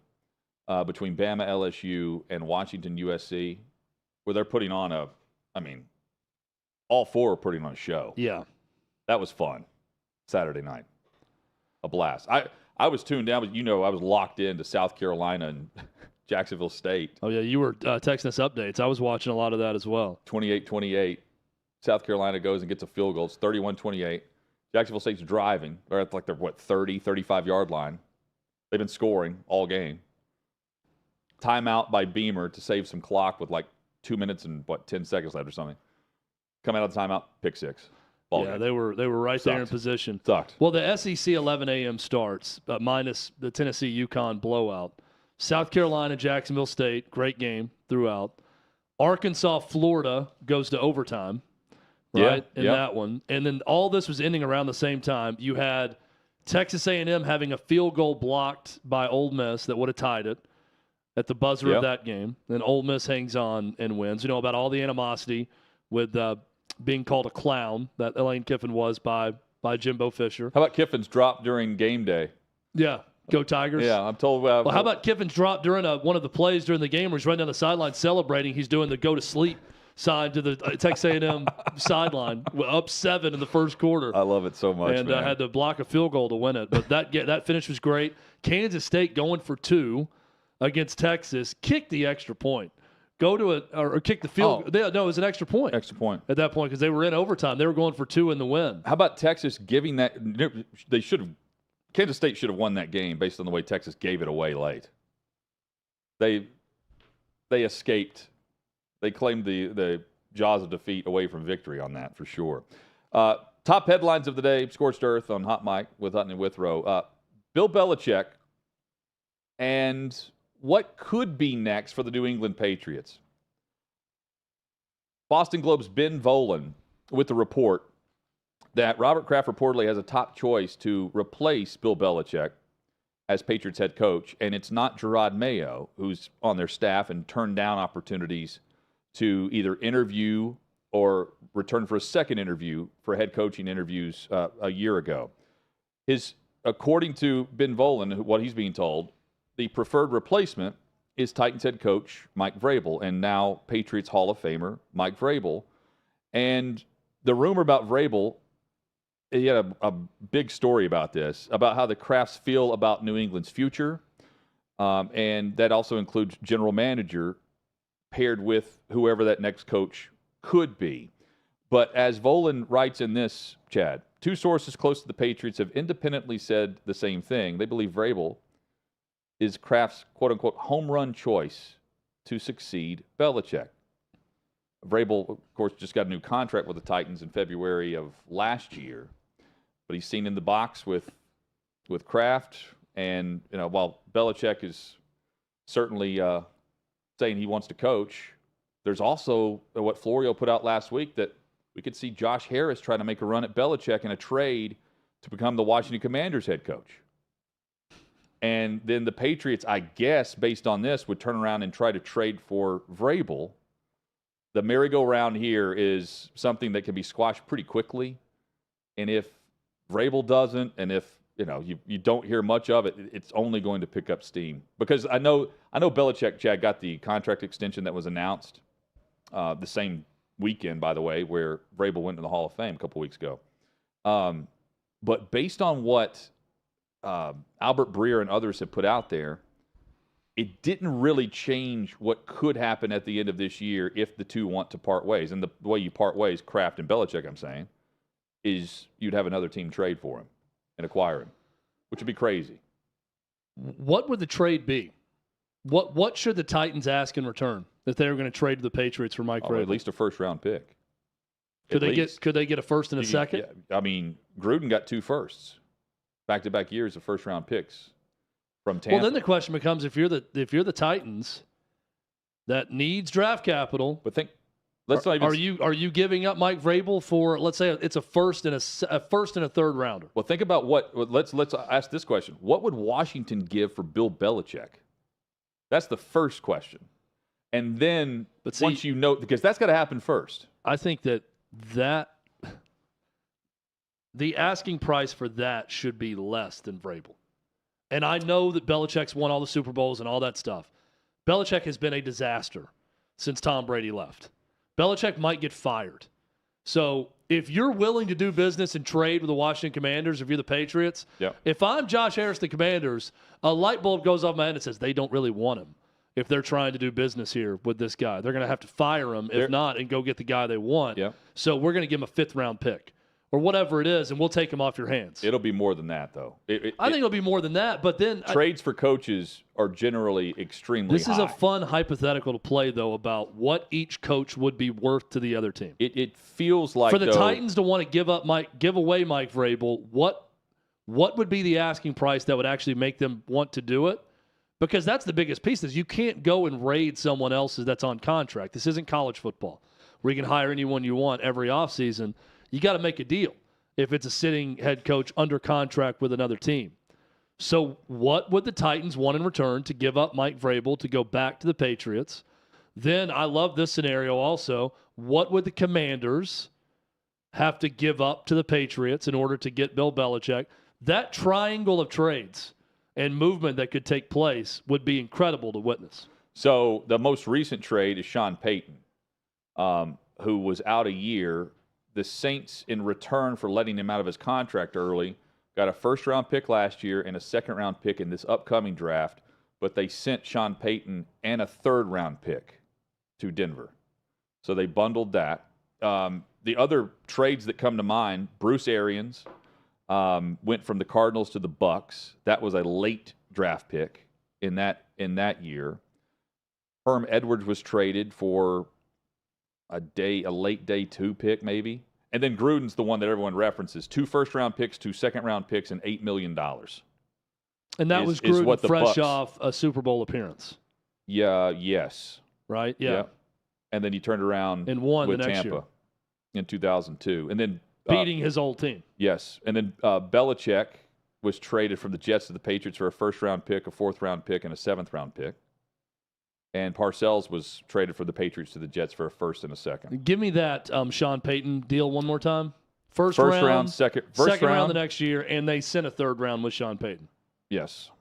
between Bama LSU and Washington USC, where they're putting on all four are putting on a show. Yeah. That was fun. Saturday night. A blast. I was tuned down, but I was locked into South Carolina and Jacksonville State. Oh, yeah, you were texting us updates. I was watching a lot of that as well. 28-28. South Carolina goes and gets a field goal. It's 31-28. Jacksonville State's driving. They're at their 30, 35-yard line. They've been scoring all game. Timeout by Beamer to save some clock with 2 minutes and 10 seconds left or something. Come out of the timeout, pick six. Ball game. They were right there in position. Sucked. Well, the SEC 11 a.m. starts, minus the Tennessee-UConn blowout. South Carolina, Jacksonville State, great game throughout. Arkansas, Florida goes to overtime, right, in that one. And then all this was ending around the same time. You had Texas A&M having a field goal blocked by Ole Miss that would have tied it at the buzzer of that game. Then Ole Miss hangs on and wins. You know about all the animosity with being called a clown that Lane Kiffin was by Jimbo Fisher. How about Kiffin's drop during game day? Yeah, go Tigers. Yeah, I'm told. Well, how about Kiffin's drop during one of the plays during the game where he's running down the sideline celebrating? He's doing the go to sleep sign to the Texas A&M sideline, up 7 in the first quarter. I love it so much, and man. Had to block a field goal to win it. But that finish was great. Kansas State going for 2 against Texas, kicked the extra point. Go to it or kick the field. No, it was an extra point. Extra point at that point because they were in overtime. They were going for 2 in the win. How about Texas giving that? They should have. Kansas State should have won that game based on the way Texas gave it away late. They escaped. They claimed the jaws of defeat away from victory on that for sure. Top headlines of the day: Scorched Earth on Hot Mike with Hutton and Withrow. Bill Belichick and what could be next for the New England Patriots. Boston Globe's Ben Volen with the report that Robert Kraft reportedly has a top choice to replace Bill Belichick as Patriots head coach, and it's not Gerard Mayo, who's on their staff and turned down opportunities to either interview or return for a second interview for head coaching interviews a year ago. According to Ben Volen, what he's being told, the preferred replacement is Titans head coach Mike Vrabel and now Patriots Hall of Famer Mike Vrabel. And the rumor about Vrabel, he had a big story about this, about how the Krafts feel about New England's future. And that also includes general manager paired with whoever that next coach could be. But as Volen writes in this, Chad, 2 sources close to the Patriots have independently said the same thing. They believe Vrabel is Kraft's quote-unquote home run choice to succeed Belichick. Vrabel, of course, just got a new contract with the Titans in February of last year, but he's seen in the box with Kraft, and while Belichick is certainly saying he wants to coach, there's also what Florio put out last week that we could see Josh Harris trying to make a run at Belichick in a trade to become the Washington Commanders head coach. And then the Patriots, I guess, based on this, would turn around and try to trade for Vrabel. The merry-go-round here is something that can be squashed pretty quickly. And if Vrabel doesn't, and if you don't hear much of it, it's only going to pick up steam. Because I know Belichick, Chad, got the contract extension that was announced the same weekend, by the way, where Vrabel went to the Hall of Fame a couple weeks ago. But based on what Albert Breer and others have put out there, it didn't really change what could happen at the end of this year if the two want to part ways. And the way you part ways, Kraft and Belichick, I'm saying, is you'd have another team trade for him and acquire him, which would be crazy. What would the trade be? What should the Titans ask in return if they were going to trade to the Patriots for Mike Vrabel? At least a first-round pick. Could they get a first and a second? Yeah, I mean, Gruden got 2 firsts, back-to-back years of first-round picks from Tampa. Well, then the question becomes: if you're the Titans that needs draft capital, but are you giving up Mike Vrabel for, let's say it's a first and a third rounder? Well, think about let's ask this question: what would Washington give for Bill Belichick? That's the first question, and then once you know, because that's got to happen first. I think that the asking price for that should be less than Vrabel. And I know that Belichick's won all the Super Bowls and all that stuff. Belichick has been a disaster since Tom Brady left. Belichick might get fired. So if you're willing to do business and trade with the Washington Commanders, if you're the Patriots, if I'm Josh Harris, the Commanders, a light bulb goes off my head and says they don't really want him. If they're trying to do business here with this guy, they're going to have to fire him, if not, and go get the guy they want. So we're going to give him a 5th-round pick or whatever it is, and we'll take him off your hands. It'll be more than that, though. I think it'll be more than that, but then trades for coaches are generally extremely This high. is a fun hypothetical to play, though, about what each coach would be worth to the other team. It feels like, for the Titans to want to give away Mike Vrabel, what would be the asking price that would actually make them want to do it? Because that's the biggest piece, is you can't go and raid someone else's that's on contract. This isn't college football where you can hire anyone you want every offseason. You got to make a deal if it's a sitting head coach under contract with another team. So what would the Titans want in return to give up Mike Vrabel to go back to the Patriots? Then I love this scenario also. What would the Commanders have to give up to the Patriots in order to get Bill Belichick? That triangle of trades and movement that could take place would be incredible to witness. So the most recent trade is Sean Payton, who was out a year. The Saints, in return for letting him out of his contract early, got a first-round pick last year and a second-round pick in this upcoming draft, but they sent Sean Payton and a third-round pick to Denver. So they bundled that. The other trades that come to mind, Bruce Arians went from the Cardinals to the Bucks. That was a late draft pick in that year. Herm Edwards was traded for a late day 2 pick maybe. And then Gruden's the one that everyone references. 2 first-round picks, 2 second-round picks, and $8 million. And that was Gruden fresh off a Super Bowl appearance. Yeah, yes. Right? Yeah. And then he turned around and won with the next Tampa year in 2002. And then beating his old team. Yes. And then Belichick was traded from the Jets to the Patriots for a first-round pick, a 4th-round pick, and a 7th-round pick. And Parcells was traded from the Patriots to the Jets for a 1st and a 2nd. Give me that Sean Payton deal one more time. First round, second round the next year, and they sent a 3rd round with Sean Payton. Yes.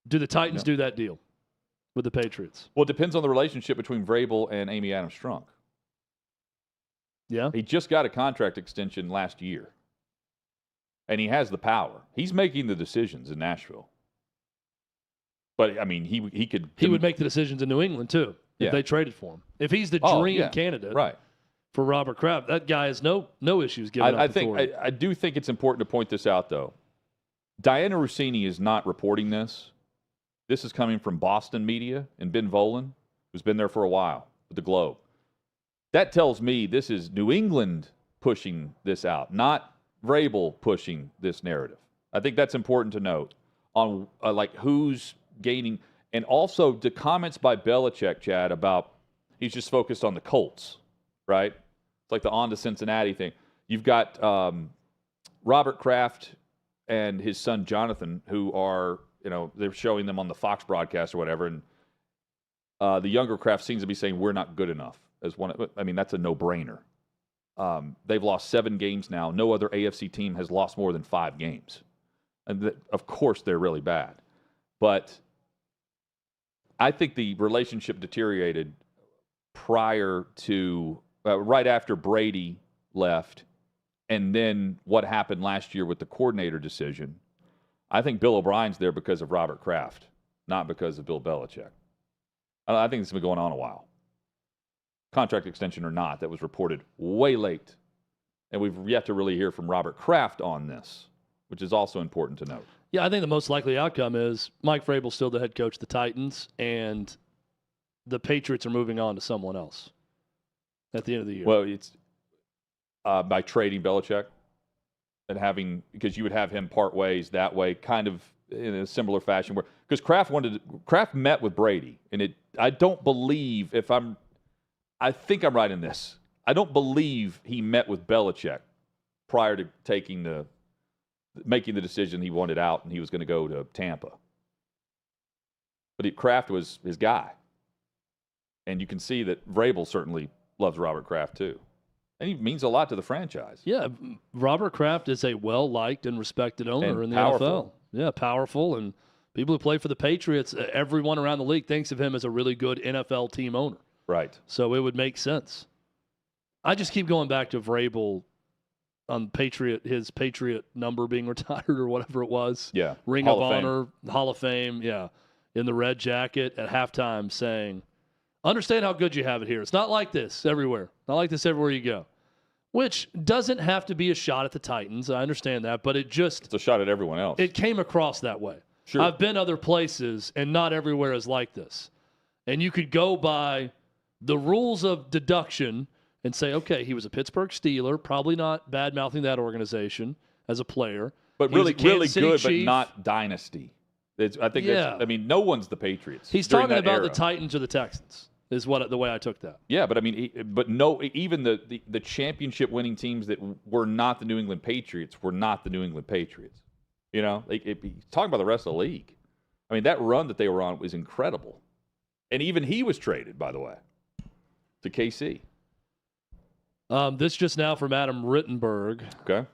Do the Titans do that deal with the Patriots? Well, it depends on the relationship between Vrabel and Amy Adams Strunk. Yeah. He just got a contract extension last year. And he has the power. He's making the decisions in Nashville. But, I mean, he would make the decisions in New England, too, if they traded for him. If he's the dream candidate for Robert Kraft, that guy has no issues giving up authority. I do think it's important to point this out, though. Diana Rossini is not reporting this. This is coming from Boston media and Ben Volen, who's been there for a while with the Globe. That tells me this is New England pushing this out, not Vrabel pushing this narrative. I think that's important to note on who's gaining. And also the comments by Belichick, Chad, about he's just focused on the Colts, right? It's like the on to Cincinnati thing. You've got Robert Kraft and his son Jonathan, who are, they're showing them on the Fox broadcast or whatever, and the younger Kraft seems to be saying we're not good enough. I mean, that's a no-brainer. They've lost 7 games now. No other AFC team has lost more than 5 games. And of course, they're really bad. But I think the relationship deteriorated prior to, right after Brady left, and then what happened last year with the coordinator decision. I think Bill O'Brien's there because of Robert Kraft, not because of Bill Belichick. I think this has been going on a while. Contract extension or not, that was reported way late. And we've yet to really hear from Robert Kraft on this, which is also important to note. Yeah, I think the most likely outcome is Mike Vrabel's still the head coach of the Titans, and the Patriots are moving on to someone else at the end of the year. Well, it's by trading Belichick and because you would have him part ways that way, kind of in a similar fashion. Because Kraft met with Brady, and I don't believe I think I'm right in this. I don't believe he met with Belichick prior to making the decision he wanted out and he was going to go to Tampa. But Kraft was his guy. And you can see that Vrabel certainly loves Robert Kraft too. And he means a lot to the franchise. Yeah, Robert Kraft is a well-liked and respected owner in the powerful. NFL. Yeah, powerful. And people who play for the Patriots, everyone around the league thinks of him as a really good NFL team owner. Right. So it would make sense. I just keep going back to Vrabel on his Patriot number being retired or whatever it was. Yeah. Ring Hall of of Honor, Hall of Fame, yeah. In the red jacket at halftime saying, understand how good you have it here. It's not like this everywhere. Not like this everywhere you go. Which doesn't have to be a shot at the Titans. I understand that, but it's a shot at everyone else. It came across that way. Sure. I've been other places, and not everywhere is like this. And you could go by the rules of deduction and say, okay, he was a Pittsburgh Steeler, probably not bad-mouthing that organization as a player. But He was really, a Kansas really City good, Chief. but not dynasty. Yeah. No one's the Patriots. He's during talking that about the era. Titans or the Texans, is the way I took that. Yeah, but even the championship winning teams that were not the New England Patriots were not the New England Patriots. You know, he's talking about the rest of the league. I mean, that run that they were on was incredible. And even he was traded, by the way, to KC. This just now from Adam Rittenberg. Okay.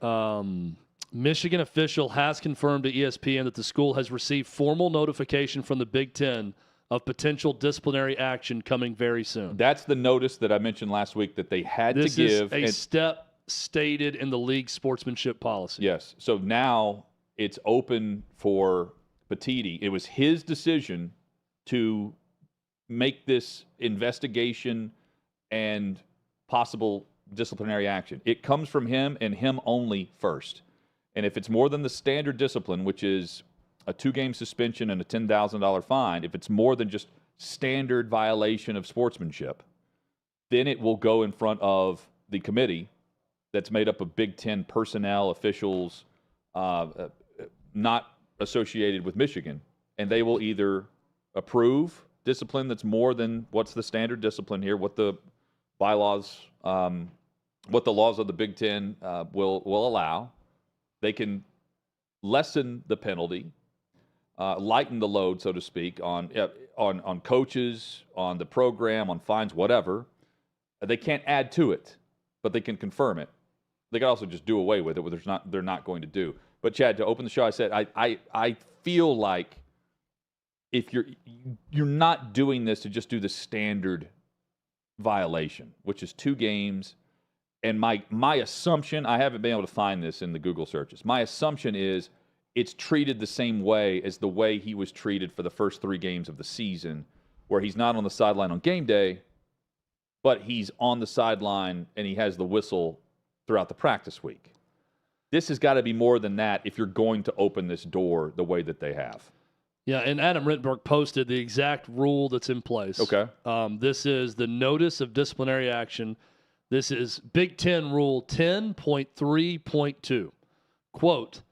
Michigan official has confirmed to ESPN that the school has received formal notification from the Big Ten of potential disciplinary action coming very soon. That's the notice that I mentioned last week that they had to give. This is a step stated in the league's sportsmanship policy. Yes. So now it's open for Petiti. It was his decision to make this investigation and possible disciplinary action. It comes from him and him only first. And if it's more than the standard discipline, which is a 2-game suspension and a $10,000 fine, if it's more than just standard violation of sportsmanship, then it will go in front of the committee that's made up of Big Ten personnel, officials, not associated with Michigan. And they will either approve discipline that's more than what's the standard discipline here, what the bylaws, what the laws of the Big Ten will allow. They can lessen the penalty, lighten the load, so to speak, on coaches, on the program, on fines, whatever. They can't add to it, but they can confirm it. They can also just do away with it, which they're not going to do. But Chad, to open the show, I said I feel like if you're not doing this to just do the standard violation, which is 2 games. And my assumption, I haven't been able to find this in the Google searches. My assumption is it's treated the same way as the way he was treated for the first 3 games of the season, where he's not on the sideline on game day, but he's on the sideline and he has the whistle throughout the practice week. This has got to be more than that if you're going to open this door the way that they have. Yeah, and Adam Rittenberg posted the exact rule that's in place. Okay. This is the notice of disciplinary action. This is Big Ten Rule 10.3.2. Quote,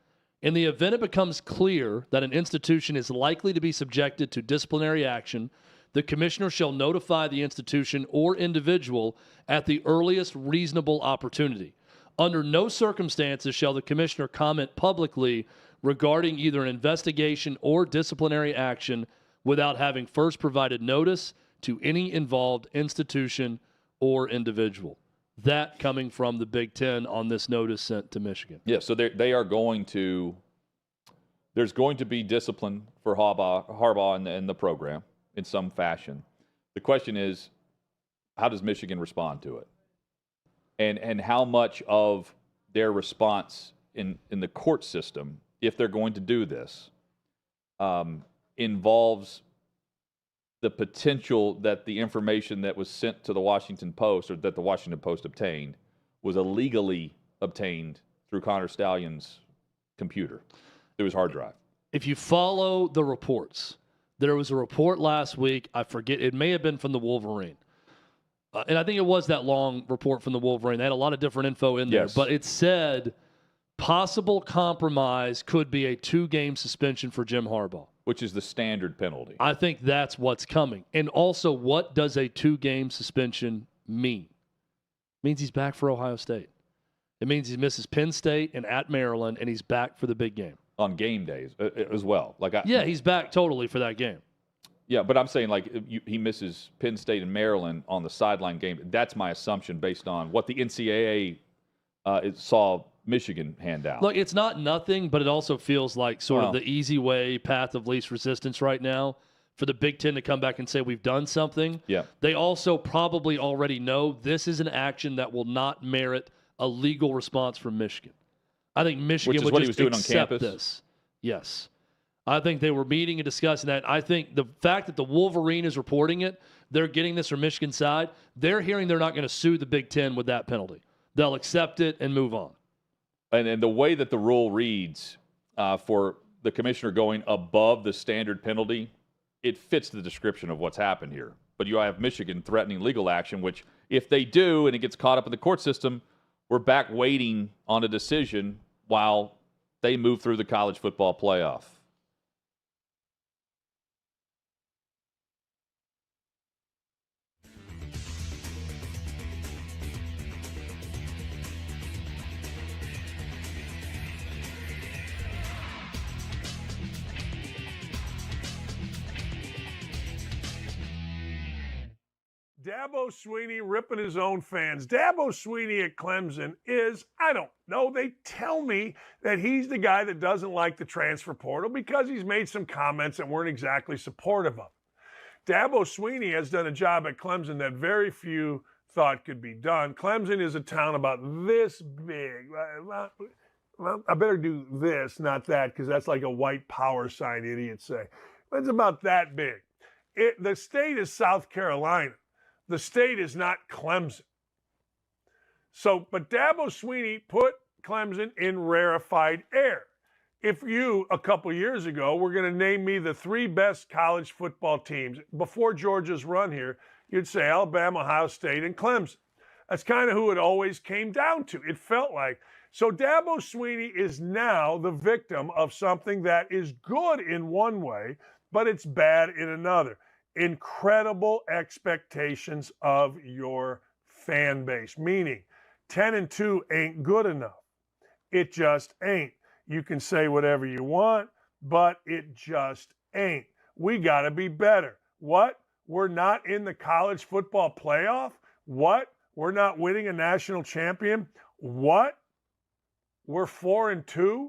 in the event it becomes clear that an institution is likely to be subjected to disciplinary action, the commissioner shall notify the institution or individual at the earliest reasonable opportunity. Under no circumstances shall the commissioner comment publicly regarding either an investigation or disciplinary action without having first provided notice to any involved institution or individual. That coming from the Big Ten on this notice sent to Michigan. Yeah, so they are going to – there's going to be discipline for Harbaugh in the program in some fashion. The question is, how does Michigan respond to it? And how much of their response in the court system, if they're going to do this, involves the potential that the information that was sent to the Washington Post, or that the Washington Post obtained, was illegally obtained through Connor Stallion's computer, through his hard drive. If you follow the reports, there was a report last week. I forget. It may have been from the Wolverine. And I think it was that long report from the Wolverine. They had a lot of different info in there. Yes. But it said possible compromise could be a 2-game suspension for Jim Harbaugh. Which is the standard penalty. I think that's what's coming. And also, what does a 2-game suspension mean? It means he's back for Ohio State. It means he misses Penn State and at Maryland, and he's back for the big game. On game days as well. He's back totally for that game. Yeah, but I'm saying he misses Penn State and Maryland on the sideline game. That's my assumption based on what the NCAA saw Michigan hand out. Look, it's not nothing, but it also feels like sort of the easy way, path of least resistance right now for the Big Ten to come back and say we've done something. Yeah. They also probably already know this is an action that will not merit a legal response from Michigan. I think Michigan would just accept this. Yes. I think they were meeting and discussing that. I think the fact that the Wolverine is reporting it, they're getting this from Michigan's side, they're hearing they're not going to sue the Big Ten with that penalty. They'll accept it and move on. And the way that the rule reads for the commissioner going above the standard penalty, it fits the description of what's happened here. But you have Michigan threatening legal action, which if they do and it gets caught up in the court system, we're back waiting on a decision while they move through the college football playoff. Dabo Swinney ripping his own fans. Dabo Swinney at Clemson is, I don't know, they tell me that he's the guy that doesn't like the transfer portal because he's made some comments that weren't exactly supportive of it. Dabo Swinney has done a job at Clemson that very few thought could be done. Clemson is a town about this big. Well, I better do this, not that, because that's like a white power sign idiots say. But it's about that big. The state is South Carolina. The state is not Clemson. But Dabo Swinney put Clemson in rarefied air. If you, a couple years ago, were going to name me the 3 best college football teams before Georgia's run here, you'd say Alabama, Ohio State, and Clemson. That's kind of who it always came down to. It felt like. So Dabo Swinney is now the victim of something that is good in one way, but it's bad in another. Incredible expectations of your fan base, meaning 10-2 ain't good enough. It just ain't. You can say whatever you want, but it just ain't. We got to be better. What? We're not in the college football playoff? What? We're not winning a national champion? What? We're 4-2?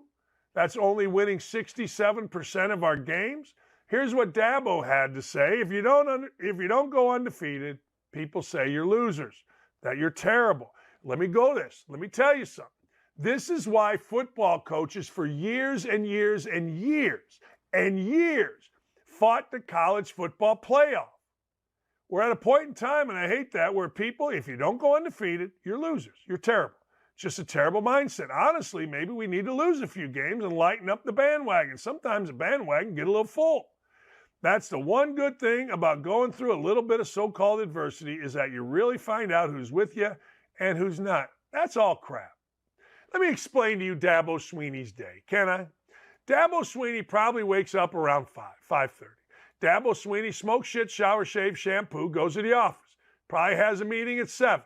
That's only winning 67% of our games? Here's what Dabo had to say. If you don't go undefeated, people say you're losers, that you're terrible. Let me tell you something. This is why football coaches for years and years and years and years fought the college football playoff. We're at a point in time, and I hate that, where people, if you don't go undefeated, you're losers. You're terrible. It's just a terrible mindset. Honestly, maybe we need to lose a few games and lighten up the bandwagon. Sometimes the bandwagon get a little full. That's the one good thing about going through a little bit of so-called adversity, is that you really find out who's with you and who's not. That's all crap. Let me explain to you Dabo Swinney's day, can I? Dabo Swinney probably wakes up around 5:30. Dabo Swinney smokes shit, shower, shave, shampoo, goes to the office. Probably has a meeting at 7.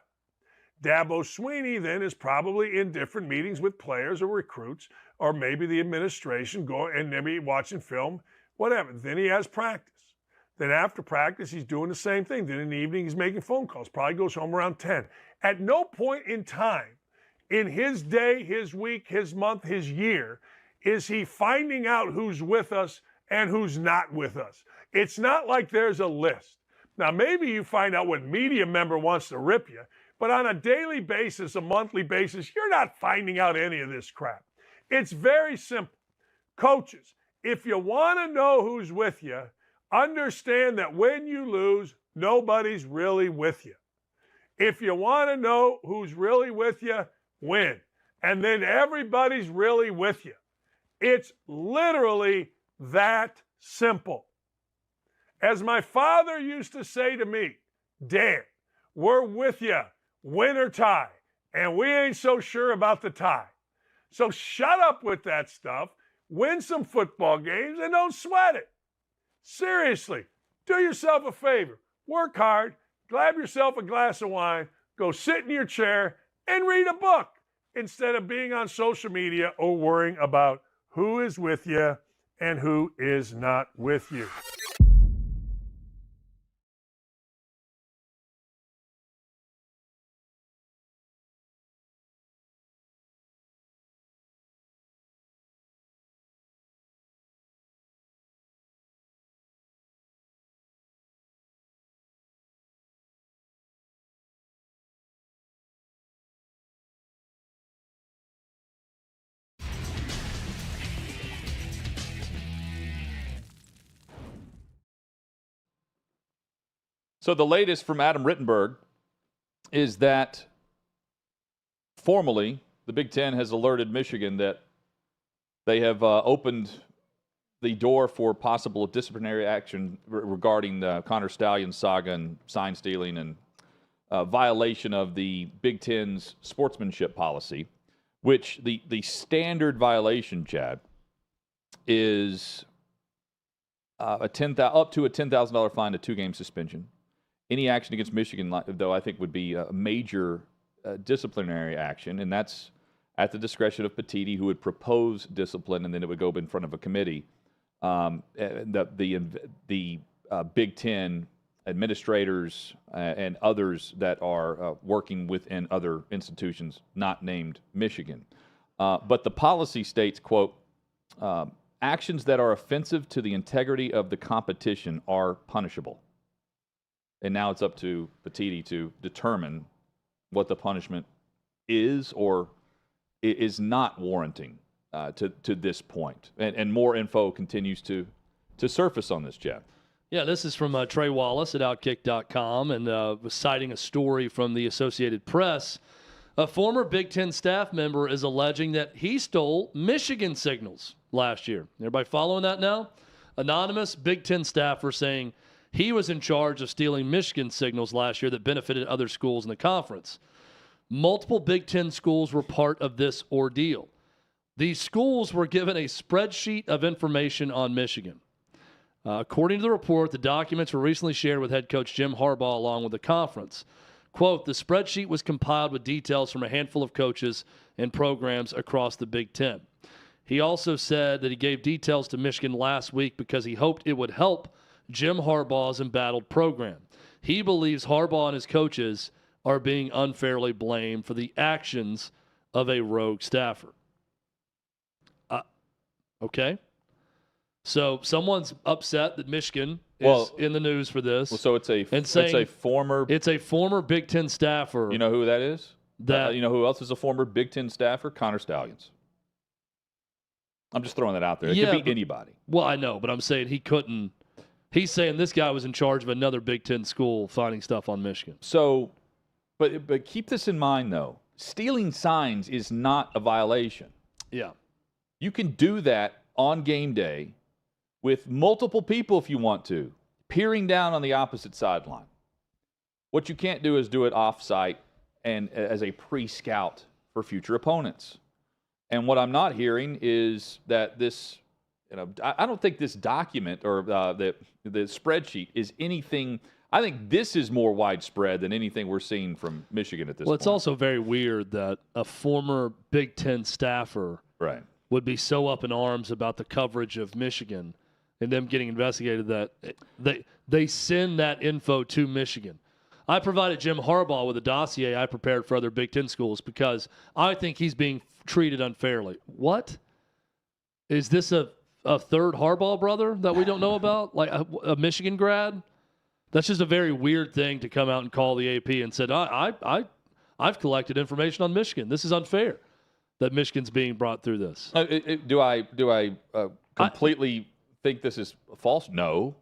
Dabo Swinney then is probably in different meetings with players or recruits, or maybe the administration, and maybe watching film, whatever. Then he has practice. Then after practice, he's doing the same thing. Then in the evening, he's making phone calls. Probably goes home around 10. At no point in time in his day, his week, his month, his year, is he finding out who's with us and who's not with us. It's not like there's a list. Now, maybe you find out what media member wants to rip you, but on a daily basis, a monthly basis, you're not finding out any of this crap. It's very simple. Coaches, If you want to know who's with you, understand that when you lose, nobody's really with you. If you want to know who's really with you, win. And then everybody's really with you. It's literally that simple. As my father used to say to me, Dan, we're with you, win or tie, and we ain't so sure about the tie. So shut up with that stuff, win some football games, and don't sweat it. Seriously, do yourself a favor. Work hard, grab yourself a glass of wine, go sit in your chair, and read a book instead of being on social media or worrying about who is with you and who is not with you. So the latest from Adam Rittenberg is that formally the Big Ten has alerted Michigan that they have opened the door for possible disciplinary action regarding the Connor Stallion saga and sign stealing and violation of the Big Ten's sportsmanship policy, which the standard violation, Chad, is up to a $10,000 fine to 2-game suspension. Any action against Michigan, though, I think would be a major disciplinary action, and that's at the discretion of Petitti, who would propose discipline, and then it would go in front of a committee. The Big Ten administrators and others that are working within other institutions not named Michigan. But the policy states, quote, actions that are offensive to the integrity of the competition are punishable. And now it's up to Petitti to determine what the punishment is or is not warranting to this point. And more info continues to surface on this, Jeff. Yeah, this is from Trey Wallace at OutKick.com and was citing a story from the Associated Press. A former Big Ten staff member is alleging that he stole Michigan signals last year. Everybody following that now? Anonymous Big Ten staffer saying he was in charge of stealing Michigan signals last year that benefited other schools in the conference. Multiple Big Ten schools were part of this ordeal. These schools were given a spreadsheet of information on Michigan. According to the report, the documents were recently shared with head coach Jim Harbaugh along with the conference. Quote, the spreadsheet was compiled with details from a handful of coaches and programs across the Big Ten. He also said that he gave details to Michigan last week because he hoped it would help Jim Harbaugh's embattled program. He believes Harbaugh and his coaches are being unfairly blamed for the actions of a rogue staffer. Okay. So someone's upset that Michigan is in the news for this. Well, so it's a former Big Ten staffer. You know who that is? You know who else is a former Big Ten staffer? Connor Stallions. I'm just throwing that out there. It could be anybody. Well, I know, but I'm saying he couldn't. He's saying this guy was in charge of another Big Ten school finding stuff on Michigan. So, but keep this in mind, though. Stealing signs is not a violation. Yeah. You can do that on game day with multiple people if you want to, peering down on the opposite sideline. What you can't do is do it off-site and as a pre-scout for future opponents. And what I'm not hearing is that this, I don't think this document or the spreadsheet is anything. I think this is more widespread than anything we're seeing from Michigan at this point. Well, it's also very weird that a former Big Ten staffer would be so up in arms about the coverage of Michigan and them getting investigated that they send that info to Michigan. I provided Jim Harbaugh with a dossier I prepared for other Big Ten schools because I think he's being treated unfairly. What? Is this a third Harbaugh brother that we don't know about? Like a Michigan grad? That's just a very weird thing to come out and call the AP and said, I've collected information on Michigan. This is unfair. that Michigan's being brought through this. Do I completely think this is false? No.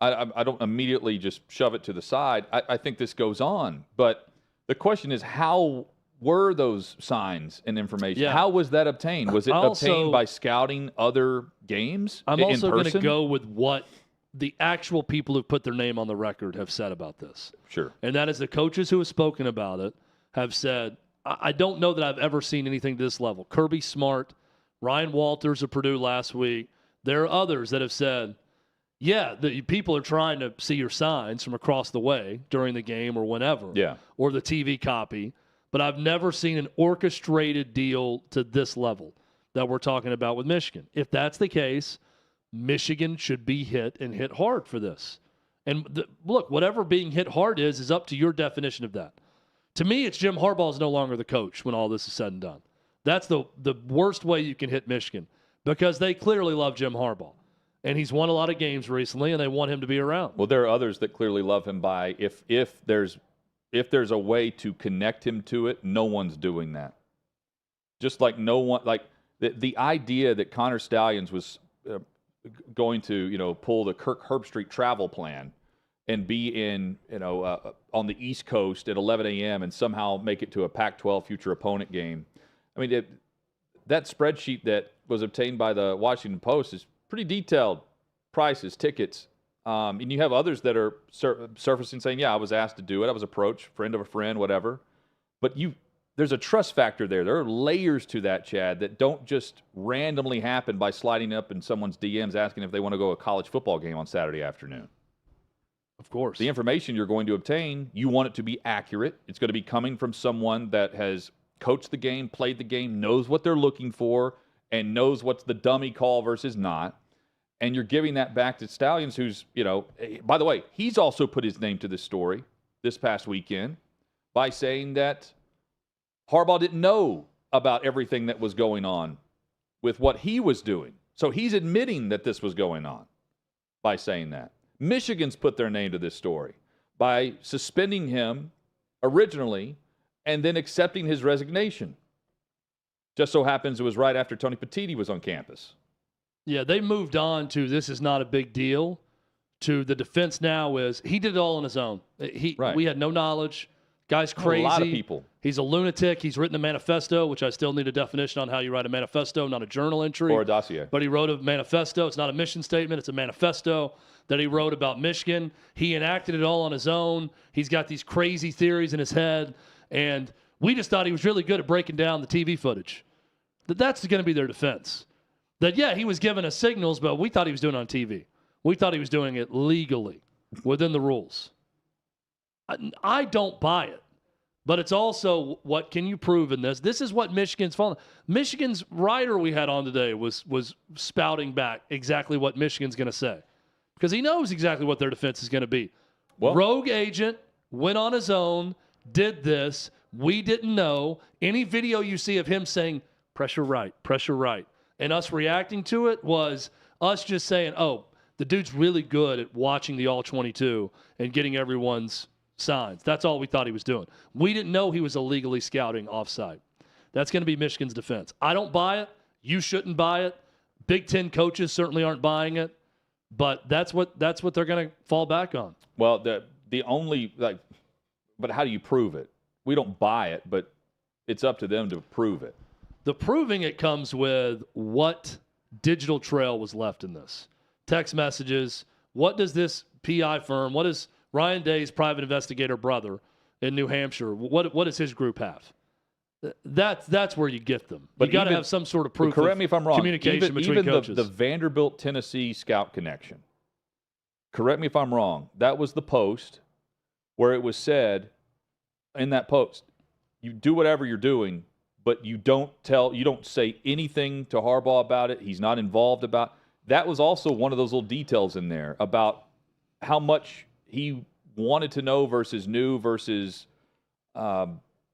I don't immediately just shove it to the side. I think this goes on. But the question is, how were those signs and information? Yeah. How was that obtained? Was it obtained by scouting other games I'm in also going to person? go with what the actual people who put their name on the record have said about this. Sure. And that is the coaches who have spoken about it have said, I don't know that I've ever seen anything to this level. Kirby Smart, Ryan Walters of Purdue last week. There are others that have said, yeah, the people are trying to see your signs from across the way during the game or whenever. Yeah. Or the TV copy. But I've never seen an orchestrated deal to this level that we're talking about with Michigan. If that's the case, Michigan should be hit and hit hard for this. And look, whatever being hit hard is up to your definition of that. To me, it's Jim Harbaugh is no longer the coach when all this is said and done. That's the worst way you can hit Michigan because they clearly love Jim Harbaugh. And he's won a lot of games recently, and they want him to be around. Well, there are others that clearly love him by if there's a way to connect him to it, no one's doing that. Just like no one, like the idea that Connor Stallions was going to, pull the Kirk Herbstreit travel plan and be in, on the East Coast at 11 a.m. and somehow make it to a Pac-12 future opponent game. I mean, that spreadsheet that was obtained by the Washington Post is pretty detailed, prices, tickets. And you have others that are surfacing saying, yeah, I was asked to do it. I was approached, friend of a friend, whatever. But there's a trust factor there. There are layers to that, Chad, that don't just randomly happen by sliding up in someone's DMs asking if they want to go to a college football game on Saturday afternoon. Of course. The information you're going to obtain, you want it to be accurate. It's going to be coming from someone that has coached the game, played the game, knows what they're looking for, and knows what's the dummy call versus not. And you're giving that back to Stallions, who's, by the way, he's also put his name to this story this past weekend by saying that Harbaugh didn't know about everything that was going on with what he was doing. So he's admitting that this was going on by saying that. Michigan's put their name to this story by suspending him originally and then accepting his resignation. Just so happens it was right after Tony Petitti was on campus. Yeah, they moved on to this is not a big deal. To the defense now is he did it all on his own. We had no knowledge. Guy's crazy. A lot of people. He's a lunatic. He's written a manifesto, which I still need a definition on how you write a manifesto, not a journal entry. Or a dossier. But he wrote a manifesto. It's not a mission statement. It's a manifesto that he wrote about Michigan. He enacted it all on his own. He's got these crazy theories in his head. And we just thought he was really good at breaking down the TV footage. That's going to be their defense. That, yeah, he was giving us signals, but we thought he was doing it on TV. We thought he was doing it legally, within the rules. I don't buy it. But it's also, what can you prove in this? This is what Michigan's falling. Michigan's writer we had on today was spouting back exactly what Michigan's going to say. Because he knows exactly what their defense is going to be. Well, rogue agent, went on his own, did this. We didn't know. Any video you see of him saying, pressure right, and us reacting to it was us just saying, oh, the dude's really good at watching the All-22 and getting everyone's signs. That's all we thought he was doing. We didn't know he was illegally scouting offside. That's going to be Michigan's defense. I don't buy it. You shouldn't buy it. Big Ten coaches certainly aren't buying it. But that's what they're going to fall back on. Well, the only but how do you prove it? We don't buy it, but it's up to them to prove it. The proving it comes with what digital trail was left in this. Text messages. What does this PI firm, what does Ryan Day's private investigator brother in New Hampshire, what does his group have? That's where you get them. But you got to have some sort of proof. Correct me if I'm wrong. Communication between coaches. The Vanderbilt, Tennessee scout connection. Correct me if I'm wrong. That was the post where it was said in that post, you do whatever you're doing, but you don't say anything to Harbaugh about it. He's not involved about. That was also one of those little details in there about how much he wanted to know versus knew versus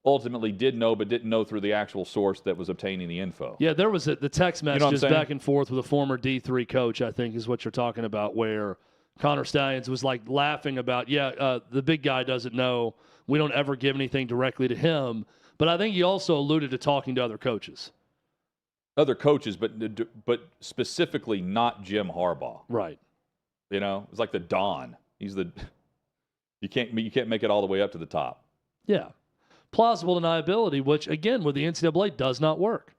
ultimately did know but didn't know through the actual source that was obtaining the info. Yeah, there was the text messages back and forth with a former D3 coach, I think is what you're talking about, where Connor Stallions was like laughing about, the big guy doesn't know. We don't ever give anything directly to him. But I think he also alluded to talking to other coaches. other coaches, but specifically not Jim Harbaugh. Right. You know, it's like the Don. He's the you can't make it all the way up to the top. Yeah. Plausible deniability, which again with the NCAA does not work.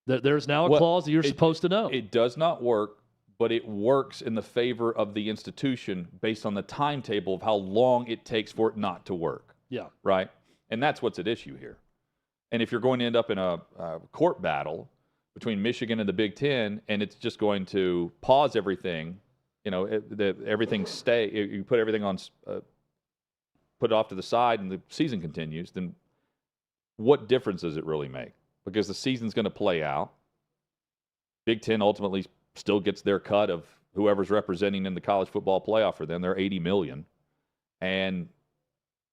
There's now a clause that you're supposed to know. It does not work, but it works in the favor of the institution based on the timetable of how long it takes for it not to work. Yeah. Right? And that's what's at issue here. And if you're going to end up in a court battle between Michigan and the Big Ten, and it's just going to pause everything, you know, everything you put everything on, put it off to the side, and the season continues, then what difference does it really make? Because the season's going to play out. Big Ten ultimately still gets their cut of whoever's representing in the college football playoff for them. They're $80 million. And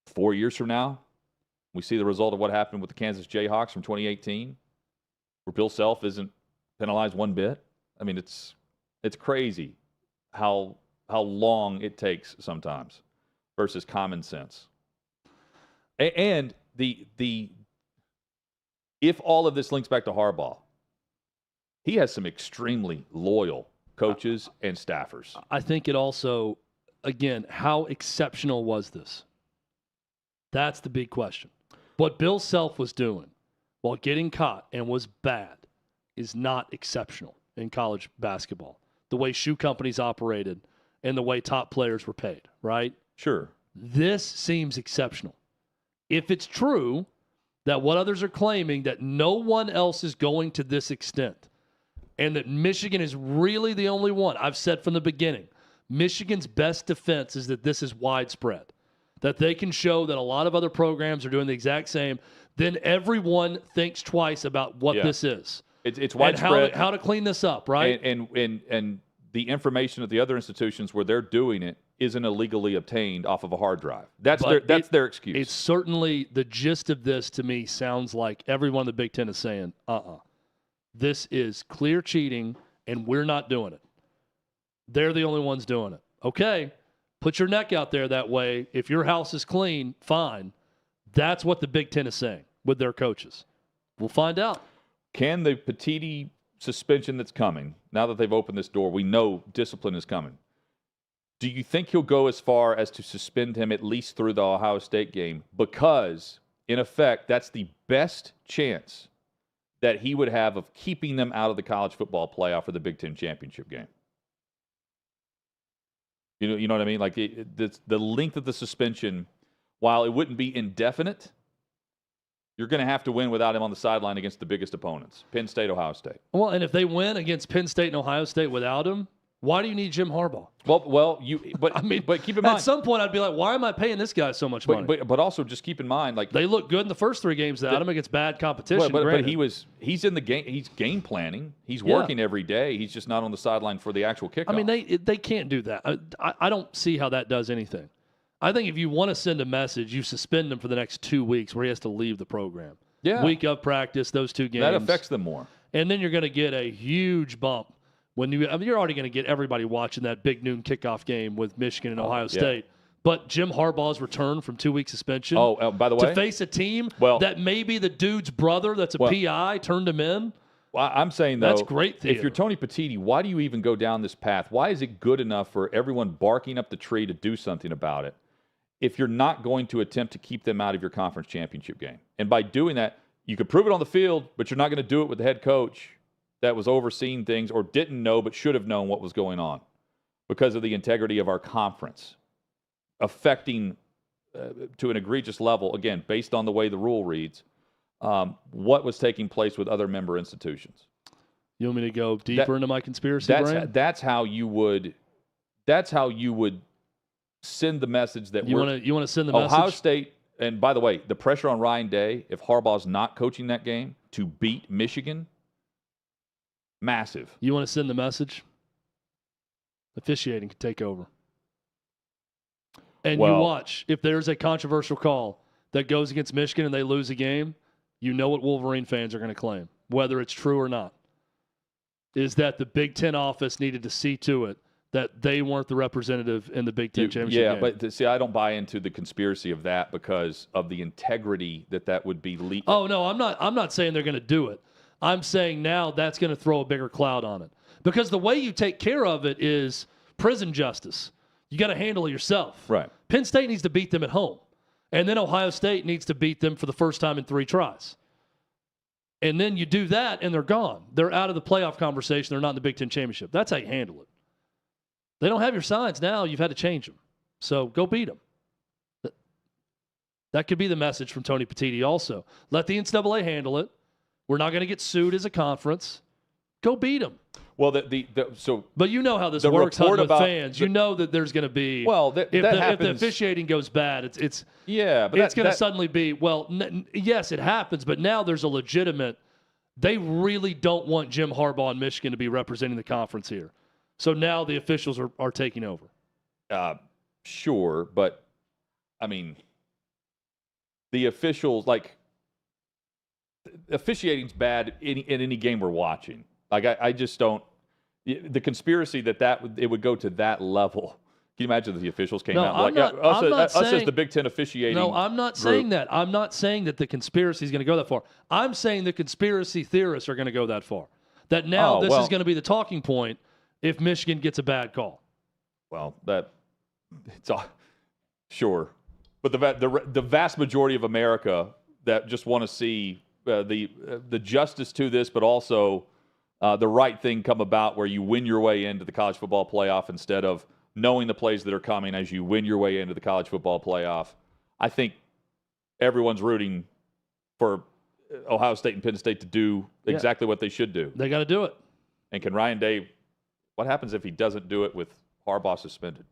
4 years from now, we see the result of what happened with the Kansas Jayhawks from 2018, where Bill Self isn't penalized one bit. I mean, it's crazy how long it takes sometimes versus common sense. And if all of this links back to Harbaugh, he has some extremely loyal coaches and staffers. I think it also, again, how exceptional was this? That's the big question. What Bill Self was doing while getting caught and was bad is not exceptional in college basketball. The way shoe companies operated and the way top players were paid, right? Sure. This seems exceptional. If it's true that what others are claiming, that no one else is going to this extent, and that Michigan is really the only one, I've said from the beginning, Michigan's best defense is that this is widespread, that they can show that a lot of other programs are doing the exact same, then everyone thinks twice about what this is. It's widespread. And how to clean this up, right? And the information at the other institutions where they're doing it isn't illegally obtained off of a hard drive. That's their excuse. It's certainly the gist of this to me sounds like everyone in the Big Ten is saying, this is clear cheating and we're not doing it. They're the only ones doing it. Okay, put your neck out there that way. If your house is clean, fine. That's what the Big Ten is saying with their coaches. We'll find out. Can the Petiti suspension that's coming, now that they've opened this door, we know discipline is coming. Do you think he'll go as far as to suspend him at least through the Ohio State game? Because, in effect, that's the best chance that he would have of keeping them out of the college football playoff for the Big Ten championship game. You know what I mean? Like the length of the suspension, while it wouldn't be indefinite, you're going to have to win without him on the sideline against the biggest opponents, Penn State, Ohio State. Well, and if they win against Penn State and Ohio State without him, why do you need Jim Harbaugh? But keep in mind, at some point I'd be like, why am I paying this guy so much money? But also just keep in mind, like they look good in the first 3 games without him against bad competition. But he's in the game. He's game planning. He's working every day. He's just not on the sideline for the actual kickoff. I mean, they can't do that. I don't see how that does anything. I think if you want to send a message, you suspend him for the next 2 weeks where he has to leave the program. Yeah. Week of practice, those 2 games. That affects them more. And then you're going to get a huge bump when you're already going to get everybody watching that big noon kickoff game with Michigan and Ohio State. But Jim Harbaugh's return from 2-week suspension. Oh, by the way, to face a team that maybe the dude's brother that's a PI turned him in. Well, I'm saying, though, that's great theater. If you're Tony Petiti, why do you even go down this path? Why is it good enough for everyone barking up the tree to do something about it if you're not going to attempt to keep them out of your conference championship game? And by doing that, you could prove it on the field, but you're not going to do it with the head coach that was overseeing things or didn't know but should have known what was going on because of the integrity of our conference affecting to an egregious level, again, based on the way the rule reads, what was taking place with other member institutions. You want me to go deeper into my conspiracy brain? That's how you would send the message that you want to send the message? Ohio State, and by the way, the pressure on Ryan Day, if Harbaugh's not coaching that game, to beat Michigan, massive. You want to send the message? Officiating can take over. And you watch, if there's a controversial call that goes against Michigan and they lose a game, you know what Wolverine fans are going to claim, whether it's true or not, is that the Big Ten office needed to see to it that they weren't the representative in the Big Ten championship game. Yeah, but see, I don't buy into the conspiracy of that because of the integrity that would be leaked. Oh, no, I'm not saying they're going to do it. I'm saying now that's going to throw a bigger cloud on it. Because the way you take care of it is prison justice. You got to handle it yourself. Right. Penn State needs to beat them at home. And then Ohio State needs to beat them for the first time in 3 tries. And then you do that, and they're gone. They're out of the playoff conversation. They're not in the Big Ten championship. That's how you handle it. They don't have your signs now. You've had to change them. So go beat them. That could be the message from Tony Petitti also. Let the NCAA handle it. We're not going to get sued as a conference. Go beat them. Well, but you know how this works with fans. You know that there's going to be if the officiating goes bad, it's going to suddenly be yes, it happens, but now there's a legitimate. They really don't want Jim Harbaugh and Michigan to be representing the conference here, so now the officials are taking over. Sure, but I mean, the officials officiating's bad in any game we're watching. I just don't. The conspiracy that it would go to that level. Can you imagine if the officials came out us as the Big Ten officiating? No, I'm not saying that. I'm not saying that the conspiracy is going to go that far. I'm saying the conspiracy theorists are going to go that far. That now this is going to be the talking point if Michigan gets a bad call. Well, it's all sure, but the vast majority of America that just want to see the justice to this, but also the right thing come about where you win your way into the college football playoff instead of knowing the plays that are coming as you win your way into the college football playoff. I think everyone's rooting for Ohio State and Penn State to do exactly what they should do. They got to do it. And can Ryan Day, what happens if he doesn't do it with Harbaugh suspended?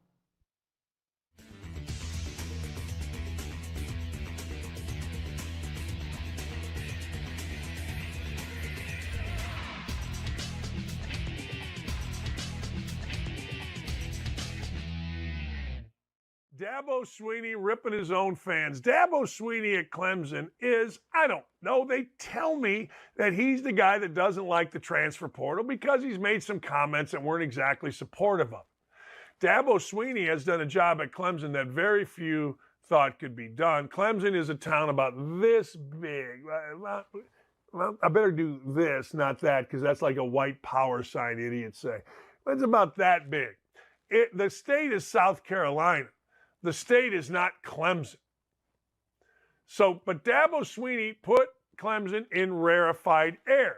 Dabo Swinney ripping his own fans. Dabo Swinney at Clemson is, I don't know, they tell me that he's the guy that doesn't like the transfer portal because he's made some comments that weren't exactly supportive of it. Dabo Swinney has done a job at Clemson that very few thought could be done. Clemson is a town about this big. Well, I better do this, not that, because that's like a white power sign idiots say. But it's about that big. The state is South Carolina. The state is not Clemson. But Dabo Swinney put Clemson in rarefied air.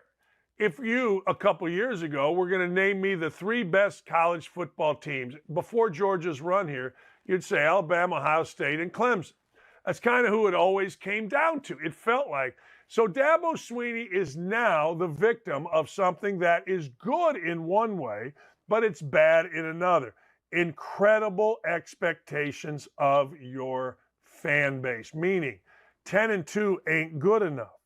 If you, a couple years ago, were going to name me the 3 best college football teams before Georgia's run here, you'd say Alabama, Ohio State, and Clemson. That's kind of who it always came down to. It felt like. So Dabo Swinney is now the victim of something that is good in one way, but it's bad in another. Incredible expectations of your fan base, meaning 10-2 ain't good enough.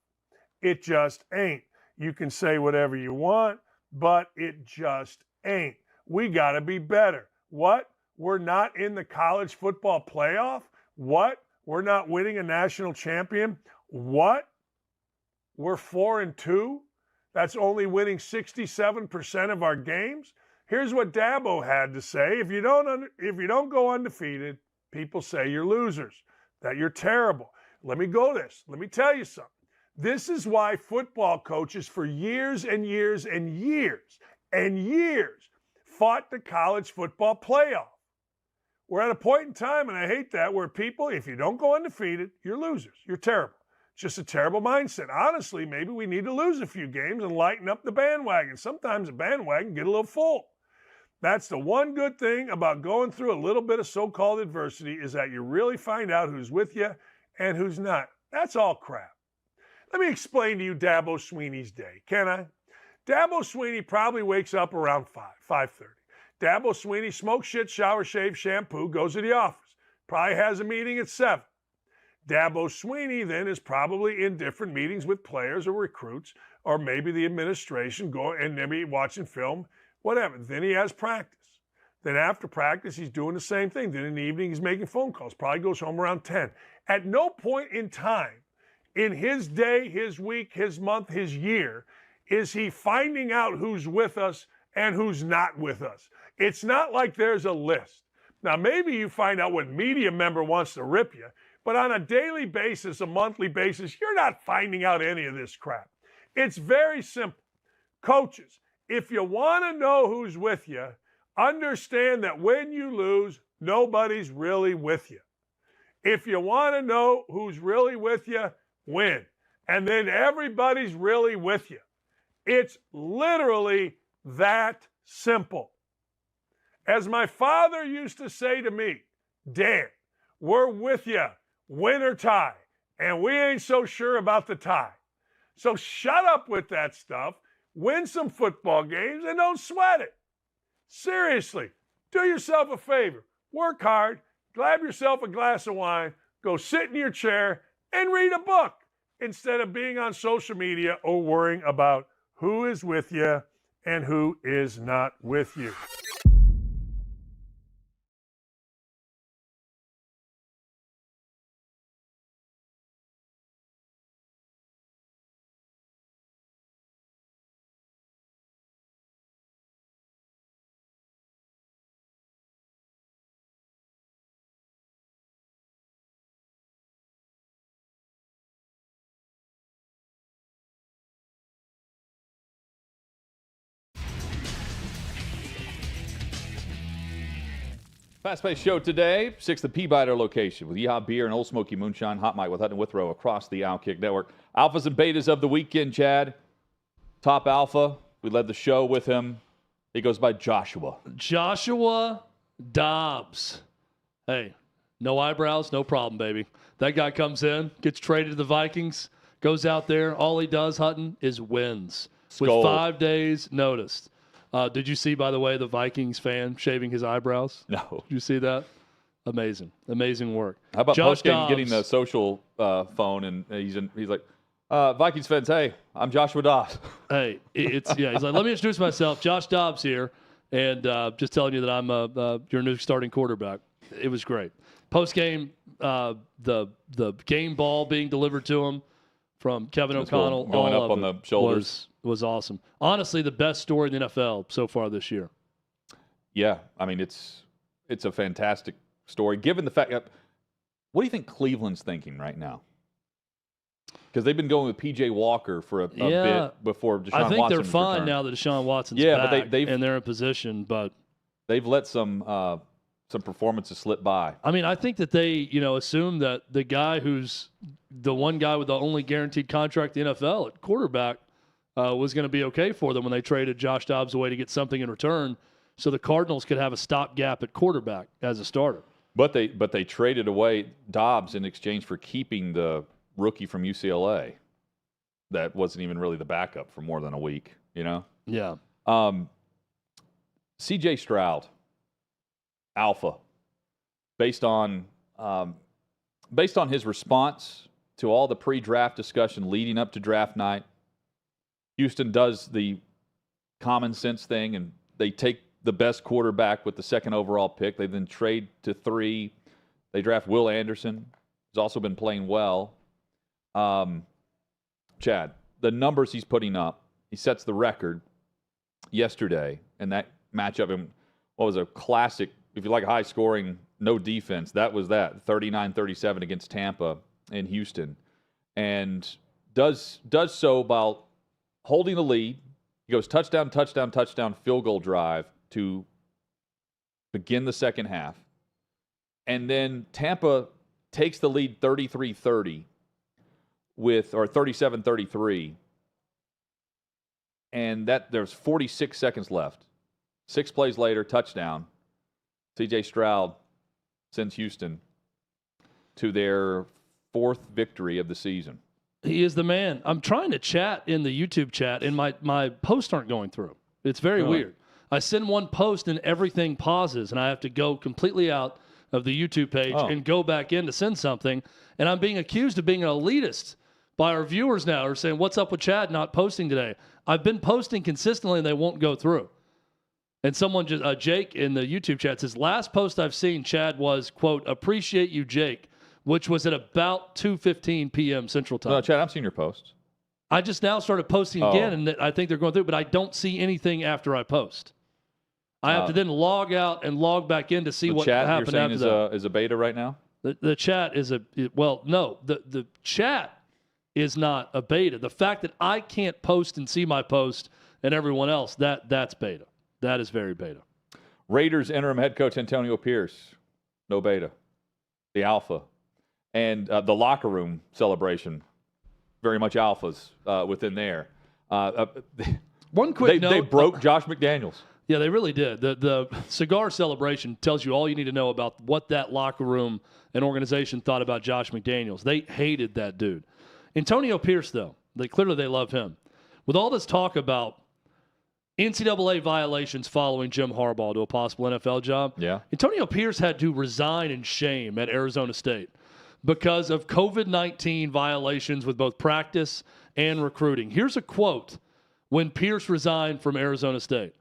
It just ain't. You can say whatever you want, but it just ain't. We got to be better. What? We're not in the college football playoff? What? We're not winning a national champion? What? We're 4-2? That's only winning 67% of our games? Here's what Dabo had to say. If you don't go undefeated, people say you're losers, that you're terrible. Let me tell you something. This is why football coaches for years and years and years and years fought the college football playoff. We're at a point in time, and I hate that, where people, if you don't go undefeated, you're losers. You're terrible. It's just a terrible mindset. Honestly, maybe we need to lose a few games and lighten up the bandwagon. Sometimes the bandwagon get a little full. That's the one good thing about going through a little bit of so-called adversity is that you really find out who's with you and who's not. That's all crap. Let me explain to you Dabo Swinney's day, can I? Dabo Swinney probably wakes up around 5:30. Dabo Swinney smokes shit, shower, shave, shampoo, goes to the office. Probably has a meeting at 7. Dabo Swinney then is probably in different meetings with players or recruits, or maybe the administration, and maybe watching film, whatever. Then he has practice. Then after practice, he's doing the same thing. Then in the evening, he's making phone calls. Probably goes home around 10. At no point in time in his day, his week, his month, his year, is he finding out who's with us and who's not with us. It's not like there's a list. Now, maybe you find out what media member wants to rip you, but on a daily basis, a monthly basis, you're not finding out any of this crap. It's very simple. Coaches, if you want to know who's with you, understand that when you lose, nobody's really with you. If you want to know who's really with you, win. And then everybody's really with you. It's literally that simple. As my father used to say to me, Dan, we're with you, win or tie, and we ain't so sure about the tie. So shut up with that stuff, win some football games, and don't sweat it. Seriously, do yourself a favor. Work hard, grab yourself a glass of wine, go sit in your chair, and read a book instead of being on social media or worrying about who is with you and who is not with you. Fast-paced show today, 6th the Peabody location with Yeehaw Beer and Old Smoky Moonshine. Hot Mike with Hutton Withrow across the OutKick Network. Alphas and betas of the weekend, Chad. Top Alpha, we led the show with him. He goes by Joshua. Joshua Dobbs. Hey, no eyebrows, no problem, baby. That guy comes in, gets traded to the Vikings, goes out there. All he does, Hutton, is wins. Skull. With 5 days notice. Did you see, by the way, the Vikings fan shaving his eyebrows? No. Did you see that? Amazing. Amazing work. How about Josh postgame Dobbs, getting the social phone, and he's like, Vikings fans, hey, I'm Joshua Dobbs. Hey, he's like, let me introduce myself. Josh Dobbs here, and just telling you that I'm your new starting quarterback. It was great. Postgame, the game ball being delivered to him from Kevin O'Connell. Cool. Going all up of on it the shoulders. was awesome. Honestly, the best story in the NFL so far this year. Yeah, I mean, it's a fantastic story, given the fact that, what do you think Cleveland's thinking right now? Because they've been going with P.J. Walker for a bit before Deshaun Watson. I think they're fine returned. now that Deshaun Watson's Yeah, back but and they're in position, but they've let some performances slip by. I mean, I think that they, assume that the guy who's the one guy with the only guaranteed contract in the NFL at quarterback was going to be okay for them when they traded Josh Dobbs away to get something in return, so the Cardinals could have a stopgap at quarterback as a starter. But they traded away Dobbs in exchange for keeping the rookie from UCLA. That wasn't even really the backup for more than a week, Yeah. C.J. Stroud, alpha, based on his response to all the pre-draft discussion leading up to draft night. Houston does the common sense thing, and they take the best quarterback with the second overall pick. They then trade to 3. They draft Will Anderson, who's also been playing well. Chad, the numbers he's putting up, he sets the record yesterday, and that matchup, what was a classic, if you like high scoring, no defense, that was that, 39-37 against Tampa in Houston. And does so by holding the lead. He goes touchdown, touchdown, touchdown, field goal drive to begin the second half. And then Tampa takes the lead 33-30 or 37-33. And there's 46 seconds left. 6 plays later, touchdown. C.J. Stroud sends Houston to their 4th victory of the season. He is the man. I'm trying to chat in the YouTube chat, and my posts aren't going through. It's very weird. I send one post, and everything pauses, and I have to go completely out of the YouTube page and go back in to send something. And I'm being accused of being an elitist by our viewers now, who are saying, what's up with Chad not posting today? I've been posting consistently, and they won't go through. And someone Jake in the YouTube chat says, last post I've seen, Chad, was, quote, appreciate you, Jake, which was at about 2:15 p.m. Central Time. No, Chad, I've seen your posts. I just now started posting again, and I think they're going through, but I don't see anything after I post. I have to then log out and log back in to see what happened you're saying after that. is a beta right now? The chat is the chat is not a beta. The fact that I can't post and see my post and everyone else, that's beta. That is very beta. Raiders interim head coach Antonio Pierce, no beta. The alpha. And the locker room celebration, very much alphas within there. One quick note. They broke Josh McDaniels. Yeah, they really did. The cigar celebration tells you all you need to know about what that locker room and organization thought about Josh McDaniels. They hated that dude. Antonio Pierce, though, clearly they love him. With all this talk about NCAA violations following Jim Harbaugh to a possible NFL job, Antonio Pierce had to resign in shame at Arizona State because of COVID-19 violations with both practice and recruiting. Here's a quote when Pierce resigned from Arizona State.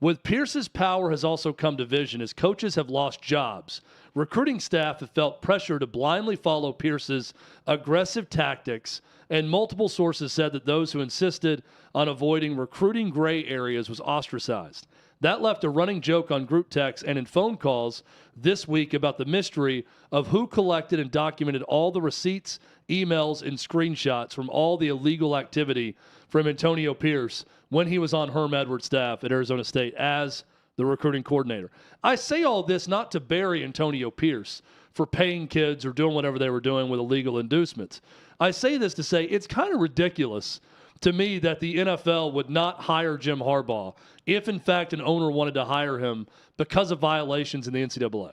With Pierce's power has also come division as coaches have lost jobs. Recruiting staff have felt pressure to blindly follow Pierce's aggressive tactics, and multiple sources said that those who insisted on avoiding recruiting gray areas was ostracized. That left a running joke on group texts and in phone calls this week about the mystery of who collected and documented all the receipts, emails, and screenshots from all the illegal activity from Antonio Pierce when he was on Herm Edwards' staff at Arizona State as the recruiting coordinator. I say all this not to bury Antonio Pierce for paying kids or doing whatever they were doing with illegal inducements. I say this to say it's kind of ridiculous to me that the NFL would not hire Jim Harbaugh if, in fact, an owner wanted to hire him because of violations in the NCAA.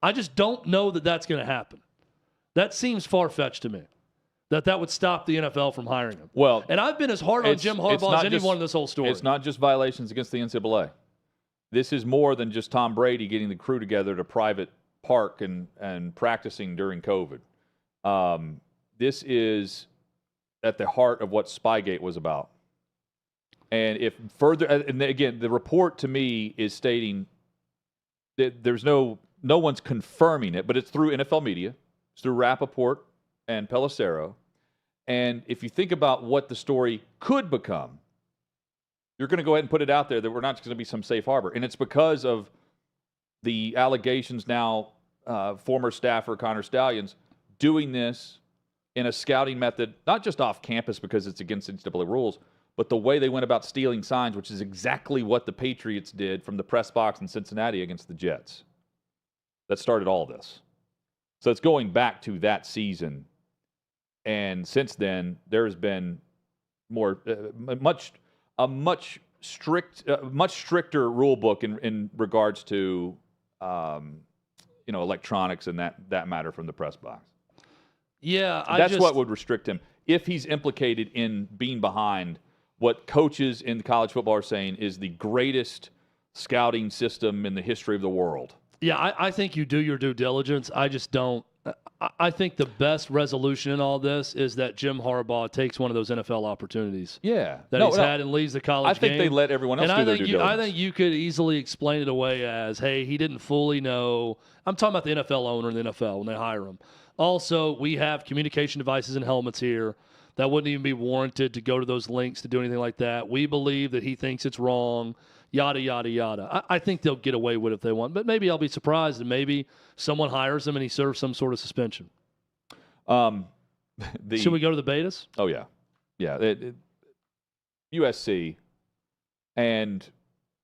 I just don't know that that's going to happen. That seems far-fetched to me, that would stop the NFL from hiring him. Well, and I've been as hard on Jim Harbaugh as anyone in this whole story. It's not just violations against the NCAA. This is more than just Tom Brady getting the crew together at a private park and practicing during COVID. This is at the heart of what Spygate was about. And if further, and again, the report to me is stating that there's no one's confirming it, but it's through NFL media, it's through Rappaport and Pelissero. And if you think about what the story could become, you're going to go ahead and put it out there that we're not just going to be some safe harbor. And it's because of the allegations now, former staffer Connor Stallions doing this in a scouting method, not just off campus because it's against NCAA rules, but the way they went about stealing signs, which is exactly what the Patriots did from the press box in Cincinnati against the Jets. That started all this. So it's going back to that season. And since then, there has been more, much stricter rule book in regards to, electronics and that matter from the press box. Yeah, that's what would restrict him if he's implicated in being behind what coaches in college football are saying is the greatest scouting system in the history of the world. Yeah, I think you do your due diligence. I just don't. I think the best resolution in all this is that Jim Harbaugh takes one of those NFL opportunities. Yeah, he's had and leaves the college game. I think they let everyone else do their due diligence. I think you could easily explain it away as, hey, he didn't fully know. I'm talking about the NFL owner in the NFL when they hire him. Also, we have communication devices and helmets here that wouldn't even be warranted to go to those links to do anything like that. We believe that he thinks it's wrong, yada, yada, yada. I think they'll get away with it if they want, but maybe I'll be surprised and maybe someone hires him and he serves some sort of suspension. Should we go to the betas? Oh, yeah. Yeah. USC and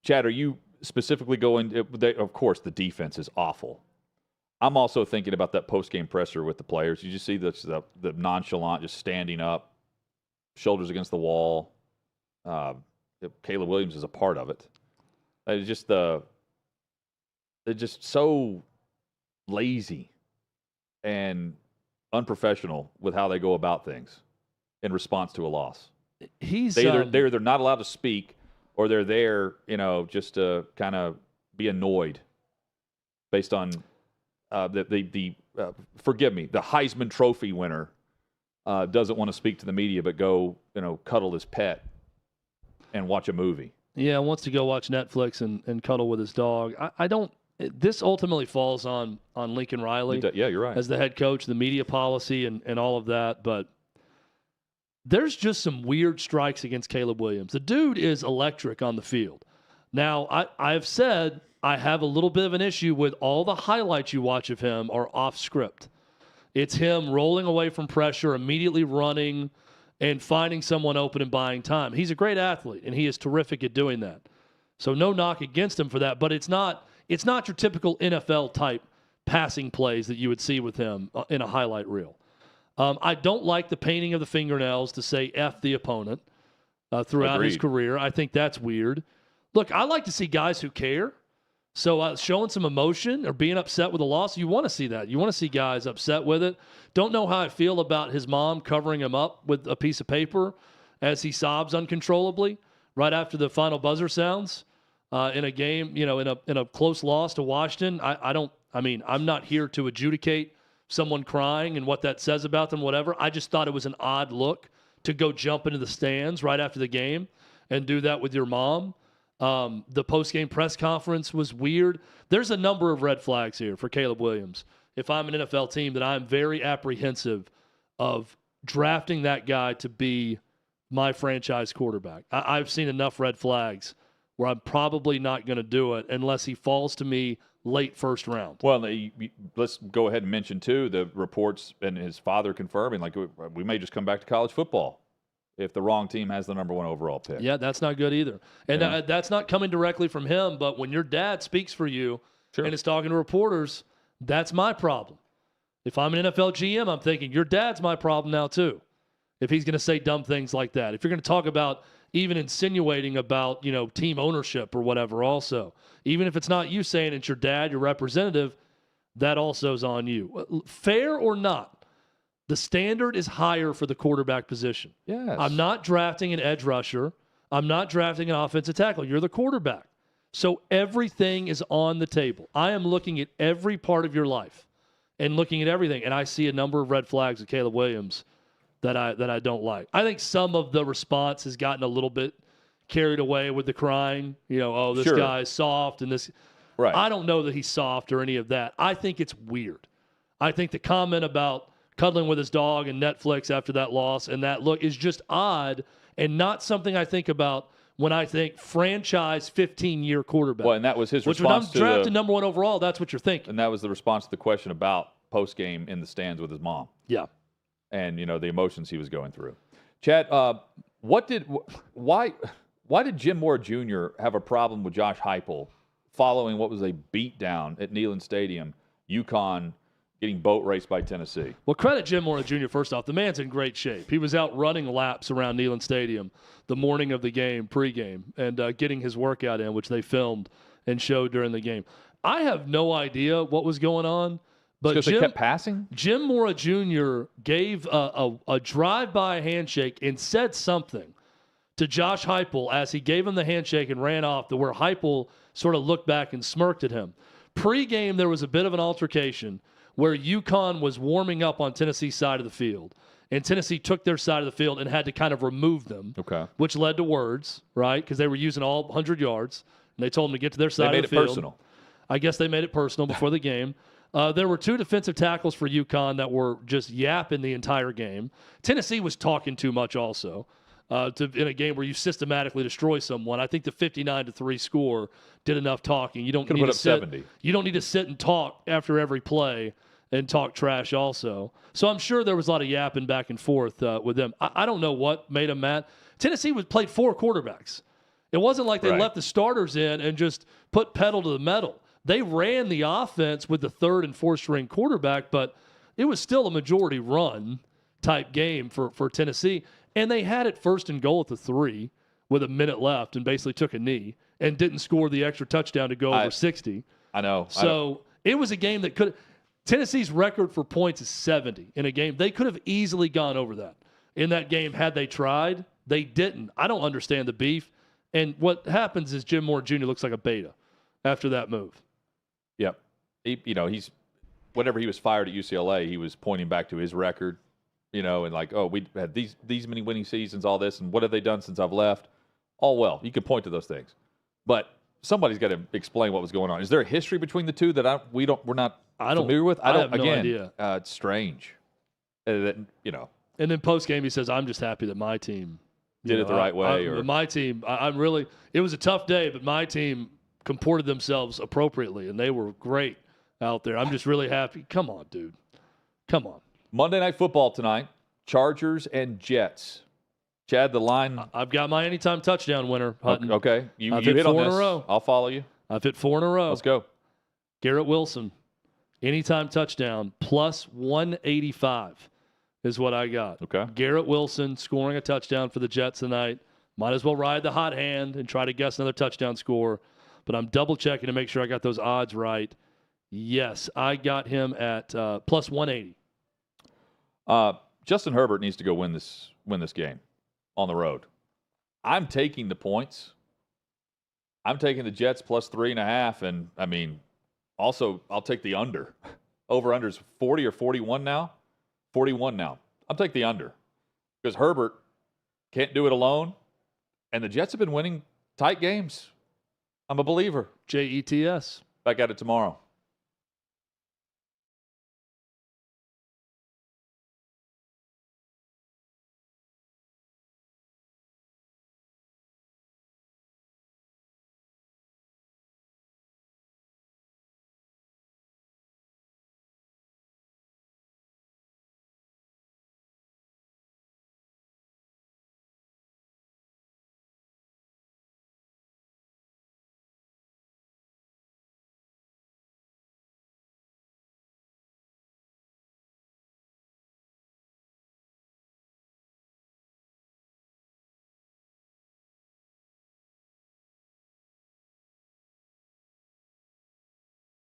Chad, are you specifically going – of course, the defense is awful. I'm also thinking about that post-game presser with the players. You just see the nonchalant just standing up, shoulders against the wall. Caleb Williams is a part of it. It's just they're just so lazy and unprofessional with how they go about things in response to a loss. They're either not allowed to speak or they're there, just to kind of be annoyed based on forgive me, the Heisman Trophy winner doesn't want to speak to the media, but go, cuddle his pet and watch a movie. Yeah, wants to go watch Netflix and cuddle with his dog. I don't. This ultimately falls on Lincoln Riley. Yeah, you're right. As the head coach, the media policy and all of that. But there's just some weird strikes against Caleb Williams. The dude is electric on the field. Now, I've said I have a little bit of an issue with all the highlights you watch of him are off script. It's him rolling away from pressure, immediately running, and finding someone open and buying time. He's a great athlete, and he is terrific at doing that. So no knock against him for that, but it's not your typical NFL-type passing plays that you would see with him in a highlight reel. I don't like the painting of the fingernails to say F the opponent throughout his career. I think that's weird. Look, I like to see guys who care. So showing some emotion or being upset with a loss, you want to see that. You want to see guys upset with it. Don't know how I feel about his mom covering him up with a piece of paper as he sobs uncontrollably right after the final buzzer sounds in a game, in a close loss to Washington. I'm not here to adjudicate someone crying and what that says about them, whatever. I just thought it was an odd look to go jump into the stands right after the game and do that with your mom. The post-game press conference was weird. There's a number of red flags here for Caleb Williams. If I'm an NFL team, that I'm very apprehensive of drafting that guy to be my franchise quarterback. I've seen enough red flags where I'm probably not going to do it unless he falls to me late first round. Well, let's go ahead and mention, too, the reports and his father confirming, like, we may just come back to college football if the wrong team has the number 1 overall pick. Yeah, that's not good either. And that's not coming directly from him, but when your dad speaks for you and is talking to reporters, that's my problem. If I'm an NFL GM, I'm thinking, your dad's my problem now too, if he's going to say dumb things like that. If you're going to talk about even insinuating about, team ownership or whatever also, even if it's not you saying it's your dad, your representative, that also is on you. Fair or not, the standard is higher for the quarterback position. Yes. I'm not drafting an edge rusher. I'm not drafting an offensive tackle. You're the quarterback. So everything is on the table. I am looking at every part of your life and looking at everything, and I see a number of red flags with Caleb Williams that I don't like. I think some of the response has gotten a little bit carried away with the crying. This guy is soft and this. Right. I don't know that he's soft or any of that. I think it's weird. I think the comment about cuddling with his dog and Netflix after that loss and that look is just odd and not something I think about when I think franchise 15-year quarterback. Well, and that was his response to when I'm drafted number 1 overall, that's what you're thinking. And that was the response to the question about post-game in the stands with his mom. Yeah. And, the emotions he was going through. Chad, why did Jim Moore Jr. have a problem with Josh Heupel following what was a beatdown at Neyland Stadium, UConn getting boat raced by Tennessee? Well, credit Jim Moore Jr. first off. The man's in great shape. He was out running laps around Neyland Stadium the morning of the game, pregame, and getting his workout in, which they filmed and showed during the game. I have no idea what was going on. But because they kept passing? Jim Moore Jr. gave a drive-by handshake and said something to Josh Heupel as he gave him the handshake and ran off to where Heupel sort of looked back and smirked at him. Pre-game, there was a bit of an altercation where UConn was warming up on Tennessee's side of the field. And Tennessee took their side of the field and had to kind of remove them, which led to words, right? Because they were using all 100 yards. And they told them to get to their side of the field. They made it personal. I guess they made it personal before the game. There were 2 defensive tackles for UConn that were just yapping the entire game. Tennessee was talking too much also in a game where you systematically destroy someone. I think the 59-3 score did enough talking. You don't need to sit. 70. You don't need to sit and talk after every play and talk trash also. So I'm sure there was a lot of yapping back and forth with them. I don't know what made them mad. Tennessee played 4 quarterbacks. It wasn't like they left the starters in and just put pedal to the metal. They ran the offense with the 3rd and 4th string quarterback, but it was still a majority run type game for Tennessee. And they had it 1st and goal at the 3 with a minute left and basically took a knee and didn't score the extra touchdown to go over 60. I know. So it was a game that could – Tennessee's record for points is 70 in a game. They could have easily gone over that in that game had they tried. They didn't. I don't understand the beef. And what happens is Jim Moore Jr. looks like a beta after that move. Yep. He's whenever he was fired at UCLA, he was pointing back to his record, and like, oh, we had these many winning seasons, all this, and what have they done since I've left? All well, you could point to those things, but somebody's got to explain what was going on. Is there a history between the two that we're not familiar with? I have no idea. It's strange. And then post game, he says, "I'm just happy that my team did it the right way." My team, I'm really. It was a tough day, but my team comported themselves appropriately, and they were great out there. I'm just really happy. Come on, dude. Come on. Monday Night Football tonight, Chargers and Jets. Chad, the line. I've got my anytime touchdown winner. Hutton. Okay. You I've hit hit on 4 in this. a row. I'll follow you. I've hit 4 in a row. Let's go. Garrett Wilson, anytime touchdown, plus 185 is what I got. Okay. Garrett Wilson scoring a touchdown for the Jets tonight. Might as well ride the hot hand and try to guess another touchdown score. But I'm double checking to make sure I got those odds right. Yes, I got him at plus 180. Justin Herbert needs to go win this game on the road. I'm taking the points. I'm taking the Jets plus 3.5, and I mean, also I'll take the under. Over under is 40 or 41 now. 41 now. I'll take the under because Herbert can't do it alone, and the Jets have been winning tight games. I'm a believer. JETS. Back at it tomorrow.